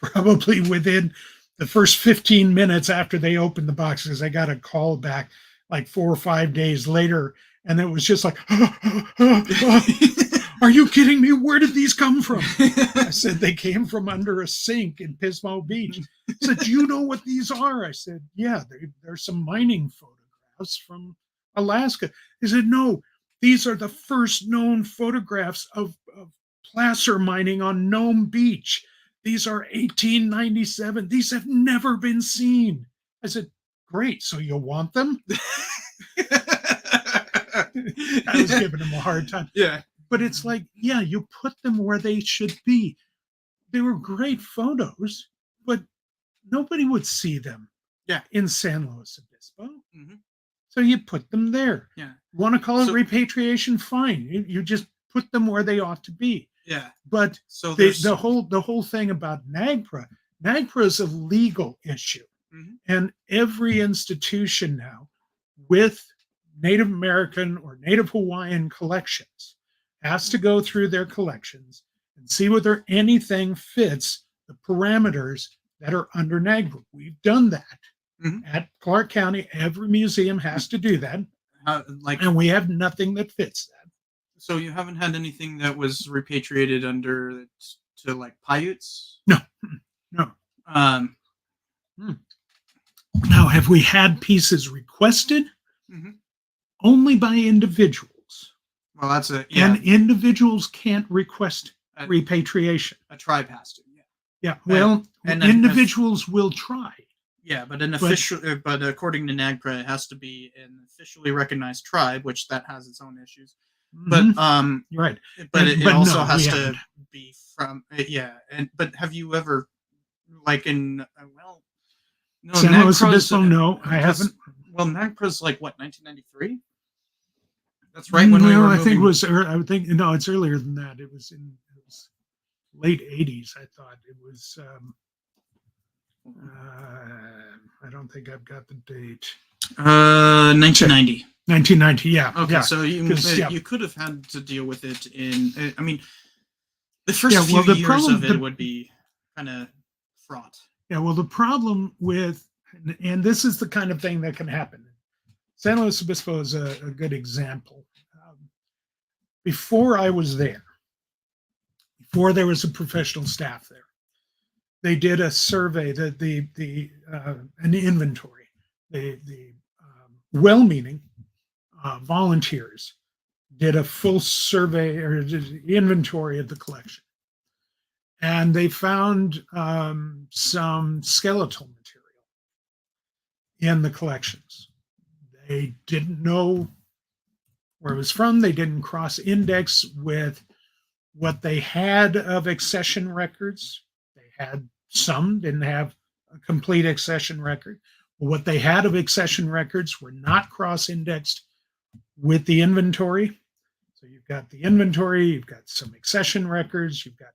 probably within the first 15 minutes after they opened the boxes, I got a call back like 4 or 5 days later. And it was just like, are you kidding me? Where did these come from? I said, they came from under a sink in Pismo Beach. I said, do you know what these are? I said, yeah, there's some mining photographs from Alaska. He said, no, these are the first known photographs of placer mining on Nome Beach. These are 1897. These have never been seen. I said, great. So you want them? I was giving him a hard time. Yeah. But it's like, yeah, you put them where they should be. They were great photos, but nobody would see them Yeah. in San Luis Obispo. Mm-hmm. So you put them there. Yeah. Want to call it So- repatriation? Fine. You just put them where they ought to be. Yeah. But So the whole thing about NAGPRA is a legal issue. Mhm. And every institution now with Native American or Native Hawaiian collections has to go through their collections and see whether anything fits the parameters that are under NAGPRA. We've done that. Mhm. At Clark County. Every museum has to do that. And we have nothing that fits that. So you haven't had anything that was repatriated under to like Paiutes? No. Now, have we had pieces requested? Mhm. Only by individuals. Well, that's And individuals can't request A- repatriation. a tribe has to. Yeah. Yeah, well, and individuals will try. Yeah, but but according to NAGPRA, it has to be an officially recognized tribe, which that has its own issues. But You're right. but it also no, has we to haven't. be from but have you ever like in no San Luis NAGPRA's, Obispo, no, I haven't. Well, NAGPRA's like what 1993. That's right when we No, were I think it moving- was. I would think no, it's earlier than that. It was late '80s. I thought it was. I don't think I've got the date. 1990. 1990. Yeah. Okay, yeah. so you could have had to deal with it in. I mean, the first few the years problem- of it would be kind of fraught. Yeah. Well, the problem with, and this is the kind of thing that can happen. San Luis Obispo is a good example. Before I was there, before there was a professional staff there, they did a survey, an inventory. The well-meaning volunteers did a full survey or inventory of the collection, and they found some skeletal material in the collections. They didn't know where it was from. They didn't cross-index with what they had of accession records. They had some, didn't have a complete accession record. What they had of accession records were not cross-indexed with the inventory. So you've got the inventory, you've got some accession records, you've got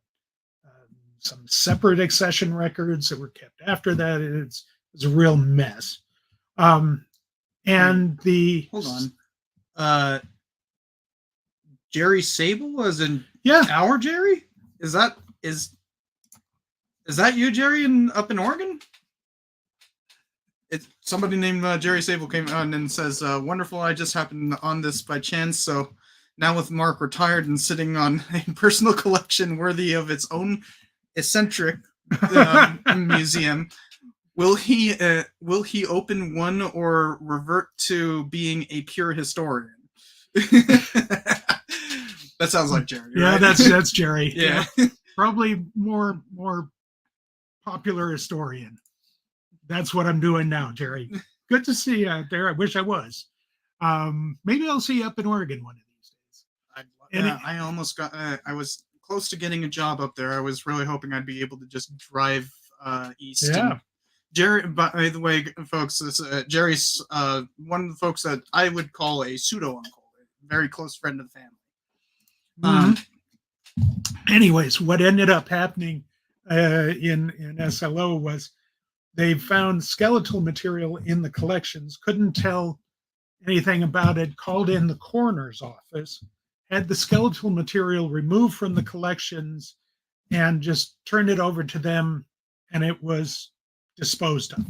some separate accession records that were kept after that. It's a real mess. And the Hold on. Jerry Sable as in yeah, our Jerry? Is that you, Jerry, up in Oregon? It's somebody named Jerry Sable came on and says, "Wonderful! I just happened on this by chance. So now with Mark retired and sitting on a personal collection worthy of its own eccentric museum, will he open one or revert to being a pure historian?" That sounds like Jerry. yeah, right? that's Jerry. Yeah. Probably more popular historian. That's what I'm doing now, Jerry. Good to see you out there. I wish I was. Maybe I'll see you up in Oregon one of these days. I almost got. I was close to getting a job up there. I was really hoping I'd be able to just drive east. Yeah. And Jerry, by the way, folks, this, Jerry's one of the folks that I would call a pseudo uncle, a very close friend of the family. Anyways, what ended up happening in SLO was they found skeletal material in the collections, couldn't tell anything about it, called in the coroner's office, had the skeletal material removed from the collections, and just turned it over to them, and it was disposed of.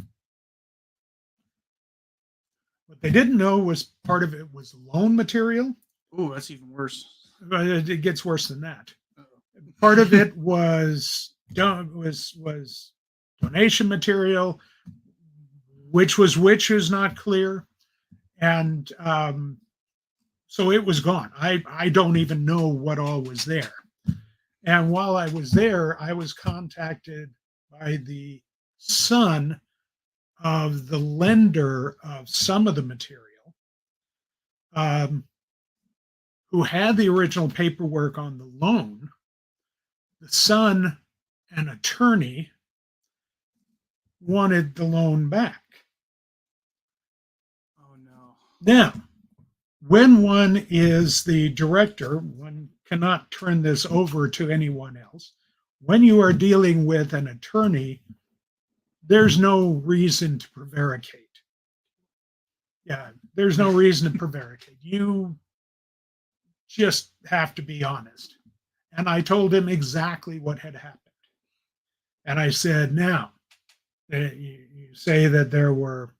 What they didn't know was part of it was loan material. Ooh, that's even worse. It gets worse than that. Part of it was donation material, which is not clear, and so it was gone. I don't even know what all was there. And while I was there, I was contacted by the son of the lender of some of the material. who had the original paperwork on the loan, the son, an attorney, wanted the loan back. Oh no. Now, when one is the director, one cannot turn this over to anyone else. When you are dealing with an attorney, there's no reason to prevaricate. Yeah, there's no reason to prevaricate. You just have to be honest. And I told him exactly what had happened. And I said, now, you say that there were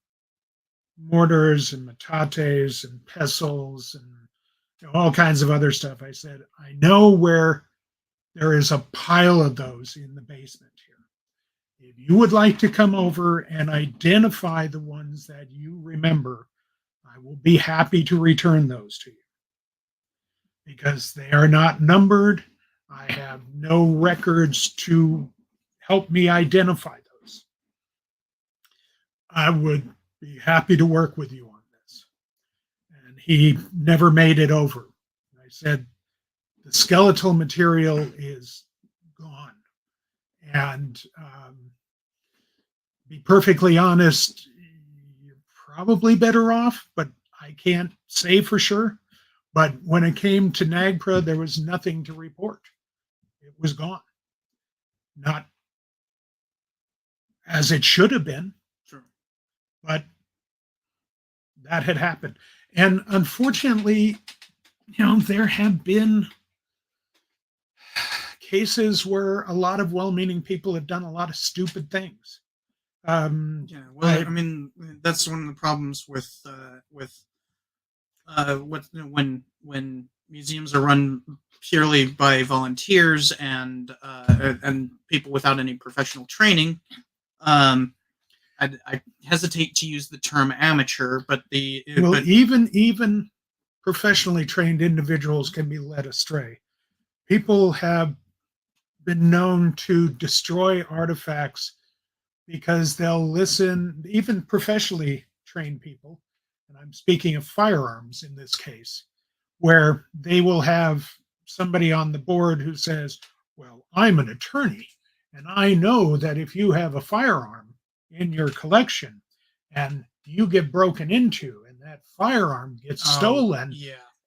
mortars and metates and pestles and all kinds of other stuff. I said, I know where there is a pile of those in the basement here. If you would like to come over and identify the ones that you remember, I will be happy to return those to you because they are not numbered. I have no records to help me identify those. I would be happy to work with you on this. And he never made it over. I said, the skeletal material is gone. And be perfectly honest, you're probably better off, but I can't say for sure. But when it came to NAGPRA, there was nothing to report. It was gone. Not as it should have been. Sure. But that had happened. And unfortunately, there have been cases where a lot of well-meaning people have done a lot of stupid things. Yeah, well, I mean, that's one of the problems with when museums are run purely by volunteers and people without any professional training. I hesitate to use the term amateur, but even professionally trained individuals can be led astray. People have been known to destroy artifacts because they'll listen, even professionally trained people, and I'm speaking of firearms in this case, where they will have somebody on the board who says, well, I'm an attorney, and I know that if you have a firearm in your collection and you get broken into and that firearm gets stolen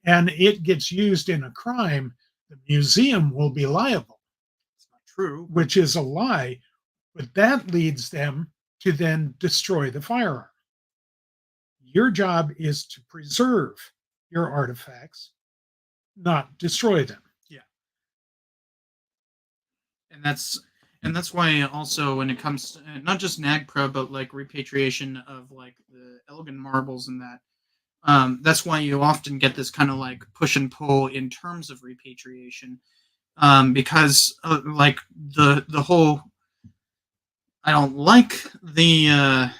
and it gets used in a crime, the museum will be liable. It's not true. Which is a lie, but that leads them to then destroy the firearm. Your job is to preserve your artifacts, not destroy them. Yeah. And that's why also when it comes to not just NAGPRA, but like repatriation of like the Elgin marbles and that's why you often get this kind of like push and pull in terms of repatriation, because like the whole, I don't like the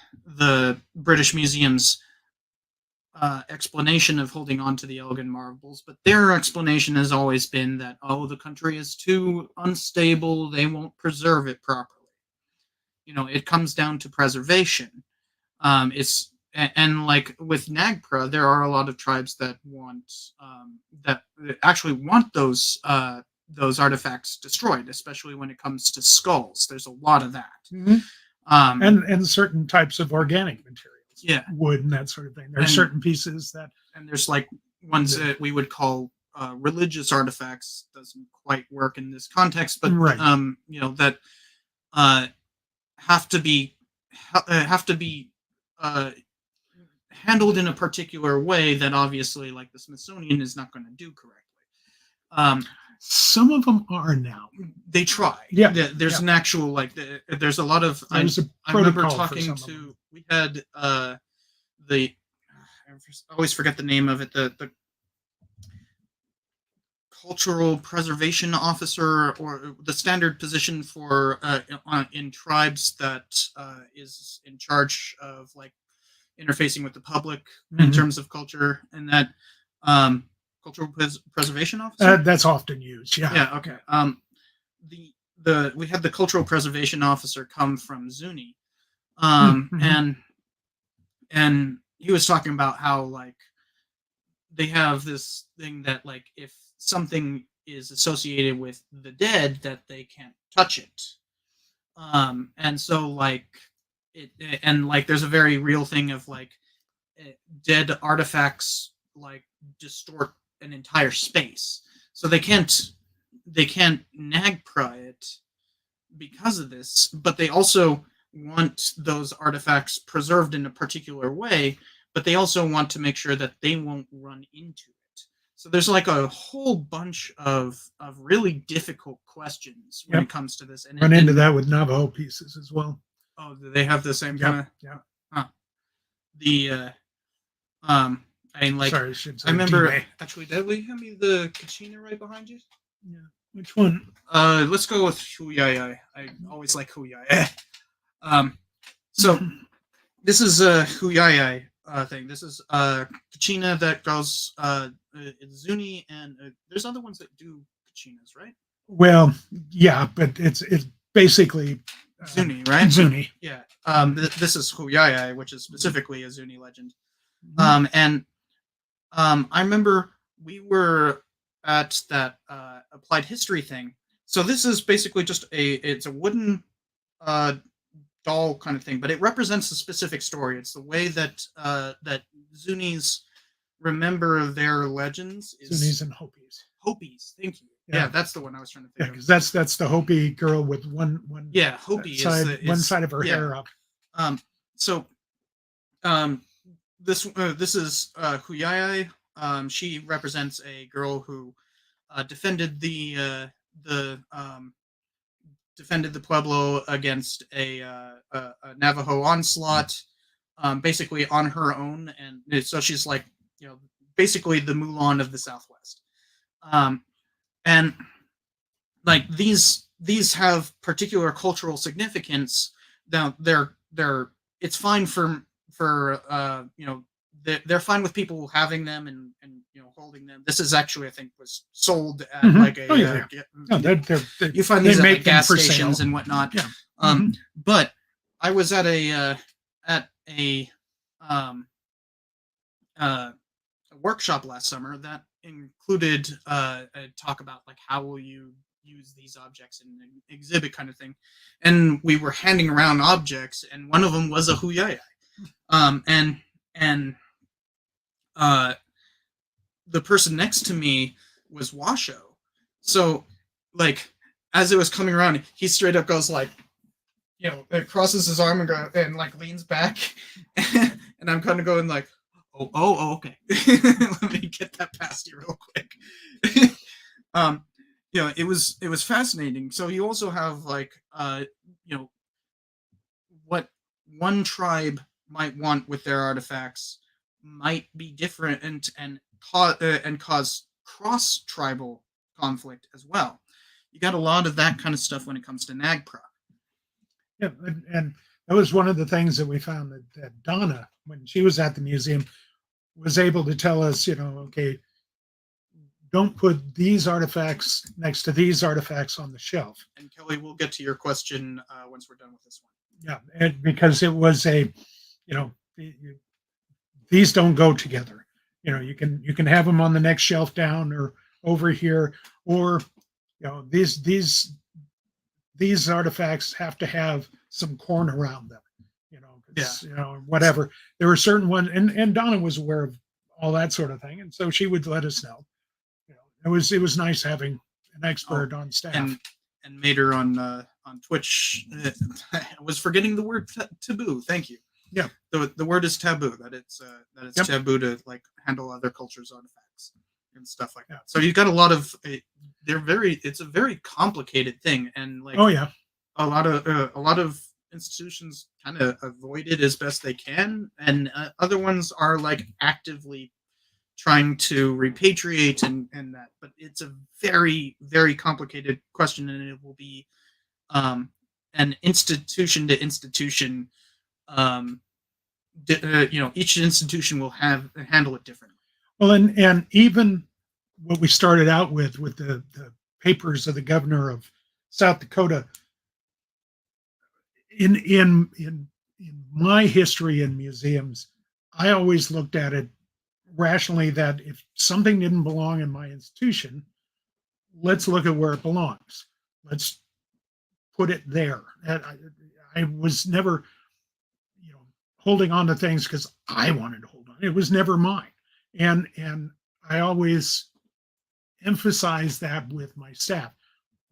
British Museum's explanation of holding on to the Elgin marbles, but their explanation has always been that, oh, the country is too unstable, they won't preserve it properly. It comes down to preservation. And like with NAGPRA, there are a lot of tribes that actually want those artifacts destroyed, especially when it comes to skulls. There's a lot of that. Mm-hmm. And certain types of organic materials. Yeah. Wood and that sort of thing. There are certain pieces that... And there's like ones that we would call religious artifacts. Doesn't quite work in this context, but right. That have to be handled in a particular way that obviously like the Smithsonian is not going to do correctly. Some of them are now. They try. Yeah. There's an actual like. There's a lot of. I remember talking to. We had I always forget the name of it. The cultural preservation officer, or the standard position for in tribes that is in charge of like interfacing with the public in terms of culture, and that cultural preservation officer. That's often used. Yeah. Yeah. Okay. We had the cultural preservation officer come from Zuni, and he was talking about how like they have this thing that like if something is associated with the dead that they can't touch it. And so like it and like there's a very real thing of like dead artifacts like distort an entire space. So they can't nag pry it because of this, but they also want those artifacts preserved in a particular way, but they also want to make sure that they won't run into it. So there's like a whole bunch of really difficult questions when Yep. it comes to this. And Run into that with Navajo pieces as well. Oh, do they have the same Yeah, kind of yeah. the I mean, like Sorry, I should say I remember D-Day. actually. Did we hand me the Kachina right behind you? Yeah. Which one? Let's go with Huyai. I always like Huyai. So this is a Huyai thing. This is Kachina that goes Zuni, and there's other ones that do Kachinas, right? Well, yeah, but it's basically Zuni, right? Zuni. Yeah. This is Huyai, which is specifically a Zuni legend. Mhm. And I remember we were at that applied history thing. So this is basically just it's a wooden doll kind of thing, but it represents a specific story. It's the way that that Zunis remember their legends. Zunis and Hopis. Hopis. Thank you. Yeah. Yeah, that's the one I was trying to Yeah, think of. because that's the Hopi girl with one Yeah, Hopi side, is one side of her yeah. hair up. So this is Huyai. She represents a girl who defended the defended the Pueblo against a Navajo onslaught, basically on her own, and so she's like basically the Mulan of the Southwest, and like these have particular cultural significance. Now they're it's fine for they're fine with people having them and holding them. This is actually I think was sold at like a no, they're, you find these at like gas stations and whatnot. Yeah. But I was at a workshop last summer that included a talk about like how will you use these objects in an exhibit kind of thing, and we were handing around objects, and one of them was a huyai, and the person next to me was Washo, so like as it was coming around, he straight up goes like, it crosses his arm and like leans back, and I'm kind of going like, oh, okay, let me get that past you real quick. It was fascinating. So you also have like what one tribe might want with their artifacts might be different and cause cross tribal conflict as well. You got a lot of that kind of stuff when it comes to NAGPRA. Yeah, and that was one of the things that we found that Donna, when she was at the museum, was able to tell us, okay, don't put these artifacts next to these artifacts on the shelf. And Kelly, we'll get to your question once we're done with this one. Yeah, because it was these don't go together. You can have them on the next shelf down or over here, or these artifacts have to have some corn around them. Whatever. There were certain ones, and Donna was aware of all that sort of thing, and so she would let us know. It was nice having an expert on staff. And Mater on Twitch. I was forgetting the word taboo. Thank you. Yeah. The word is taboo. That it's Yep. taboo to like handle other cultures' artifacts and stuff like that. So you've got a lot of it's a very complicated thing, and like a lot of institutions kind of avoid it as best they can, and other ones are like actively trying to repatriate and that, but it's a very, very complicated question, and it will be an institution to institution. Each institution will handle it differently. Well, and even what we started out with the papers of the governor of South Dakota. In my history in museums, I always looked at it rationally that if something didn't belong in my institution, let's look at where it belongs. Let's put it there. And I was never, holding on to things because I wanted to hold on. It was never mine. And I always emphasize that with my staff.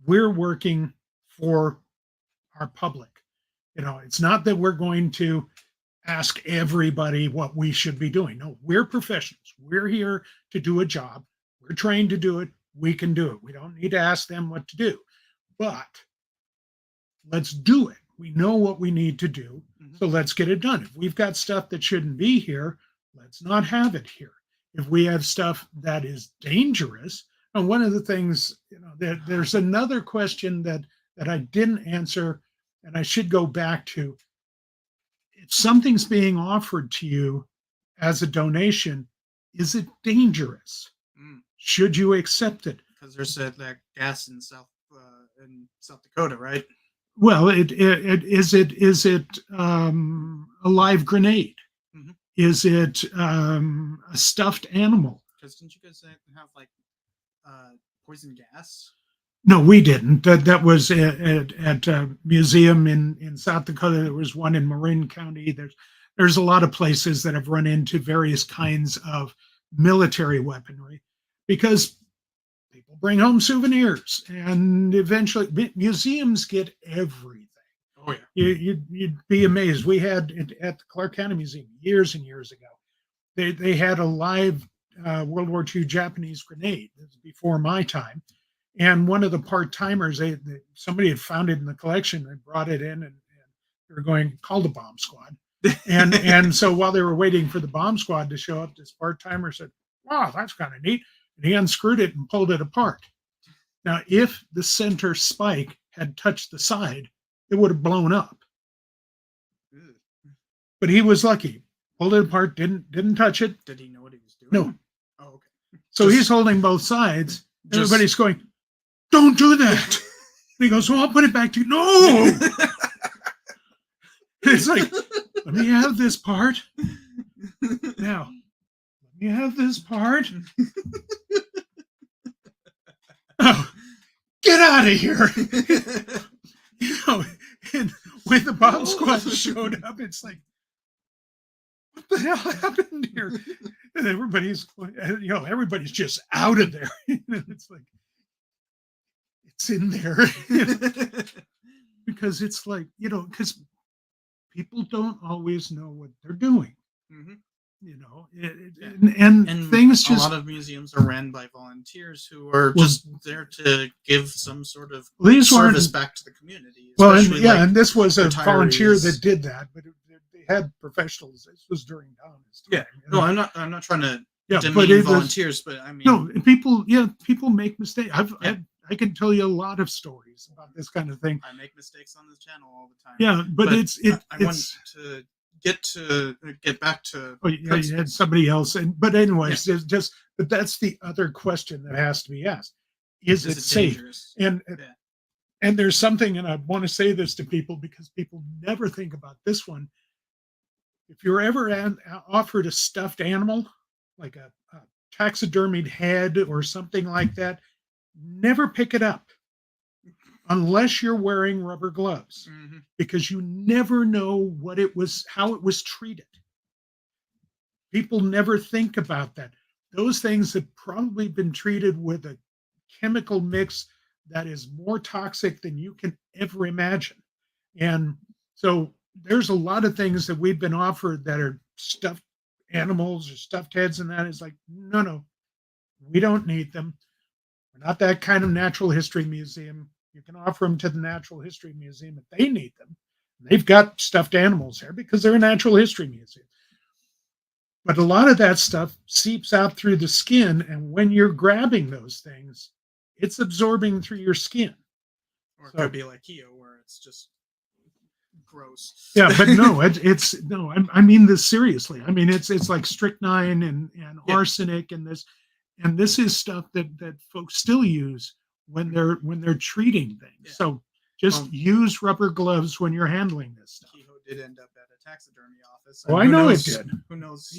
We're working for our public. It's not that we're going to ask everybody what we should be doing. No, we're professionals. We're here to do a job. We're trained to do it. We can do it. We don't need to ask them what to do. But let's do it. We know what we need to do. So let's get it done. If we've got stuff that shouldn't be here, let's not have it here. If we have stuff that is dangerous, and one of the things, there's another question that I didn't answer, and I should go back to. If something's being offered to you as a donation, is it dangerous? Should you accept it? Because there's that gas in South Dakota, right? Well, is it a live grenade? Mm-hmm. Is it a stuffed animal? Because didn't you guys have like poison gas? No, we didn't. That was at a museum in South Dakota. There was one in Marin County. There's a lot of places that have run into various kinds of military weaponry because people bring home souvenirs, and eventually museums get everything. Oh yeah, you'd be amazed. We had at the Clark County Museum years and years ago. They had a live World War II Japanese grenade. This was before my time, and one of the part-timers, somebody had found it in the collection and brought it in, and they were going call the bomb squad. and so while they were waiting for the bomb squad to show up, this part-timer said, "Wow, that's kind of neat." And he unscrewed it and pulled it apart. Now, if the center spike had touched the side, it would have blown up. But he was lucky. Pulled it apart, didn't touch it. Did he know what he was doing? No. Oh, okay. So he's holding both sides. Everybody's going, "Don't do that." And he goes, "Well, I'll put it back to you." No. It's like, let me have this part. Now, let me have this part. Oh, get out of here. And when the bomb squad showed up, it's like, what the hell happened here? And everybody's just out of there. It's like, it's in there. Because it's like, because people don't always know what they're doing. Mm-hmm. And things just. A lot of museums are ran by volunteers who are just there to give some sort of service back to the community. Well, and this was a volunteer that did that, but they had professionals. This was during Donna's time. Yeah, no, I'm not trying to demean volunteers, but I mean, no, people make mistakes. I can tell you a lot of stories about this kind of thing. I make mistakes on this channel all the time. Yeah, but I want to get back to. Oh, yeah, you had somebody else, but anyways, but that's the other question that has to be asked: Is it safe? Dangerous? And there's something, and I want to say this to people because people never think about this one. If you're ever offered a stuffed animal, like a taxidermied head or something like that, never pick it up unless you're wearing rubber gloves, because you never know how it was treated. People never think about that. Those things have probably been treated with a chemical mix that is more toxic than you can ever imagine. And so there's a lot of things that we've been offered that are stuffed animals or stuffed heads, and that is like, no, we don't need them. We're not that kind of natural history museum. You can offer them to the Natural History Museum if they need them. They've got stuffed animals there because they're a natural history museum. But a lot of that stuff seeps out through the skin, and when you're grabbing those things, it's absorbing through your skin. Or it could be like Keo, where it's just gross. Yeah, but no, I mean this seriously. I mean, it's like strychnine and arsenic and this. And this is stuff that folks still use when they're treating things. Yeah. So just use rubber gloves when you're handling this stuff. Kehoe did end up at a taxidermy office. Oh, I know it did. Who knows?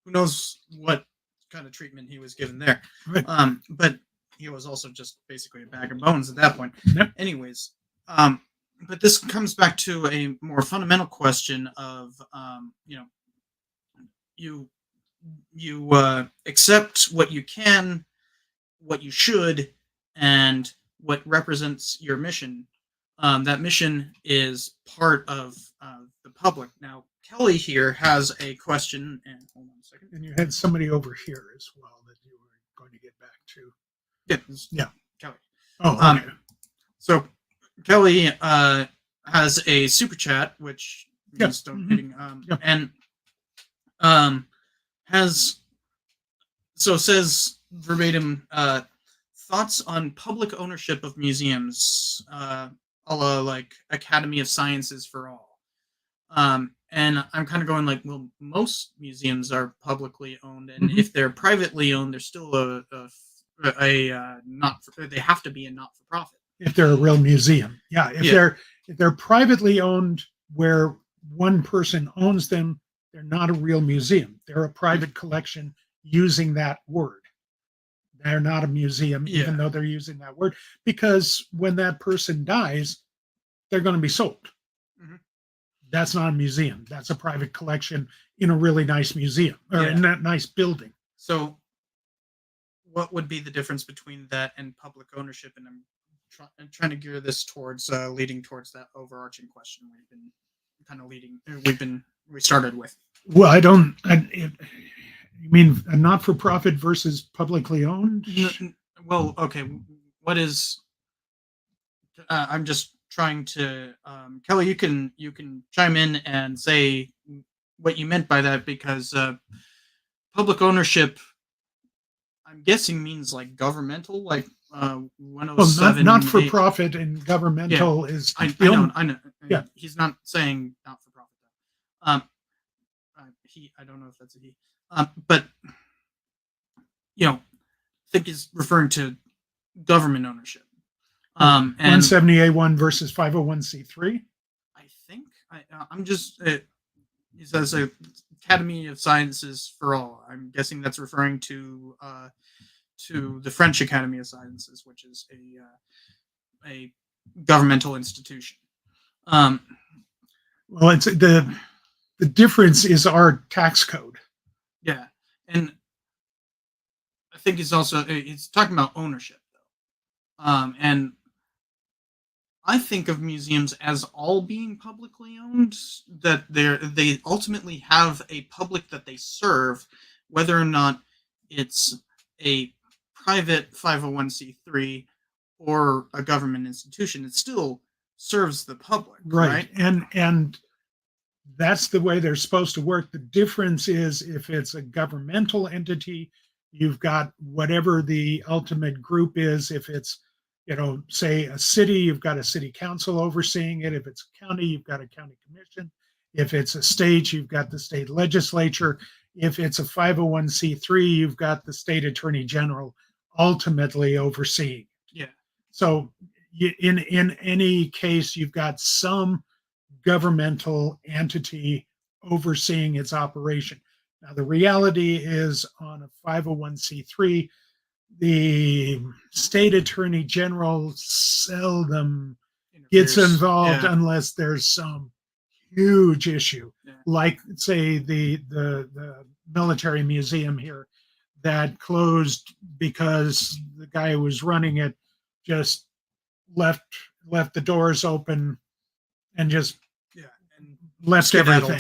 who knows what kind of treatment he was given there. Right. But he was also just basically a bag of bones at that point. Yep. Anyways, but this comes back to a more fundamental question of, you accept what you can, what you should, and what represents your mission. That mission is part of the public. Now, Kelly here has a question, and hold on a second. And you had somebody over here as well that you were going to get back to. Yeah, Yeah. Kelly. Oh, okay. So Kelly has a super chat, which Yep. is donating, Yep. and says verbatim, thoughts on public ownership of museums, a la like Academy of Sciences for all. And I'm kind of going like, well, most museums are publicly owned, and if they're privately owned, they're still they have to be a not for profit. If they're a real museum, yeah. If they're privately owned, where one person owns them, they're not a real museum. They're a private collection using that word. They're not a museum, even though they're using that word, because when that person dies, they're going to be sold. That's not a museum. That's a private collection in a really nice museum or in that nice building. So what would be the difference between that and public ownership? And I'm trying to gear this towards leading towards that overarching question we've been kind of we started with. Well, you mean a not-for-profit versus publicly owned? Well, okay. What is, I'm just trying to, Kelly, you can chime in and say what you meant by that, because public ownership, I'm guessing, means like governmental, like 107. Not for profit and governmental is. I know. Yeah. He's not saying not for profit. I don't know if that's a he. But I think he's referring to government ownership. And 170A1 versus 501c3. I think I'm just. He says Academy of Sciences for all. I'm guessing that's referring to the French Academy of Sciences, which is a governmental institution. Well, it's the difference is our tax code. Yeah, and I think he's talking about ownership, though. And I think of museums as all being publicly owned, that they ultimately have a public that they serve, whether or not it's a private 501c3 or a government institution. It still serves the public, right? And that's the way they're supposed to work. The difference is if it's a governmental entity, you've got whatever the ultimate group is. If it's, say a city, you've got a city council overseeing it. If it's a county, you've got a county commission. If it's a state, you've got the state legislature. If it's a 501c3, you've got the state attorney general ultimately overseeing. Yeah. So in any case, you've got some governmental entity overseeing its operation. Now, the reality is on a 501c3, the state attorney general seldom gets involved unless there's some huge issue, like, say, the military museum here that closed because the guy who was running it just left the doors open and just left everything.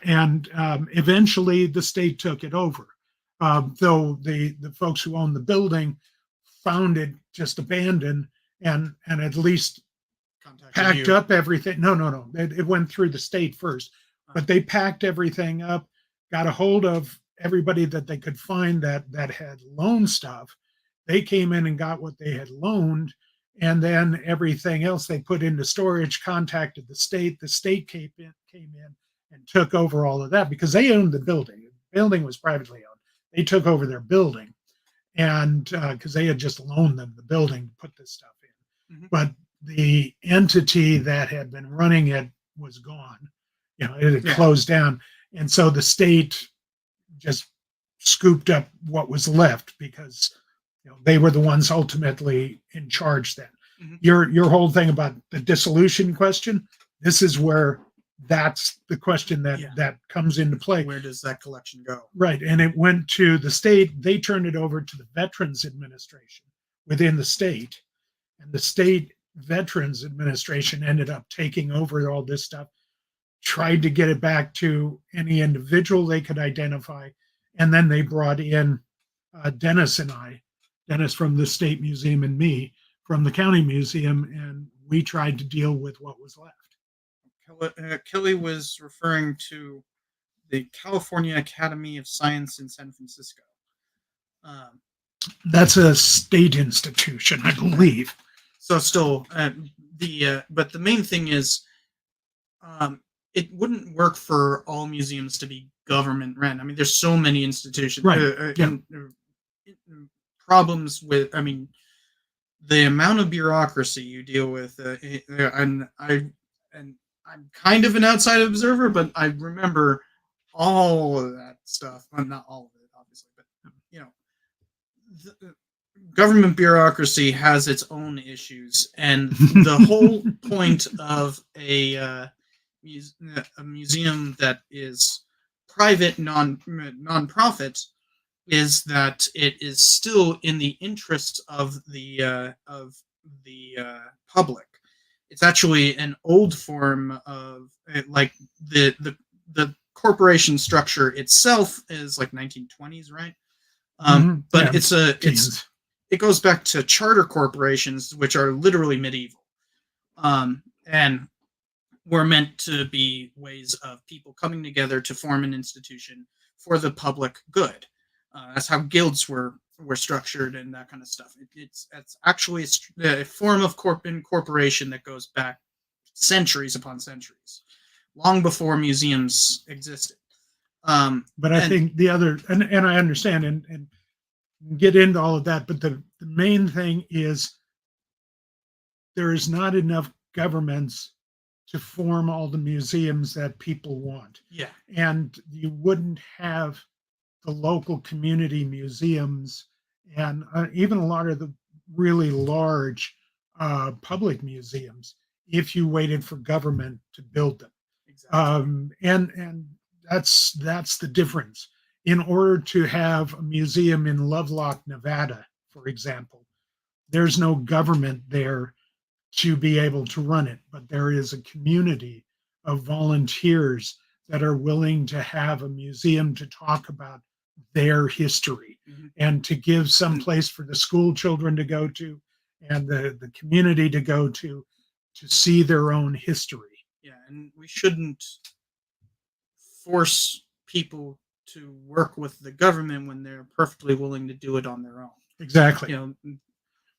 And eventually the state took it over. Though the folks who owned the building found it just abandoned and at least packed up everything. No. It went through the state first, but they packed everything up, got a hold of everybody that they could find that had loaned stuff. They came in and got what they had loaned, and then everything else they put into storage, contacted the state. The state came in and took over all of that because they owned the building. The building was privately owned. They took over their building, and because they had just loaned them the building to put this stuff in. But the entity that had been running it was gone. It had closed down, and so the state just scooped up what was left because they were the ones ultimately in charge then. Mhm. Your whole thing about the dissolution question, this is where that's the question that comes into play. Where does that collection go? Right. And it went to the state. They turned it over to the Veterans Administration within the state. And the state Veterans Administration ended up taking over all this stuff, tried to get it back to any individual they could identify. And then they brought in Dennis and I, Dennis from the State Museum and me from the County Museum, and we tried to deal with what was left. Kelly was referring to the California Academy of Science in San Francisco. That's a state institution, I believe. So still, but the main thing is, it wouldn't work for all museums to be government run. I mean, there's so many institutions, right? Problems with. I mean, the amount of bureaucracy you deal with, and I'm kind of an outside observer, but I remember all of that stuff. Well, not all of it, obviously, but government bureaucracy has its own issues, and the whole point of a museum that is private, non-profit, is that it is still in the interest of the public. It's actually an old form of like the corporation structure itself is like 1920s, right? But it goes back to charter corporations, which are literally medieval, and were meant to be ways of people coming together to form an institution for the public good. That's how guilds were structured and that kind of stuff. It's actually a form of incorporation that goes back centuries upon centuries, long before museums existed. But I think the other, and I understand and get into all of that, but the main thing is there is not enough governments to form all the museums that people want. Yeah. And you wouldn't have the local community museums and even a lot of the really large public museums if you waited for government to build them. Exactly. And that's the difference. In order to have a museum in Lovelock, Nevada, for example, there's no government there to be able to run it, but there is a community of volunteers that are willing to have a museum to talk about their history and to give some place for the school children to go to and the community to go to see their own history. Yeah, and we shouldn't force people to work with the government when they're perfectly willing to do it on their own. Exactly.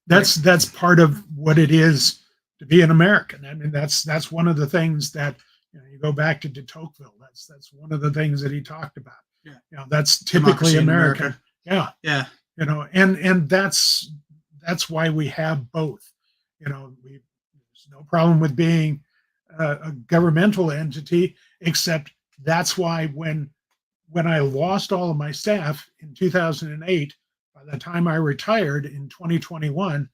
That's part of what it is to be an American. I mean, that's one of the things that you go back to de Tocqueville. That's one of the things that he talked about. Yeah. That's typically American. Yeah. Yeah. And that's why we have both. There's no problem with being a governmental entity, except that's why when I lost all of my staff in 2008, by the time I retired in 2021,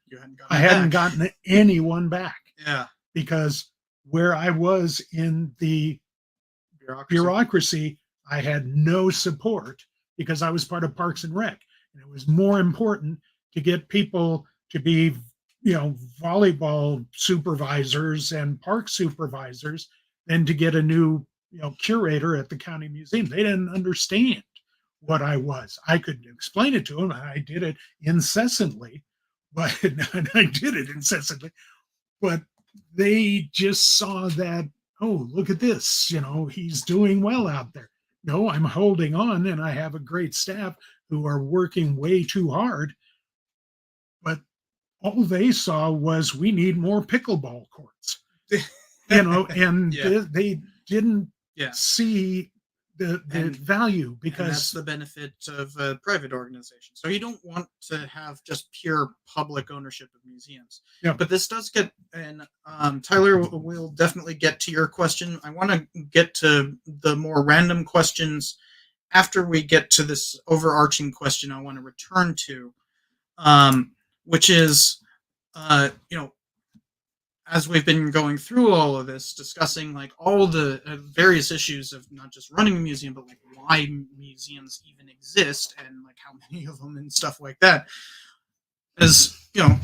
I hadn't gotten anyone back. Yeah. Because where I was in the bureaucracy, I had no support because I was part of Parks and Rec. And it was more important to get people to be, volleyball supervisors and park supervisors than to get a new, curator at the county museum. They didn't understand what I was. I could explain it to them. And I did it incessantly, but they just saw that, oh, look at this, he's doing well out there. No, I'm holding on and I have a great staff who are working way too hard. But all they saw was we need more pickleball courts, and they didn't see the value because that's the benefit of a private organization. So you don't want to have just pure public ownership of museums. Yeah. But this does get, and Tyler, we'll definitely get to your question. I want to get to the more random questions after we get to this overarching question, I want to return to, which is, you know, as we've been going through all of this, discussing like all the various issues of not just running a museum, but like why museums even exist and like how many of them and stuff like that. As you know,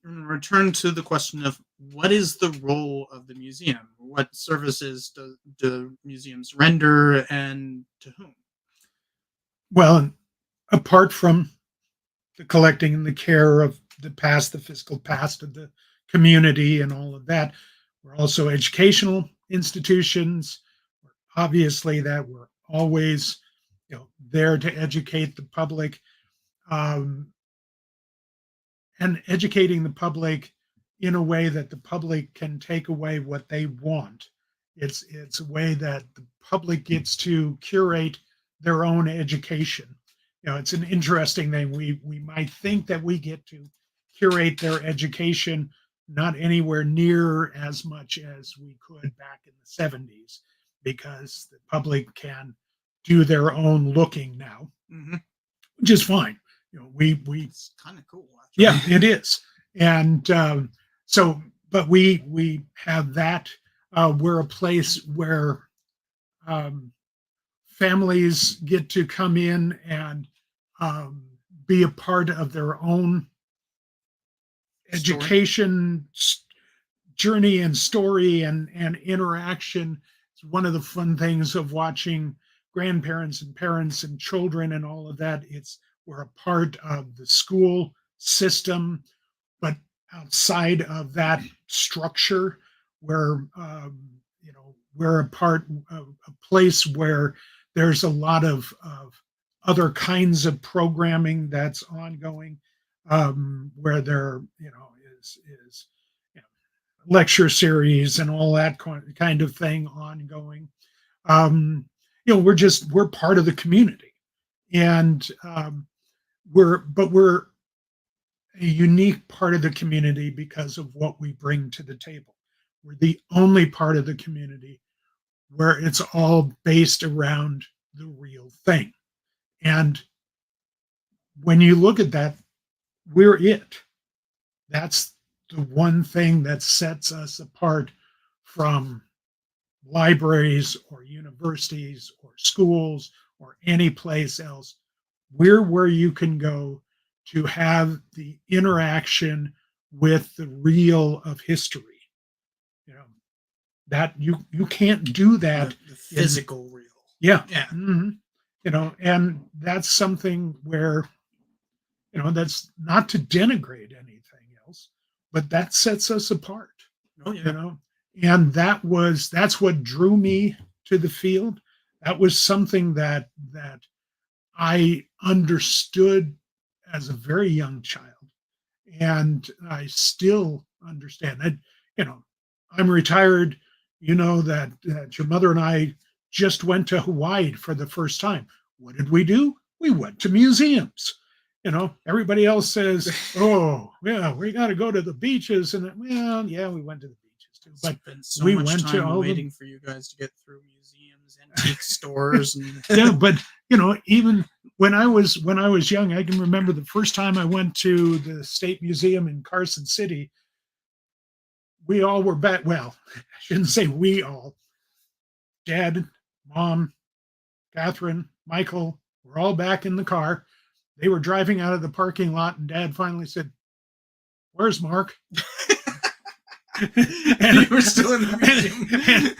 return to the question of what is the role of the museum? What services do museums render, and to whom? Well, apart from the collecting and the care of the past, the physical past of the community and all of that, we're also educational institutions. Obviously, that we're always, there to educate the public, um, and educating the public in a way that the public can take away what they want. It's a way that the public gets to curate their own education. It's an interesting thing. We might think that we get to curate their education, not anywhere near as much as we could back in the 70s, because the public can do their own looking now, which is fine. We It's kind of cool. Actually. Yeah, it is. And so, but we have that. We're a place where families get to come in and be a part of their own education journey and story and interaction. It's one of the fun things of watching grandparents and parents and children and all of that. We're a part of the school system, but outside of that structure, where we're a part of a place where there's a lot of other kinds of programming that's ongoing, where there is lecture series and all that kind of thing ongoing. We're part of the community, and we're a unique part of the community because of what we bring to the table. We're the only part of the community where it's all based around the real thing. And when you look at that, we're it. That's the one thing that sets us apart from libraries or universities or schools or any place else. We're where you can go to have the interaction with the real of history. That you can't do that. The physical real. Yeah. Yeah. Mm-hmm. And that's something where, that's not to denigrate anything else, but that sets us apart. Oh yeah. And that's what drew me to the field. That was something that I understood as a very young child, and I still understand that. I'm retired. That your mother and I just went to Hawaii for the first time. What did we do? We went to museums. Everybody else says, "Oh, yeah, we got to go to the beaches," and well, yeah, we went to the beaches too. But so we much went time to all waiting for you guys to get through museums, antique stores, and yeah. But even when I was young, I can remember the first time I went to the State Museum in Carson City. We all were back. Well, I shouldn't say we all. Dad, Mom, Catherine, Michael, were all back in the car. They were driving out of the parking lot, and Dad finally said, "Where's Mark?" And you were still in the museum.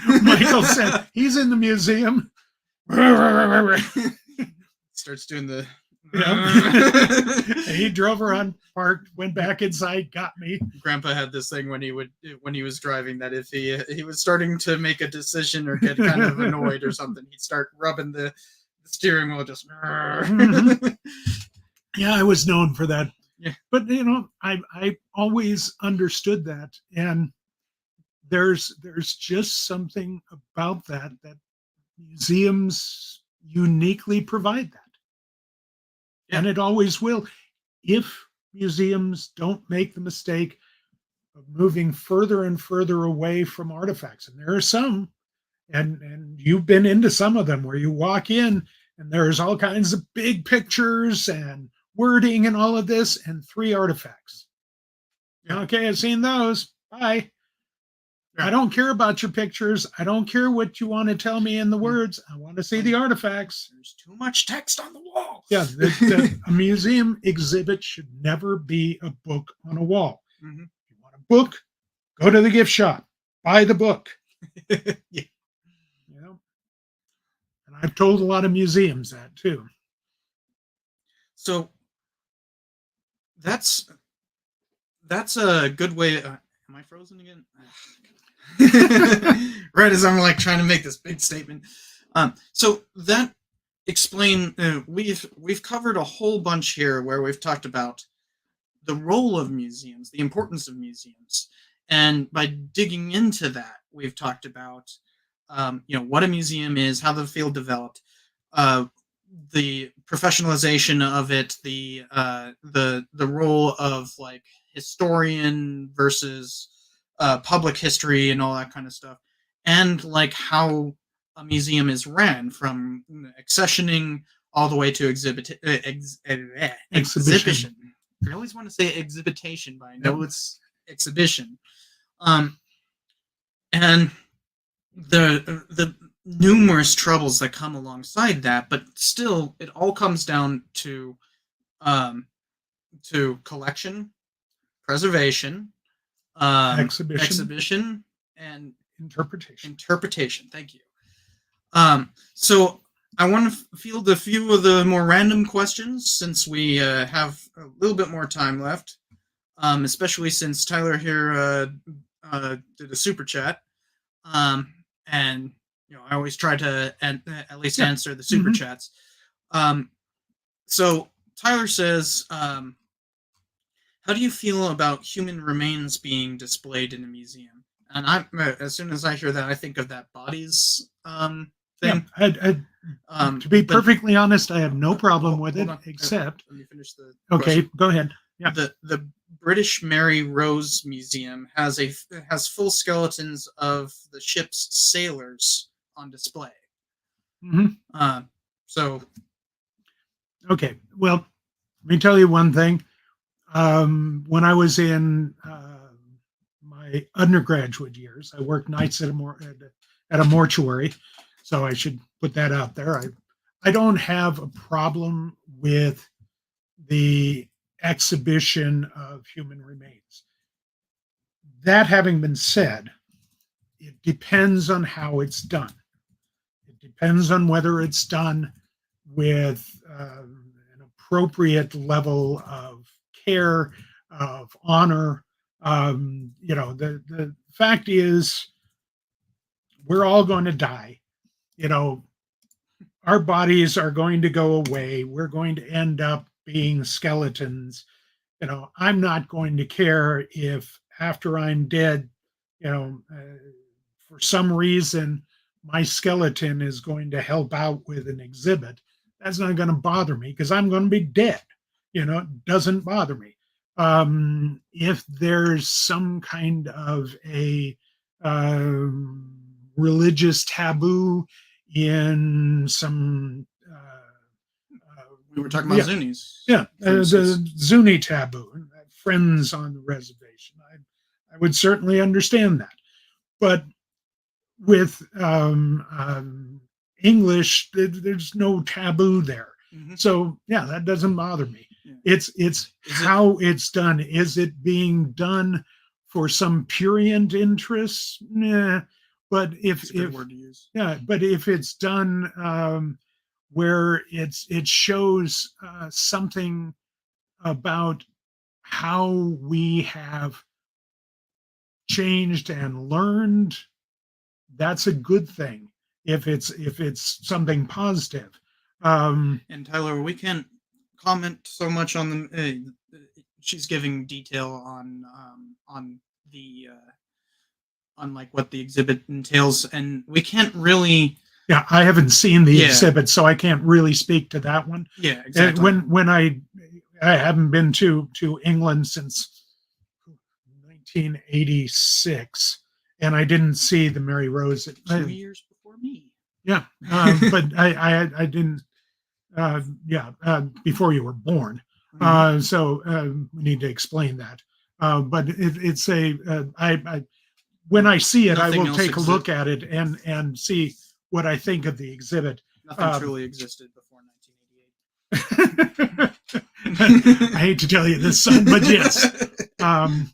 And Michael said, "He's in the museum." Starts doing the. He drove around, parked, went back inside, got me. Grandpa had this thing when he was driving, that if he was starting to make a decision or get kind of annoyed or something, he'd start rubbing the steering wheel, just. Yeah, I was known for that. Yeah. But I always understood that, and there's just something about that museums uniquely provide that. Yeah. And it always will. If museums don't make the mistake of moving further and further away from artifacts, and there are some, and you've been into some of them, where you walk in And there's all kinds of big pictures and wording and all of this, and 3 artifacts. Yeah. Okay, I've seen those. Bye. Yeah. I don't care about your pictures. I don't care what you want to tell me in the words. I want to see the artifacts. There's too much text on the wall. Yeah, a museum exhibit should never be a book on a wall. Mm-hmm. If you want a book, go to the gift shop, buy the book. Yeah. You know, and I've told a lot of museums that too. So that's a good way. Am I frozen again? Right as I'm like trying to make this big statement. So that explain. We've covered a whole bunch here where we've talked about the role of museums, the importance of museums, and by digging into that, we've talked about what a museum is, how the field developed, the professionalization of it, the role of like historian versus public history and all that kind of stuff, and like how a museum is ran from accessioning all the way to exhibition. I always want to say exhibition, but I know it's exhibition. And the numerous troubles that come alongside that, but still, it all comes down to collection, preservation, exhibition, and interpretation. Thank you. So I want to field a few of the more random questions since we have a little bit more time left, especially since Tyler here did a super chat. And I always try to at least answer the super chats. So Tyler says, how do you feel about human remains being displayed in a museum? And as soon as I hear that, I think of that bodies thing. Yeah, to be perfectly honest, I have no problem with it, except. Let me finish the. Okay, question. Go ahead. Yeah. The British Mary Rose Museum has full skeletons of the ship's sailors on display. Mm-hmm. So. Okay. Well, let me tell you one thing. When I was in my undergraduate years, I worked nights at a mortuary, so I should put that out there. I don't have a problem with the exhibition of human remains. That having been said, it depends on how it's done. It depends on whether it's done with an appropriate level of care, of honor. The fact is, we're all going to die. Our bodies are going to go away. We're going to end up being skeletons. I'm not going to care if after I'm dead, for some reason, my skeleton is going to help out with an exhibit. That's not going to bother me because I'm going to be dead. It doesn't bother me. If there's some kind of a religious taboo in some we were talking about Zunis. Yeah, the Zuni taboo, friends on the reservation. I would certainly understand that. But with English, there's no taboo there. Mm-hmm. So, yeah, that doesn't bother me. Yeah. It's how it's done. Is it being done for some prurient interest? Nah. But if word to use. Yeah, but if it's done where it shows something about how we have changed and learned, that's a good thing. If it's something positive. And Tyler, we can't comment so much on the. She's giving detail on the on like what the exhibit entails, and we can't really. Yeah, I haven't seen the exhibit, so I can't really speak to that one. Yeah, exactly. When I haven't been to England since 1986, and I didn't see the Mary Rose. 2 years before me. Yeah, but I didn't. before you were born. Mhm. So we need to explain that. But it's I when I see it, I Nothing will else take a look exists. at it and see what I think of the exhibit. Nothing Um, truly existed before I 1988. hate to tell you this, son, but yes. Um,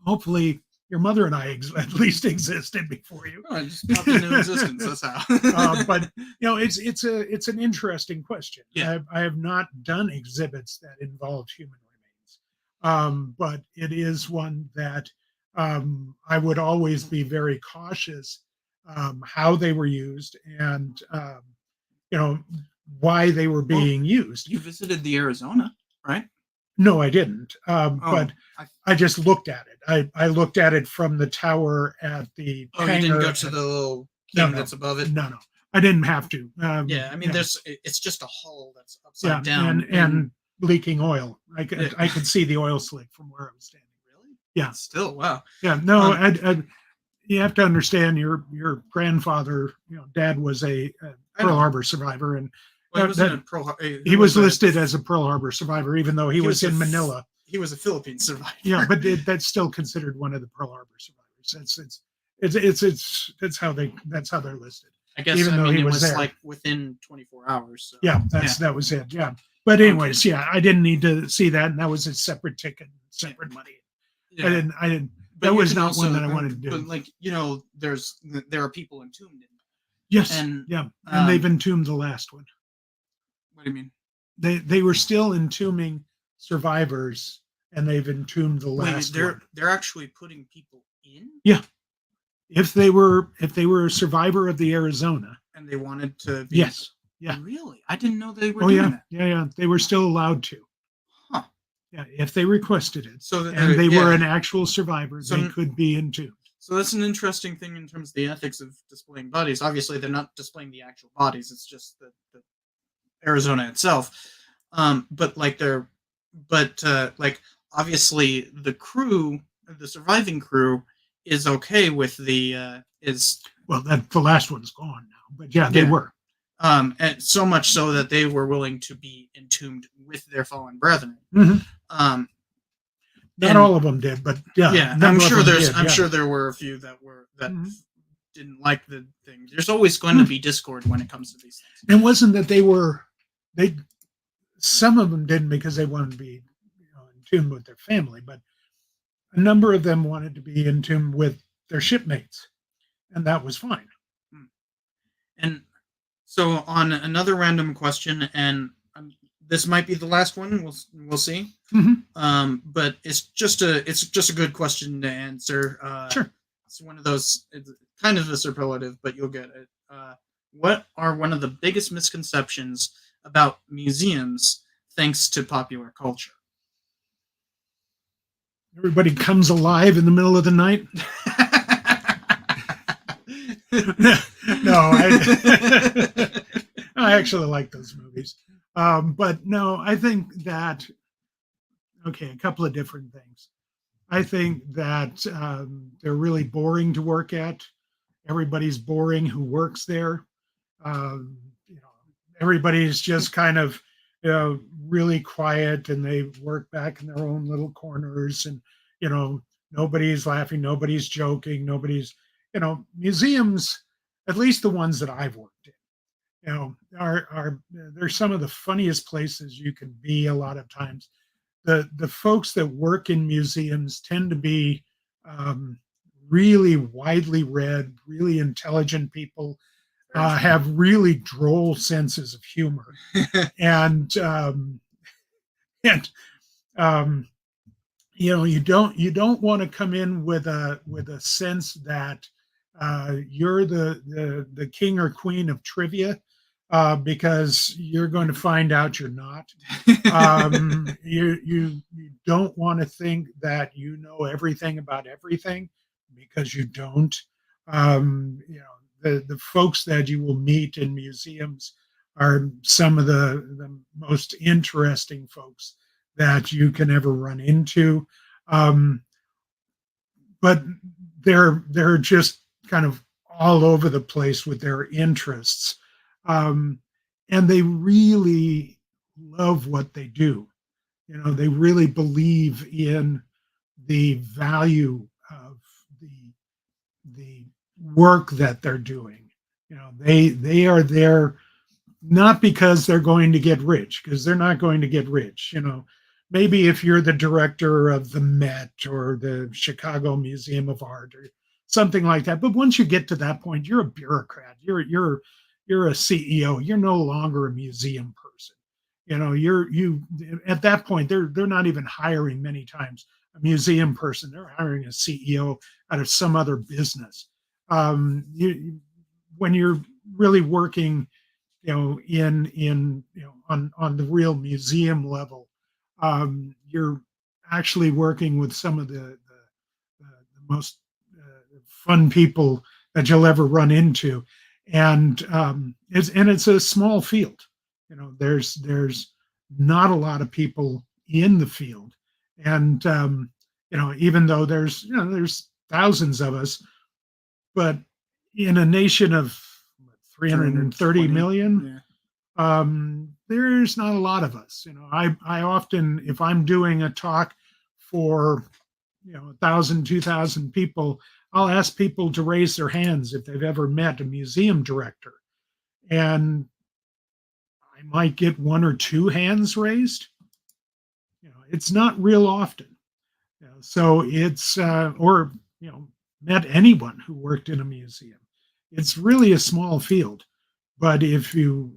Hopefully, your mother and I at least existed before you. Oh, it just popped into existence. That's how. But it's an interesting question. Yeah. I have not done exhibits that involved human remains, but it is one that I would always be very cautious how they were used and you know why they were Well, being used. you visited the Arizona, right? No, I didn't. Oh, But I just looked at it. I looked at it from the tower at the oh, you didn't hangar. go to the little No, thing no, that's above it. no. I didn't have to. Yeah, I mean, it's just a hull that's Yeah, upside down, and leaking oil. yeah. I could see the oil slick from where I was standing. Really? Yeah, Still, wow. yeah. No, Um, you have to understand your grandfather. Dad was a I Pearl know. Harbor survivor, and Well, he wasn't that a pro. he was listed as a Pearl Harbor survivor, even though he He was was in Manila. He was a Philippine survivor. Yeah, but that's still considered one of the Pearl Harbor survivors. It's how they're listed. I guess. Even I though mean, he it was was there. like within 24 hours. So. Yeah, Yeah. that was it. Yeah, but anyways, yeah, I didn't need to see that, and that was a separate ticket, separate money. Yeah. I didn't. But That you was can not also, one that I wanted to do. But like there are people entombed in there. Yes, And yeah, and they've entombed the last one. what do you mean? They were still entombing survivors, and they've entombed the last one. They're actually putting people in. Yeah, if they were a survivor of the Arizona, and they wanted to be. Yes, yeah. Really, I didn't know they were Oh doing yeah, that. yeah. They were still allowed to. Huh. Yeah, if they requested it, So and they yeah. were an actual survivor, So- they could be entombed. So that's an interesting thing in terms of the ethics of displaying bodies. Obviously, they're not displaying the actual bodies; it's just the Arizona itself. But like like obviously the crew, the surviving crew, is okay with the is Well, the last one's gone now, but yeah, they Yeah. were. and so much so that they were willing to be entombed with their fallen brethren. Mhm. Um, Not and- all of them did, but yeah, yeah, number I'm of sure them did, I'm yeah. sure there were a few that Mhm. didn't like the thing. There's always going to be discord when it comes to these things. It wasn't that they some of them didn't because they wanted to be in tune with their family, but a number of them wanted to be in tune with their shipmates, and that was fine. And so on another random question, and this might be the last one. We'll see. Mhm. But it's just a good question to answer. Sure. It's one of those. It's kind of a superlative, but you'll get it. What are one of the biggest misconceptions about museums thanks to popular culture? Everybody comes alive in the middle of the night. No, I actually like those movies. But no, I think that, okay, a couple of different things. I think that they're really boring to work at. Everybody's boring who works there. Everybody's just kind of, really quiet, and they work back in their own little corners, and nobody's laughing, nobody's joking, nobody's, museums, at least the ones that I've worked in, are they're some of the funniest places you can be. A lot of times, the folks that work in museums tend to be really widely read, really intelligent people, have really droll senses of humor, and and um, you don't want to come in with a sense that you're the king or queen of trivia, because you're going to find out you're not. You don't want to think that you know everything about everything, because you don't. The folks that you will meet in museums are some of the most interesting folks that you can ever run into. But they're just kind of all over the place with their interests. and they really love what they do. You know, they really believe in the value of the work that they're doing. You know, they are there not because they're going to get rich, because they're not going to get rich. You know, maybe if you're the director of the Met or the Chicago Museum of Art or something like that, but once you get to that point, you're a bureaucrat. You're a CEO. You're no longer a museum person. You know, you at that point they're not even hiring many times a museum person. They're hiring a CEO out of some other business. When you're really working, you know, in you know on the real museum level, you're actually working with some of the most fun people that you'll ever run into, and it's a small field. You know, there's not a lot of people in the field, and you know, even though there's thousands of us, but in a nation of 330 million, Yeah. there's not a lot of us. You know, I often, if I'm doing a talk for, you know, 1,000, 2,000 people, I'll ask people to raise their hands if they've ever met a museum director, and I might get one or two hands raised. You know, it's not real often. You know, so it's or you know, met anyone who worked in a museum. It's really a small field, but if you're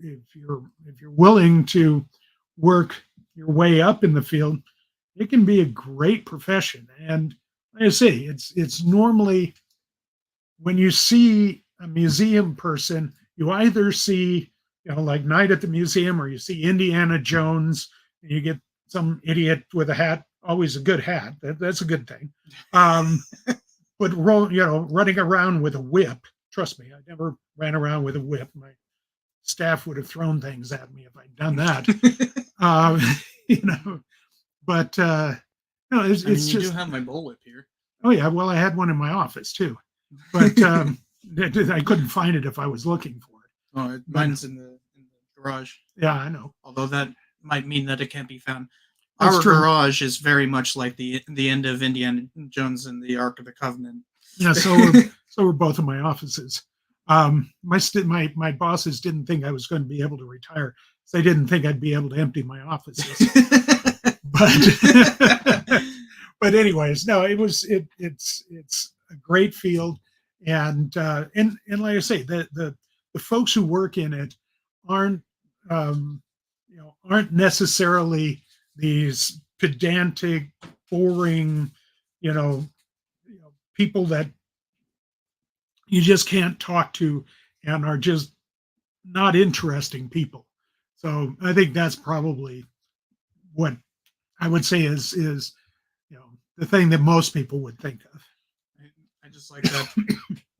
willing to work your way up in the field, it can be a great profession. And like I say, it's normally when you see a museum person, you either see, you know, like Night at the Museum, or you see Indiana Jones, and you get some idiot with a hat, always a good hat. That's a good thing. Um, but running around with a whip. Trust me, I never ran around with a whip. My staff would have thrown things at me if I'd done that. um, you know, but no, I mean, it's you just. do have my bullwhip here. Oh yeah, well, I had one in my office too, but I couldn't find it if I was looking for it. Oh, But mine's in the garage. yeah, I know. Although that might mean that it can't be found. That's Our true. garage is very much like the end of Indiana Jones and the Ark of the Covenant. Yeah, so were both of my offices. My bosses didn't think I was going to be able to retire, so they didn't think I'd be able to empty my offices. but but anyways, no, it's a great field, and like I say, the folks who work in it aren't aren't necessarily these pedantic, boring, you know, people that you just can't talk to and are just not interesting people. So I think that's probably what I would say is the thing that most people would think of. I just like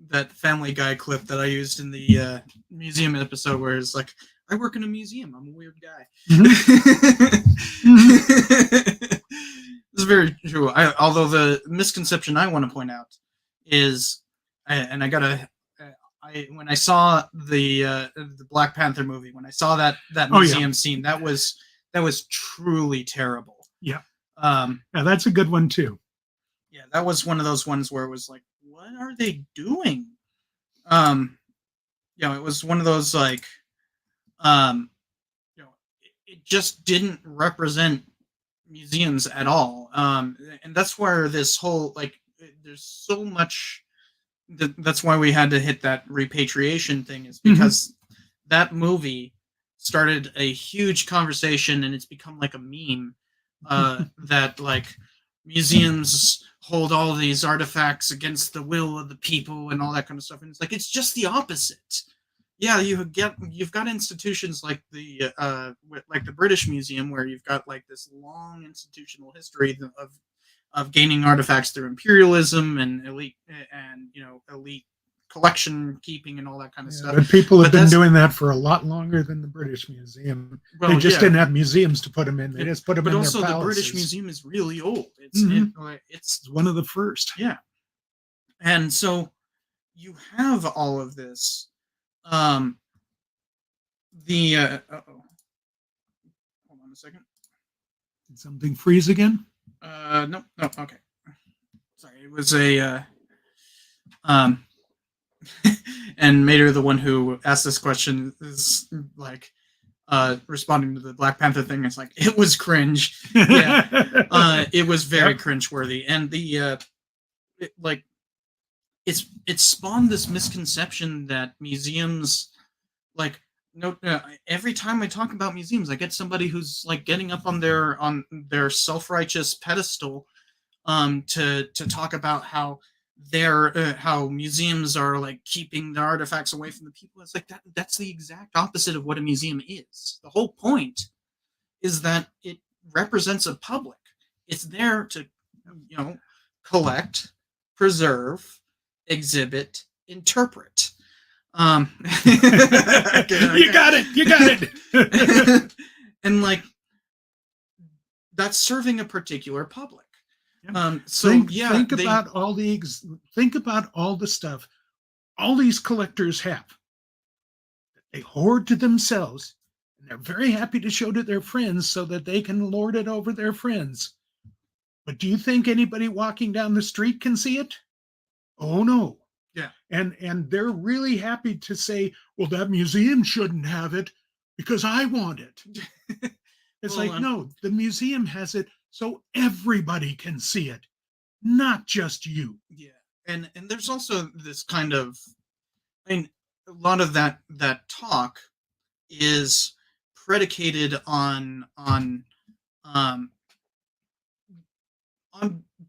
that Family Guy clip that I used in the museum episode where it's like, I work in a museum. I'm a weird guy. It's very true. Although the misconception I want to point out is, and I gotta, when I saw the Black Panther movie, when I saw that museum scene, that was truly terrible. Yeah. Yeah, that's a good one too. Yeah, that was one of those ones where it was like, what are they doing? It was one of those like, it just didn't represent museums at all. And that's where this whole like, there's so much. That's why we had to hit that repatriation thing, is because that movie started a huge conversation, and it's become like a meme that like museums hold all these artifacts against the will of the people and all that kind of stuff. And it's like, it's just the opposite. Yeah, you've got institutions like the British Museum, where you've got like this long institutional history of gaining artifacts through imperialism and elite collection keeping and all that kind of stuff. But people have been doing that for a lot longer than the British Museum. Well, they just didn't have museums to put them in. They just put them in their palaces. But also, the British Museum is really old. It's one of the first. Yeah, and so you have all of this, the hold on a second. Did something freeze again? No, okay. Sorry, it was a um, and Mater, the one who asked this question, is like responding to the Black Panther thing. It's like it was cringe. Yeah, it was very cringeworthy, and the like it spawned this misconception that museums like no every time I talk about museums I get somebody who's like getting up on their self-righteous pedestal to talk about how how museums are like keeping the artifacts away from the people. It's like that's the exact opposite of what a museum is. The whole point is that it represents a public. It's there to collect, preserve, exhibit, interpret. You got it. And like that's serving a particular public. So think about all the stuff all these collectors have. They hoard to themselves, and they're very happy to show to their friends so that they can lord it over their friends. But do you think anybody walking down the street can see it? Oh no. Yeah. And they're really happy to say, well, that museum shouldn't have it because I want it. It's no, the museum has it so everybody can see it, not just you. Yeah. And there's also this kind of, I mean, a lot of that talk is predicated on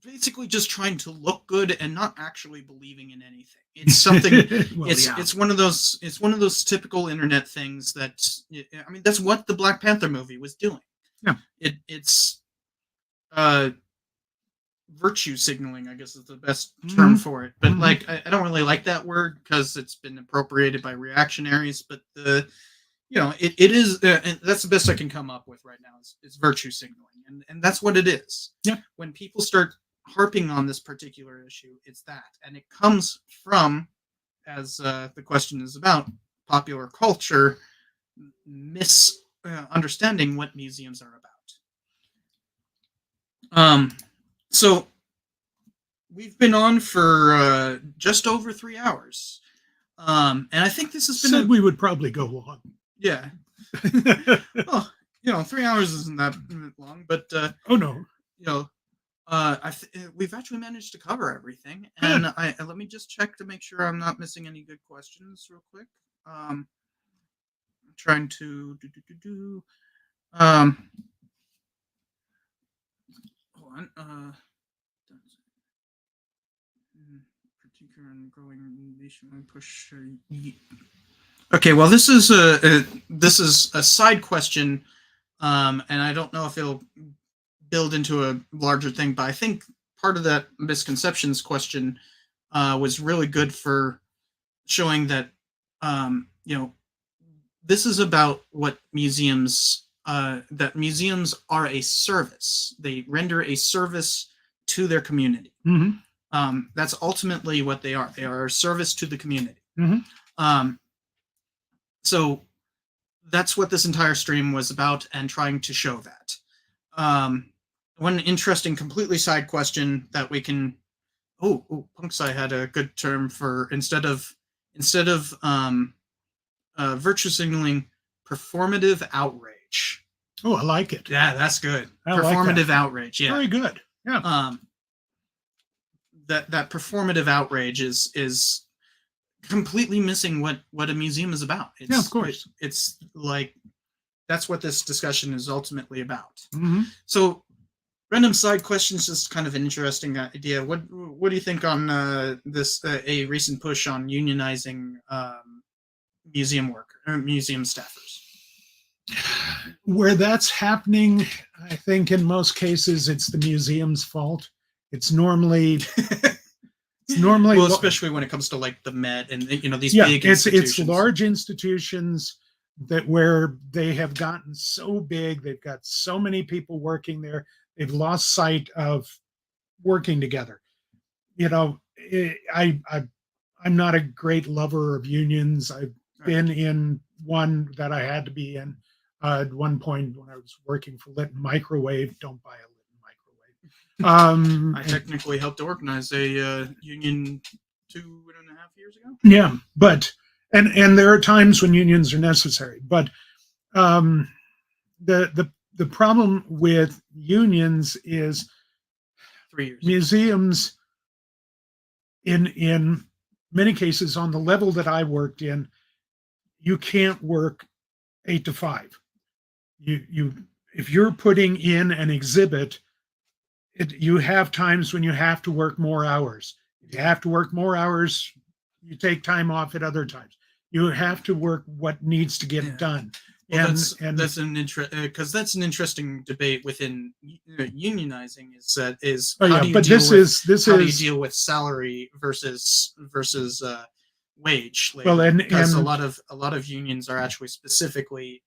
basically just trying to look good and not actually believing in anything. It's something. It's one of those typical internet things that, I mean, that's what the Black Panther movie was doing. Yeah. It's virtue signaling, I guess is the best term for it. But like, I don't really like that word because it's been appropriated by reactionaries. But it is, and that's the best I can come up with right now. Is virtue signaling, and that's what it is. Yeah. When people start harping on this particular issue, it's that, and it comes from, as the question is about, popular culture misunderstanding what museums are about. So we've been on for just over 3 hours, and I think this has been. We would probably go long. Yeah. Well, 3 hours isn't that long, but oh no, we've actually managed to cover everything, and let me just check to make sure I'm not missing any good questions, real quick. I'm trying to hold on. Particular and growing nationwide push. Okay, well, this is a side question, and I don't know if it'll build into a larger thing, but I think part of that misconceptions question was really good for showing that this is about what museums that museums are a service. They render a service to their community. Mm-hmm. That's ultimately what they are. They are a service to the community. Mm-hmm. So that's what this entire stream was about, and trying to show that. One interesting, completely side question that we can. Punksai had a good term for instead of virtue signaling, performative outrage. Oh, I like it. Yeah, that's good. I Performative like that. outrage. Yeah, very good. Yeah. That performative outrage is completely missing what a museum is about. Yeah, of course. It's like that's what this discussion is ultimately about. Mm-hmm. So, random side questions, just kind of an interesting idea. What do you think on this a recent push on unionizing museum staffers? Where that's happening, I think in most cases it's the museum's fault. It's normally well, especially when it comes to like the Met and these big institutions. It's large institutions that where they have gotten so big, they've got so many people working there, they've lost sight of working together. I'm not a great lover of unions. been in one that I had to be in at one point when I was working for Litton Microwave. Don't buy a Litton Microwave. I technically helped organize a union 2.5 years ago. Yeah, but and there are times when unions are necessary, but um, the problem with unions is 3 years. museums in many cases on the level that I worked in, you can't work 8 to 5. You if you're putting in an exhibit, you have times when you have to work more hours. If you have to work more hours, you take time off at other times. You have to work what needs to get done. Well, that's an because that's an interesting debate within unionizing. How do you deal with salary versus wage labor? Well, because a lot of unions are actually specifically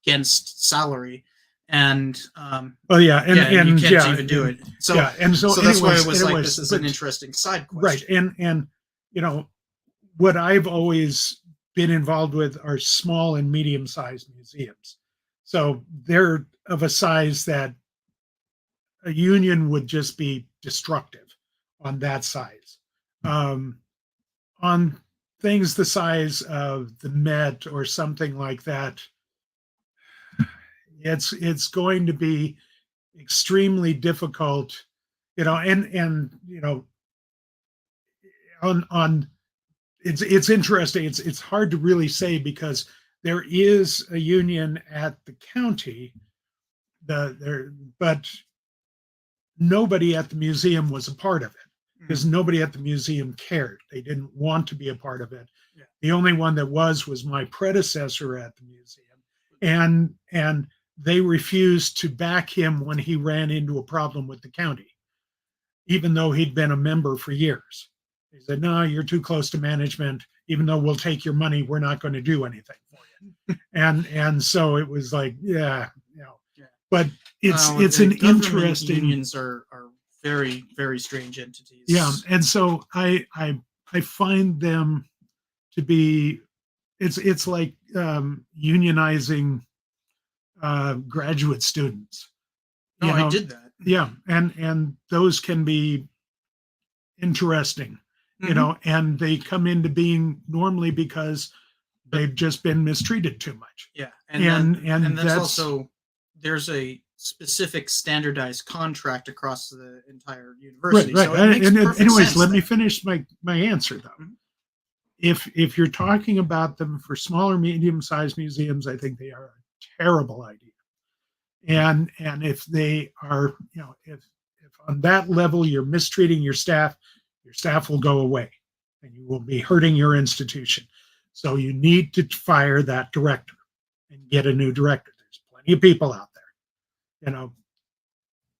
against salary, and you can't even do it. So so that's why it was like this is an interesting side question, right? And what I've always been involved with are small and medium-sized museums. So they're of a size that a union would just be destructive on that size. On things the size of the Met or something like that, it's going to be extremely difficult, and on it's interesting. It's hard to really say because there is a union at the county, but nobody at the museum was a part of it because nobody at the museum cared. They didn't want to be a part of it. Yeah. The only one that was my predecessor at the museum, and they refused to back him when he ran into a problem with the county, even though he'd been a member for years. He said, "No, you're too close to management. Even though we'll take your money, we're not going to do anything for you." and so it was like, yeah. But it's an interesting. Unions are very, very strange entities. Yeah, and so I find them to be. It's like unionizing graduate students. I did that. Yeah, and those can be interesting. And they come into being normally because they've just been mistreated too much. Yeah, and that's also there's a specific standardized contract across the entire university. Right. So anyways, let me finish my answer though. Mm-hmm. If you're talking about them for smaller, medium-sized museums, I think they are a terrible idea. And if they are, if on that level you're mistreating your staff will go away and you will be hurting your institution. So you need to fire that director and get a new director. There's plenty of people out there.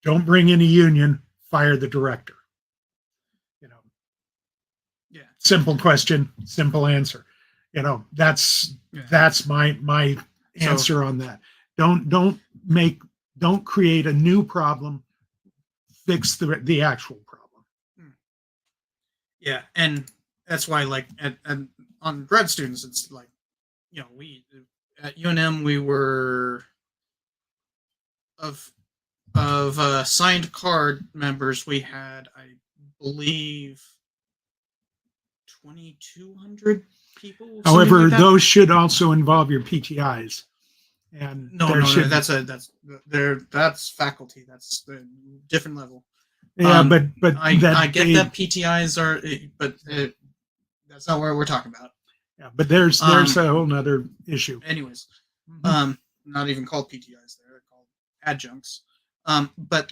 Don't bring in a union, fire the director. Yeah. Simple question, simple answer. That's my answer on that. Don't create a new problem, fix the actual problem. Yeah, and that's why, like, on grad students, it's like, we at UNM we were of signed card members. We had, I believe, 2,200 people. However, like those should also involve your PTIs. And no, that's faculty. That's the different level. Yeah, but I get that PTIs are, but that's not what we're talking about. Yeah, but there's a whole nother issue. Anyways, not even called PTIs; they're called adjuncts. But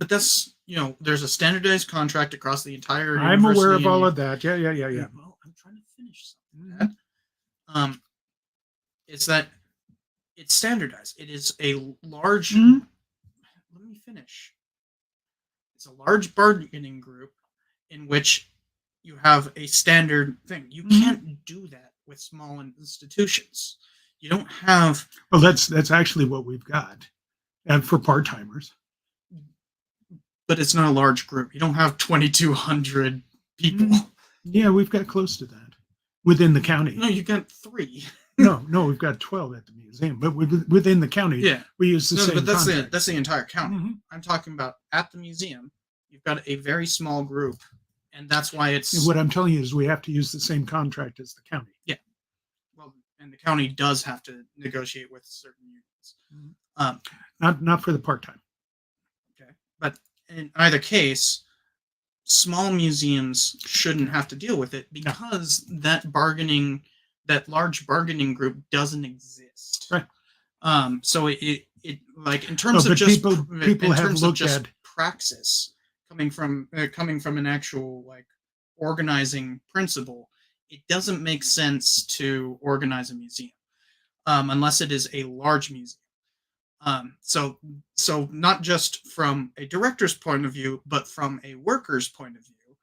that's there's a standardized contract across the entire. I'm aware of all of that. Yeah. Well, I'm trying to finish something. Mm-hmm. It's that it's standardized. It is a large. Mm-hmm. Let me finish. It's a large bargaining group in which you have a standard thing. You can't do that with small institutions. You don't have. Well, that's actually what we've got, and for part-timers. But it's not a large group. You don't have 2,200 people. Yeah, we've got close to that within the county. No, you got 3. No, we've got 12 at the museum, but within the county, Yeah. we use the No, same but contract. that's the entire county. Mhm. I'm talking about at the museum. You've got a very small group, and that's why it's What I'm telling you is we have to use the same contract as the county. well, and the county does have to negotiate with certain unions. Um, Not for the part-time. okay, but in either case, small museums shouldn't have to deal with it because that large bargaining group doesn't exist. Right. So it like in terms No, of but just people in have terms of looked just at praxis coming from an actual like organizing principle, it doesn't make sense to organize a museum unless it is a large museum. So not just from a director's point of view, but from a worker's point of view,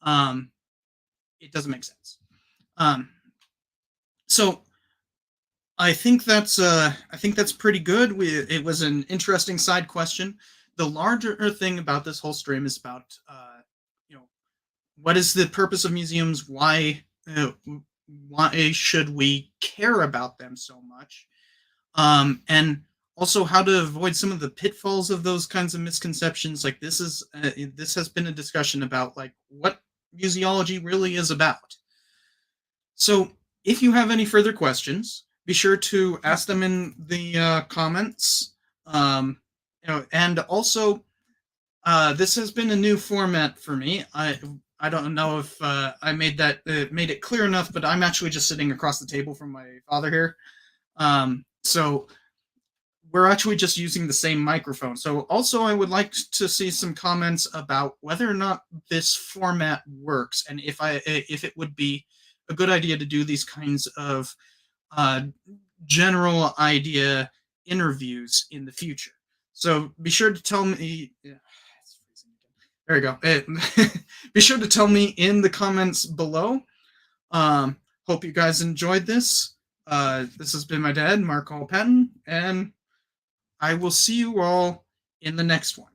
um, it doesn't make sense. So I think that's pretty good. It was an interesting side question. The larger thing about this whole stream is about you know what is the purpose of museums? Why should we care about them so much? And also how to avoid some of the pitfalls of those kinds of misconceptions. Like this has been a discussion about like what museology really is about. So if you have any further questions, be sure to ask them in the comments. And also, this has been a new format for me. I don't know if I made it clear enough, but I'm actually just sitting across the table from my father here. So we're actually just using the same microphone. So also I would like to see some comments about whether or not this format works and if it would be a good idea to do these kinds of uh, general idea interviews in the future. So be sure to tell me. There you go. Be sure to tell me in the comments below. Hope you guys enjoyed this. This has been my dad, Mark Hall-Patton, and I will see you all in the next one.